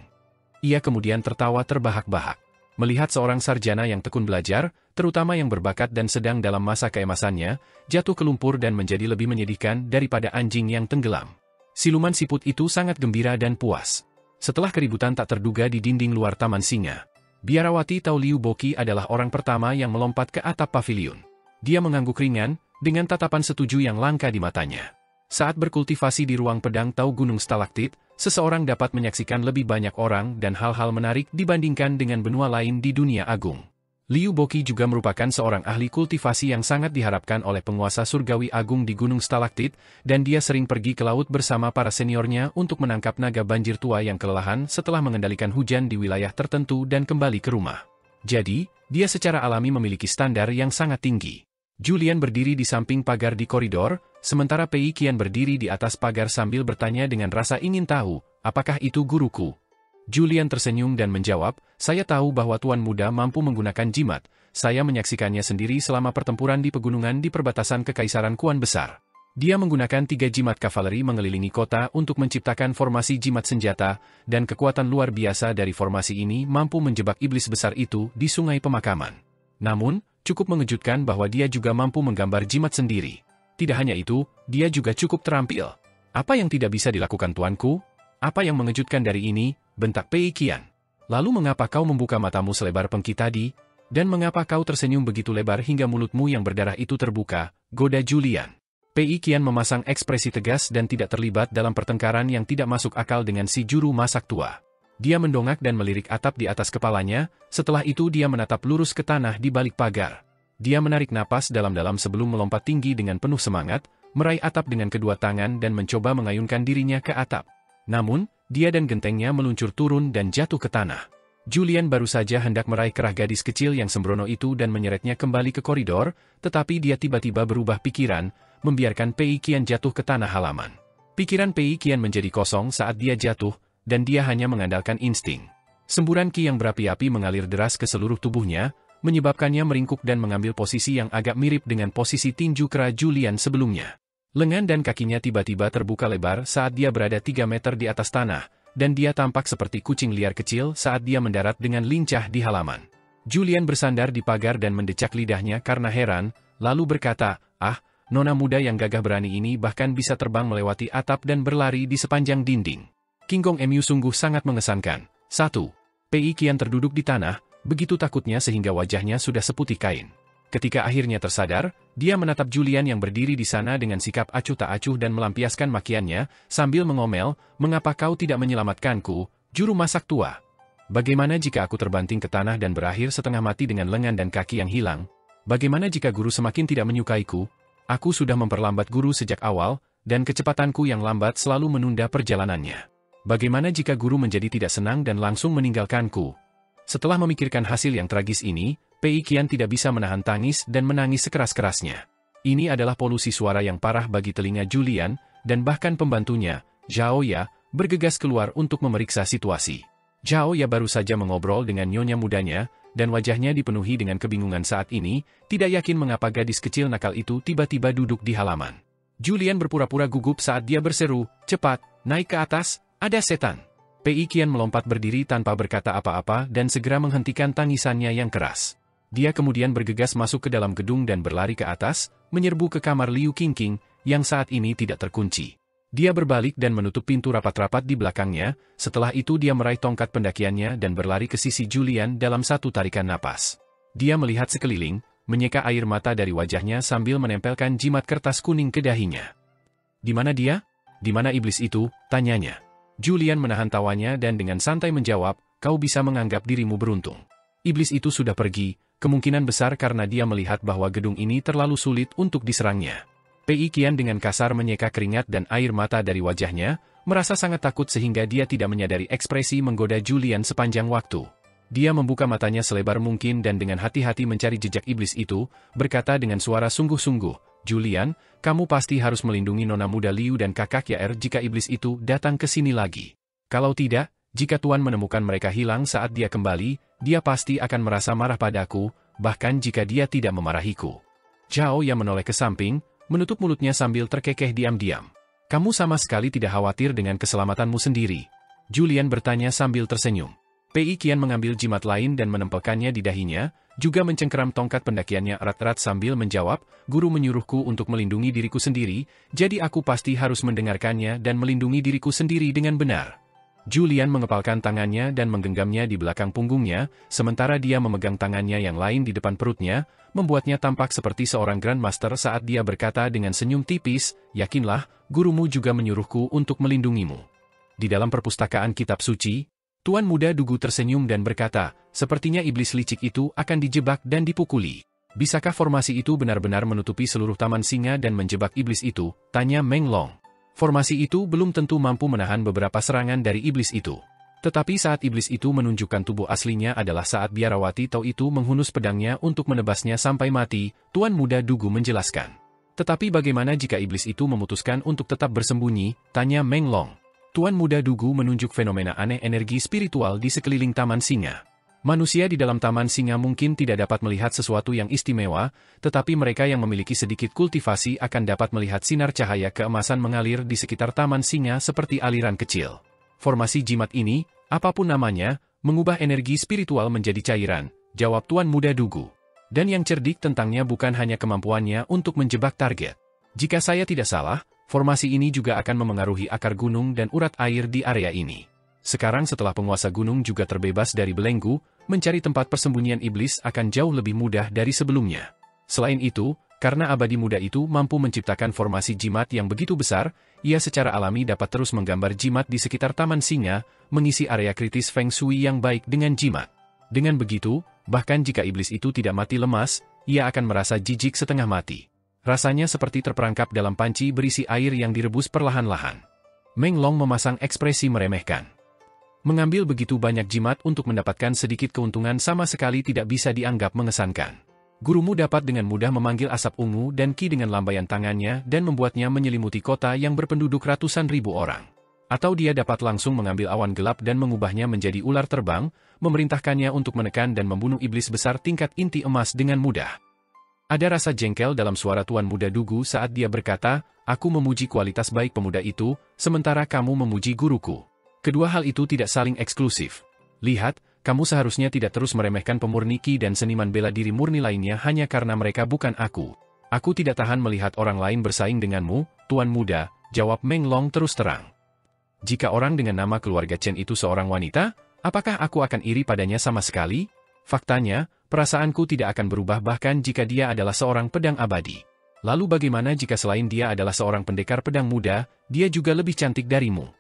Ia kemudian tertawa terbahak-bahak. Melihat seorang sarjana yang tekun belajar, terutama yang berbakat dan sedang dalam masa keemasannya, jatuh ke lumpur dan menjadi lebih menyedihkan daripada anjing yang tenggelam. Siluman siput itu sangat gembira dan puas. Setelah keributan tak terduga di dinding luar Taman Singa, biarawati Tao Liu Boqi adalah orang pertama yang melompat ke atap pavilion. Dia mengangguk ringan, dengan tatapan setuju yang langka di matanya. Saat berkultivasi di ruang pedang Tao Gunung Stalaktit, seseorang dapat menyaksikan lebih banyak orang dan hal-hal menarik dibandingkan dengan benua lain di dunia agung. Liu Boqi juga merupakan seorang ahli kultivasi yang sangat diharapkan oleh penguasa surgawi agung di Gunung Stalaktit, dan dia sering pergi ke laut bersama para seniornya untuk menangkap naga banjir tua yang kelelahan setelah mengendalikan hujan di wilayah tertentu dan kembali ke rumah. Jadi, dia secara alami memiliki standar yang sangat tinggi. Julian berdiri di samping pagar di koridor, sementara Pei Qian berdiri di atas pagar sambil bertanya dengan rasa ingin tahu, apakah itu guruku? Julian tersenyum dan menjawab, saya tahu bahwa Tuan Muda mampu menggunakan jimat, saya menyaksikannya sendiri selama pertempuran di pegunungan di perbatasan Kekaisaran Kuan Besar. Dia menggunakan 3 jimat kavaleri mengelilingi kota untuk menciptakan formasi jimat senjata, dan kekuatan luar biasa dari formasi ini mampu menjebak iblis besar itu di sungai pemakaman. Namun, cukup mengejutkan bahwa dia juga mampu menggambar jimat sendiri. Tidak hanya itu, dia juga cukup terampil. Apa yang tidak bisa dilakukan tuanku? Apa yang mengejutkan dari ini? Bentak Pei Qian. Lalu mengapa kau membuka matamu selebar pengki tadi? Dan mengapa kau tersenyum begitu lebar hingga mulutmu yang berdarah itu terbuka? Goda Julian. Pei Qian memasang ekspresi tegas dan tidak terlibat dalam pertengkaran yang tidak masuk akal dengan si juru masak tua. Dia mendongak dan melirik atap di atas kepalanya, setelah itu dia menatap lurus ke tanah di balik pagar. Dia menarik napas dalam-dalam sebelum melompat tinggi dengan penuh semangat, meraih atap dengan kedua tangan dan mencoba mengayunkan dirinya ke atap. Namun, dia dan gentengnya meluncur turun dan jatuh ke tanah. Julian baru saja hendak meraih kerah gadis kecil yang sembrono itu dan menyeretnya kembali ke koridor, tetapi dia tiba-tiba berubah pikiran, membiarkan Pei Qian jatuh ke tanah halaman. Pikiran Pei Qian menjadi kosong saat dia jatuh, dan dia hanya mengandalkan insting. Semburan ki yang berapi-api mengalir deras ke seluruh tubuhnya, menyebabkannya meringkuk dan mengambil posisi yang agak mirip dengan posisi tinju kera Julian sebelumnya. Lengan dan kakinya tiba-tiba terbuka lebar saat dia berada 3 meter di atas tanah, dan dia tampak seperti kucing liar kecil saat dia mendarat dengan lincah di halaman. Julian bersandar di pagar dan mendecak lidahnya karena heran, lalu berkata, "Ah, nona muda yang gagah berani ini bahkan bisa terbang melewati atap dan berlari di sepanjang dinding." King Gong Mu sungguh sangat mengesankan. 1. Pei Qian terduduk di tanah, begitu takutnya sehingga wajahnya sudah seputih kain. Ketika akhirnya tersadar, dia menatap Julian yang berdiri di sana dengan sikap acuh tak acuh dan melampiaskan makiannya, sambil mengomel, "Mengapa kau tidak menyelamatkanku, juru masak tua? Bagaimana jika aku terbanting ke tanah dan berakhir setengah mati dengan lengan dan kaki yang hilang? Bagaimana jika guru semakin tidak menyukaiku? Aku sudah memperlambat guru sejak awal, dan kecepatanku yang lambat selalu menunda perjalanannya. Bagaimana jika guru menjadi tidak senang dan langsung meninggalkanku?" Setelah memikirkan hasil yang tragis ini, Pei Qian tidak bisa menahan tangis dan menangis sekeras-kerasnya. Ini adalah polusi suara yang parah bagi telinga Julian, dan bahkan pembantunya, Zhao Ya, bergegas keluar untuk memeriksa situasi. Zhao Ya baru saja mengobrol dengan nyonya mudanya, dan wajahnya dipenuhi dengan kebingungan saat ini, tidak yakin mengapa gadis kecil nakal itu tiba-tiba duduk di halaman. Julian berpura-pura gugup saat dia berseru, "Cepat, naik ke atas, ada setan." Pei Qian melompat berdiri tanpa berkata apa-apa dan segera menghentikan tangisannya yang keras. Dia kemudian bergegas masuk ke dalam gedung dan berlari ke atas, menyerbu ke kamar Liu Qingqing, yang saat ini tidak terkunci. Dia berbalik dan menutup pintu rapat-rapat di belakangnya, setelah itu dia meraih tongkat pendakiannya dan berlari ke sisi Julian dalam satu tarikan napas. Dia melihat sekeliling, menyeka air mata dari wajahnya sambil menempelkan jimat kertas kuning ke dahinya. "Di mana dia? Di mana iblis itu?" tanyanya. Julian menahan tawanya dan dengan santai menjawab, "Kau bisa menganggap dirimu beruntung. Iblis itu sudah pergi, kemungkinan besar karena dia melihat bahwa gedung ini terlalu sulit untuk diserangnya." Pei Qian dengan kasar menyeka keringat dan air mata dari wajahnya, merasa sangat takut sehingga dia tidak menyadari ekspresi menggoda Julian sepanjang waktu. Dia membuka matanya selebar mungkin dan dengan hati-hati mencari jejak iblis itu, berkata dengan suara sungguh-sungguh, "Julian, kamu pasti harus melindungi Nona muda Liu dan kakak Yaer jika iblis itu datang ke sini lagi. Kalau tidak, jika Tuan menemukan mereka hilang saat dia kembali, dia pasti akan merasa marah padaku, bahkan jika dia tidak memarahiku." Zhao yang menoleh ke samping, menutup mulutnya sambil terkekeh diam-diam. "Kamu sama sekali tidak khawatir dengan keselamatanmu sendiri?" Julian bertanya sambil tersenyum. Pei Qian mengambil jimat lain dan menempelkannya di dahinya, juga mencengkeram tongkat pendakiannya erat-erat sambil menjawab, "Guru menyuruhku untuk melindungi diriku sendiri, jadi aku pasti harus mendengarkannya dan melindungi diriku sendiri dengan benar." Julian mengepalkan tangannya dan menggenggamnya di belakang punggungnya, sementara dia memegang tangannya yang lain di depan perutnya, membuatnya tampak seperti seorang Grandmaster saat dia berkata dengan senyum tipis, "Yakinlah, gurumu juga menyuruhku untuk melindungimu." Di dalam perpustakaan kitab suci, Tuan Muda Dugu tersenyum dan berkata, "Sepertinya iblis licik itu akan dijebak dan dipukuli. Bisakah formasi itu benar-benar menutupi seluruh taman singa dan menjebak iblis itu?" tanya Meng Long. Formasi itu belum tentu mampu menahan beberapa serangan dari iblis itu. Tetapi saat iblis itu menunjukkan tubuh aslinya adalah saat biarawati Tao itu menghunus pedangnya untuk menebasnya sampai mati, Tuan Muda Dugu menjelaskan. "Tetapi bagaimana jika iblis itu memutuskan untuk tetap bersembunyi?" tanya Meng Long. Tuan Muda Dugu menunjuk fenomena aneh energi spiritual di sekeliling Taman Singa. Manusia di dalam Taman Singa mungkin tidak dapat melihat sesuatu yang istimewa, tetapi mereka yang memiliki sedikit kultivasi akan dapat melihat sinar cahaya keemasan mengalir di sekitar Taman Singa seperti aliran kecil. Formasi jimat ini, apapun namanya, mengubah energi spiritual menjadi cairan, jawab Tuan Muda Dugu. Dan yang cerdik tentangnya bukan hanya kemampuannya untuk menjebak target. Jika saya tidak salah, formasi ini juga akan memengaruhi akar gunung dan urat air di area ini. Sekarang setelah penguasa gunung juga terbebas dari belenggu, mencari tempat persembunyian iblis akan jauh lebih mudah dari sebelumnya. Selain itu, karena abadi muda itu mampu menciptakan formasi jimat yang begitu besar, ia secara alami dapat terus menggambar jimat di sekitar Taman Singa, mengisi area kritis Feng Shui yang baik dengan jimat. Dengan begitu, bahkan jika iblis itu tidak mati lemas, ia akan merasa jijik setengah mati. Rasanya seperti terperangkap dalam panci berisi air yang direbus perlahan-lahan. Meng Long memasang ekspresi meremehkan. Mengambil begitu banyak jimat untuk mendapatkan sedikit keuntungan sama sekali tidak bisa dianggap mengesankan. Gurumu dapat dengan mudah memanggil asap ungu dan ki dengan lambaian tangannya dan membuatnya menyelimuti kota yang berpenduduk ratusan ribu orang. Atau dia dapat langsung mengambil awan gelap dan mengubahnya menjadi ular terbang, memerintahkannya untuk menekan dan membunuh iblis besar tingkat inti emas dengan mudah. Ada rasa jengkel dalam suara Tuan Muda Dugu saat dia berkata, "Aku memuji kualitas baik pemuda itu, sementara kamu memuji guruku. Kedua hal itu tidak saling eksklusif. Lihat, kamu seharusnya tidak terus meremehkan pemurni ki dan seniman bela diri murni lainnya hanya karena mereka bukan aku. Aku tidak tahan melihat orang lain bersaing denganmu, Tuan Muda," jawab Meng Long terus terang. "Jika orang dengan nama keluarga Chen itu seorang wanita, apakah aku akan iri padanya sama sekali? Faktanya, perasaanku tidak akan berubah bahkan jika dia adalah seorang pedang abadi. Lalu bagaimana jika selain dia adalah seorang pendekar pedang muda, dia juga lebih cantik darimu?"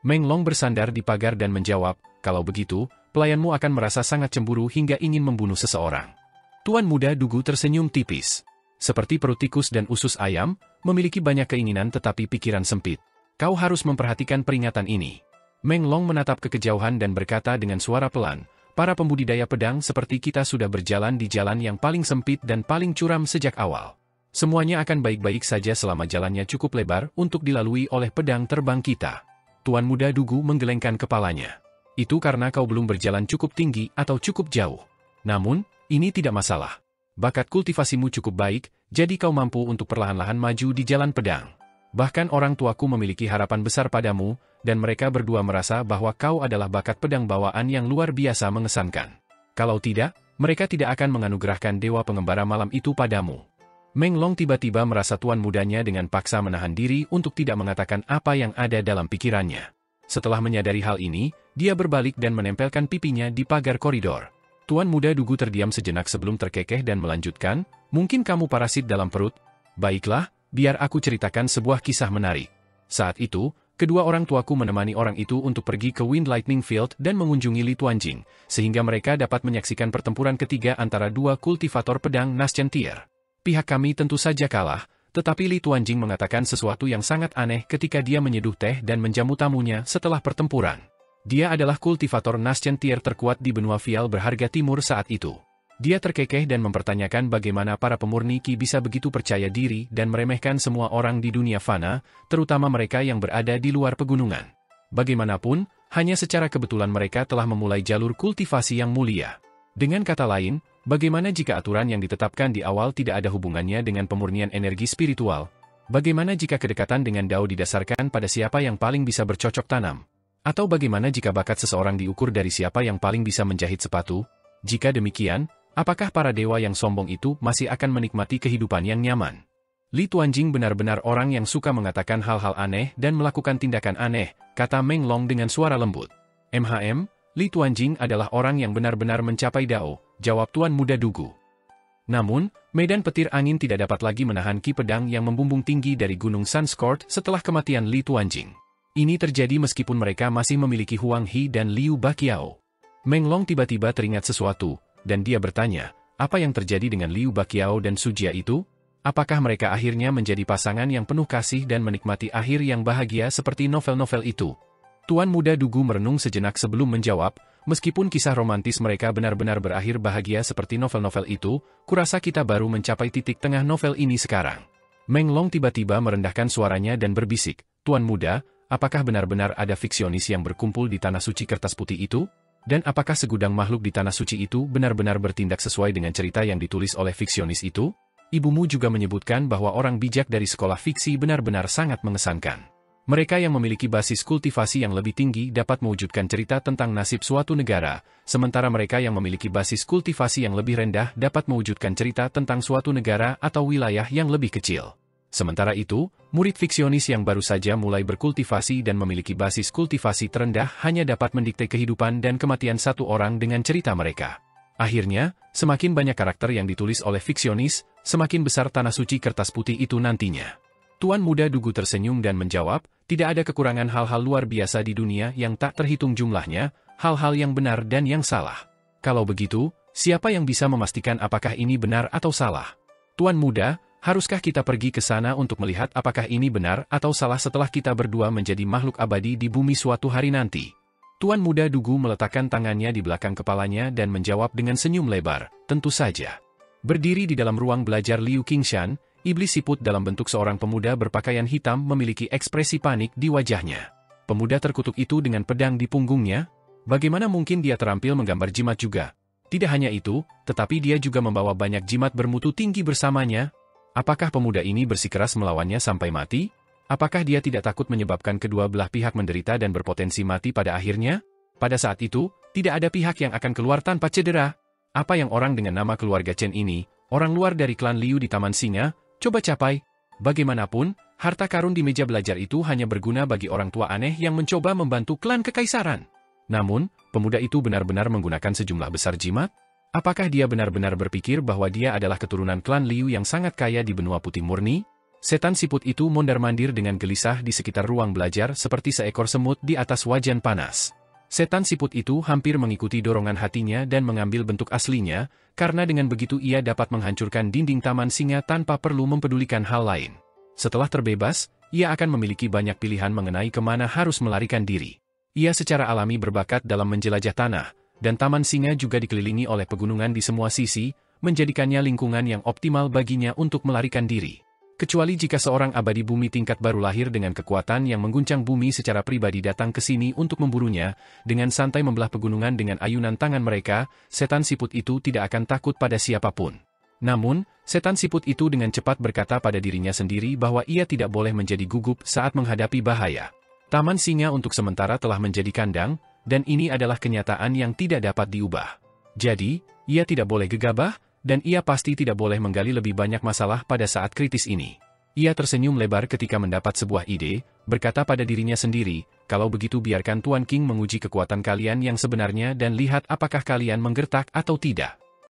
Meng Long bersandar di pagar dan menjawab, "Kalau begitu, pelayanmu akan merasa sangat cemburu hingga ingin membunuh seseorang." Tuan Muda Dugu tersenyum tipis. Seperti perut tikus dan usus ayam, memiliki banyak keinginan tetapi pikiran sempit. Kau harus memperhatikan peringatan ini. Meng Long menatap ke kejauhan dan berkata dengan suara pelan, "Para pembudidaya pedang seperti kita sudah berjalan di jalan yang paling sempit dan paling curam sejak awal. Semuanya akan baik-baik saja selama jalannya cukup lebar untuk dilalui oleh pedang terbang kita." Tuan Muda Dugu menggelengkan kepalanya. "Itu karena kau belum berjalan cukup tinggi atau cukup jauh. Namun, ini tidak masalah. Bakat kultivasimu cukup baik, jadi kau mampu untuk perlahan-lahan maju di jalan pedang. Bahkan orang tuaku memiliki harapan besar padamu, dan mereka berdua merasa bahwa kau adalah bakat pedang bawaan yang luar biasa mengesankan. Kalau tidak, mereka tidak akan menganugerahkan dewa pengembara malam itu padamu. Meng Long tiba-tiba merasa tuan mudanya dengan paksa menahan diri untuk tidak mengatakan apa yang ada dalam pikirannya. Setelah menyadari hal ini, dia berbalik dan menempelkan pipinya di pagar koridor. Tuan muda Dugu terdiam sejenak sebelum terkekeh dan melanjutkan, mungkin kamu parasit dalam perut? Baiklah, biar aku ceritakan sebuah kisah menarik. Saat itu, kedua orang tuaku menemani orang itu untuk pergi ke Wind Lightning Field dan mengunjungi Li Tuanjing, sehingga mereka dapat menyaksikan pertempuran ketiga antara dua kultivator pedang Naschen Tier. Pihak kami tentu saja kalah, tetapi Li Tuanjing mengatakan sesuatu yang sangat aneh ketika dia menyeduh teh dan menjamu tamunya setelah pertempuran. Dia adalah kultivator Naschen Tier terkuat di benua Vial berharga timur saat itu. Dia terkekeh dan mempertanyakan bagaimana para pemurni Qi bisa begitu percaya diri dan meremehkan semua orang di dunia fana, terutama mereka yang berada di luar pegunungan. Bagaimanapun, hanya secara kebetulan mereka telah memulai jalur kultivasi yang mulia. Dengan kata lain, bagaimana jika aturan yang ditetapkan di awal tidak ada hubungannya dengan pemurnian energi spiritual? Bagaimana jika kedekatan dengan Dao didasarkan pada siapa yang paling bisa bercocok tanam? Atau bagaimana jika bakat seseorang diukur dari siapa yang paling bisa menjahit sepatu? Jika demikian, apakah para dewa yang sombong itu masih akan menikmati kehidupan yang nyaman? Li Tuanjing benar-benar orang yang suka mengatakan hal-hal aneh dan melakukan tindakan aneh, kata Meng Long dengan suara lembut. Li Tuanjing adalah orang yang benar-benar mencapai Dao, jawab Tuan Muda Dugu. Namun, medan petir angin tidak dapat lagi menahan ki pedang yang membumbung tinggi dari Gunung Sunscourt setelah kematian Li Tuanjing. Ini terjadi meskipun mereka masih memiliki Huang He dan Liu Baqiao. Meng Long tiba-tiba teringat sesuatu, dan dia bertanya, apa yang terjadi dengan Liu Baqiao dan Su Jia itu? Apakah mereka akhirnya menjadi pasangan yang penuh kasih dan menikmati akhir yang bahagia seperti novel-novel itu? Tuan Muda Dugu merenung sejenak sebelum menjawab, meskipun kisah romantis mereka benar-benar berakhir bahagia seperti novel-novel itu, kurasa kita baru mencapai titik tengah novel ini sekarang. Meng Long tiba-tiba merendahkan suaranya dan berbisik, Tuan Muda, apakah benar-benar ada fiksionis yang berkumpul di Tanah Suci Kertas Putih itu? Dan apakah segudang makhluk di Tanah Suci itu benar-benar bertindak sesuai dengan cerita yang ditulis oleh fiksionis itu? Ibumu juga menyebutkan bahwa orang bijak dari sekolah fiksi benar-benar sangat mengesankan. Mereka yang memiliki basis kultivasi yang lebih tinggi dapat mewujudkan cerita tentang nasib suatu negara, sementara mereka yang memiliki basis kultivasi yang lebih rendah dapat mewujudkan cerita tentang suatu negara atau wilayah yang lebih kecil. Sementara itu, murid fiksionis yang baru saja mulai berkultivasi dan memiliki basis kultivasi terendah hanya dapat mendikte kehidupan dan kematian satu orang dengan cerita mereka. Akhirnya, semakin banyak karakter yang ditulis oleh fiksionis, semakin besar Tanah Suci Kertas Putih itu nantinya. Tuan Muda Dugu tersenyum dan menjawab, tidak ada kekurangan hal-hal luar biasa di dunia yang tak terhitung jumlahnya, hal-hal yang benar dan yang salah. Kalau begitu, siapa yang bisa memastikan apakah ini benar atau salah? Tuan Muda, haruskah kita pergi ke sana untuk melihat apakah ini benar atau salah setelah kita berdua menjadi makhluk abadi di bumi suatu hari nanti? Tuan Muda Dugu meletakkan tangannya di belakang kepalanya dan menjawab dengan senyum lebar, tentu saja. Berdiri di dalam ruang belajar Liu Qingshan, iblis siput dalam bentuk seorang pemuda berpakaian hitam memiliki ekspresi panik di wajahnya. Pemuda terkutuk itu dengan pedang di punggungnya? Bagaimana mungkin dia terampil menggambar jimat juga? Tidak hanya itu, tetapi dia juga membawa banyak jimat bermutu tinggi bersamanya. Apakah pemuda ini bersikeras melawannya sampai mati? Apakah dia tidak takut menyebabkan kedua belah pihak menderita dan berpotensi mati pada akhirnya? Pada saat itu, tidak ada pihak yang akan keluar tanpa cedera. Apa yang orang dengan nama keluarga Chen ini, orang luar dari klan Liu di Taman Singa, coba capai? Bagaimanapun, harta karun di meja belajar itu hanya berguna bagi orang tua aneh yang mencoba membantu klan kekaisaran. Namun, pemuda itu benar-benar menggunakan sejumlah besar jimat? Apakah dia benar-benar berpikir bahwa dia adalah keturunan klan Liu yang sangat kaya di benua putih murni? Setan siput itu mondar-mandir dengan gelisah di sekitar ruang belajar seperti seekor semut di atas wajan panas. Setan siput itu hampir mengikuti dorongan hatinya dan mengambil bentuk aslinya, karena dengan begitu ia dapat menghancurkan dinding Taman Singa tanpa perlu mempedulikan hal lain. Setelah terbebas, ia akan memiliki banyak pilihan mengenai kemana harus melarikan diri. Ia secara alami berbakat dalam menjelajah tanah, dan Taman Singa juga dikelilingi oleh pegunungan di semua sisi, menjadikannya lingkungan yang optimal baginya untuk melarikan diri. Kecuali jika seorang abadi bumi tingkat baru lahir dengan kekuatan yang mengguncang bumi secara pribadi datang ke sini untuk memburunya, dengan santai membelah pegunungan dengan ayunan tangan mereka, setan siput itu tidak akan takut pada siapapun. Namun, setan siput itu dengan cepat berkata pada dirinya sendiri bahwa ia tidak boleh menjadi gugup saat menghadapi bahaya. Taman singa untuk sementara telah menjadi kandang, dan ini adalah kenyataan yang tidak dapat diubah. Jadi, ia tidak boleh gegabah, dan ia pasti tidak boleh menggali lebih banyak masalah pada saat kritis ini. Ia tersenyum lebar ketika mendapat sebuah ide, berkata pada dirinya sendiri, kalau begitu biarkan Tuan King menguji kekuatan kalian yang sebenarnya dan lihat apakah kalian menggertak atau tidak.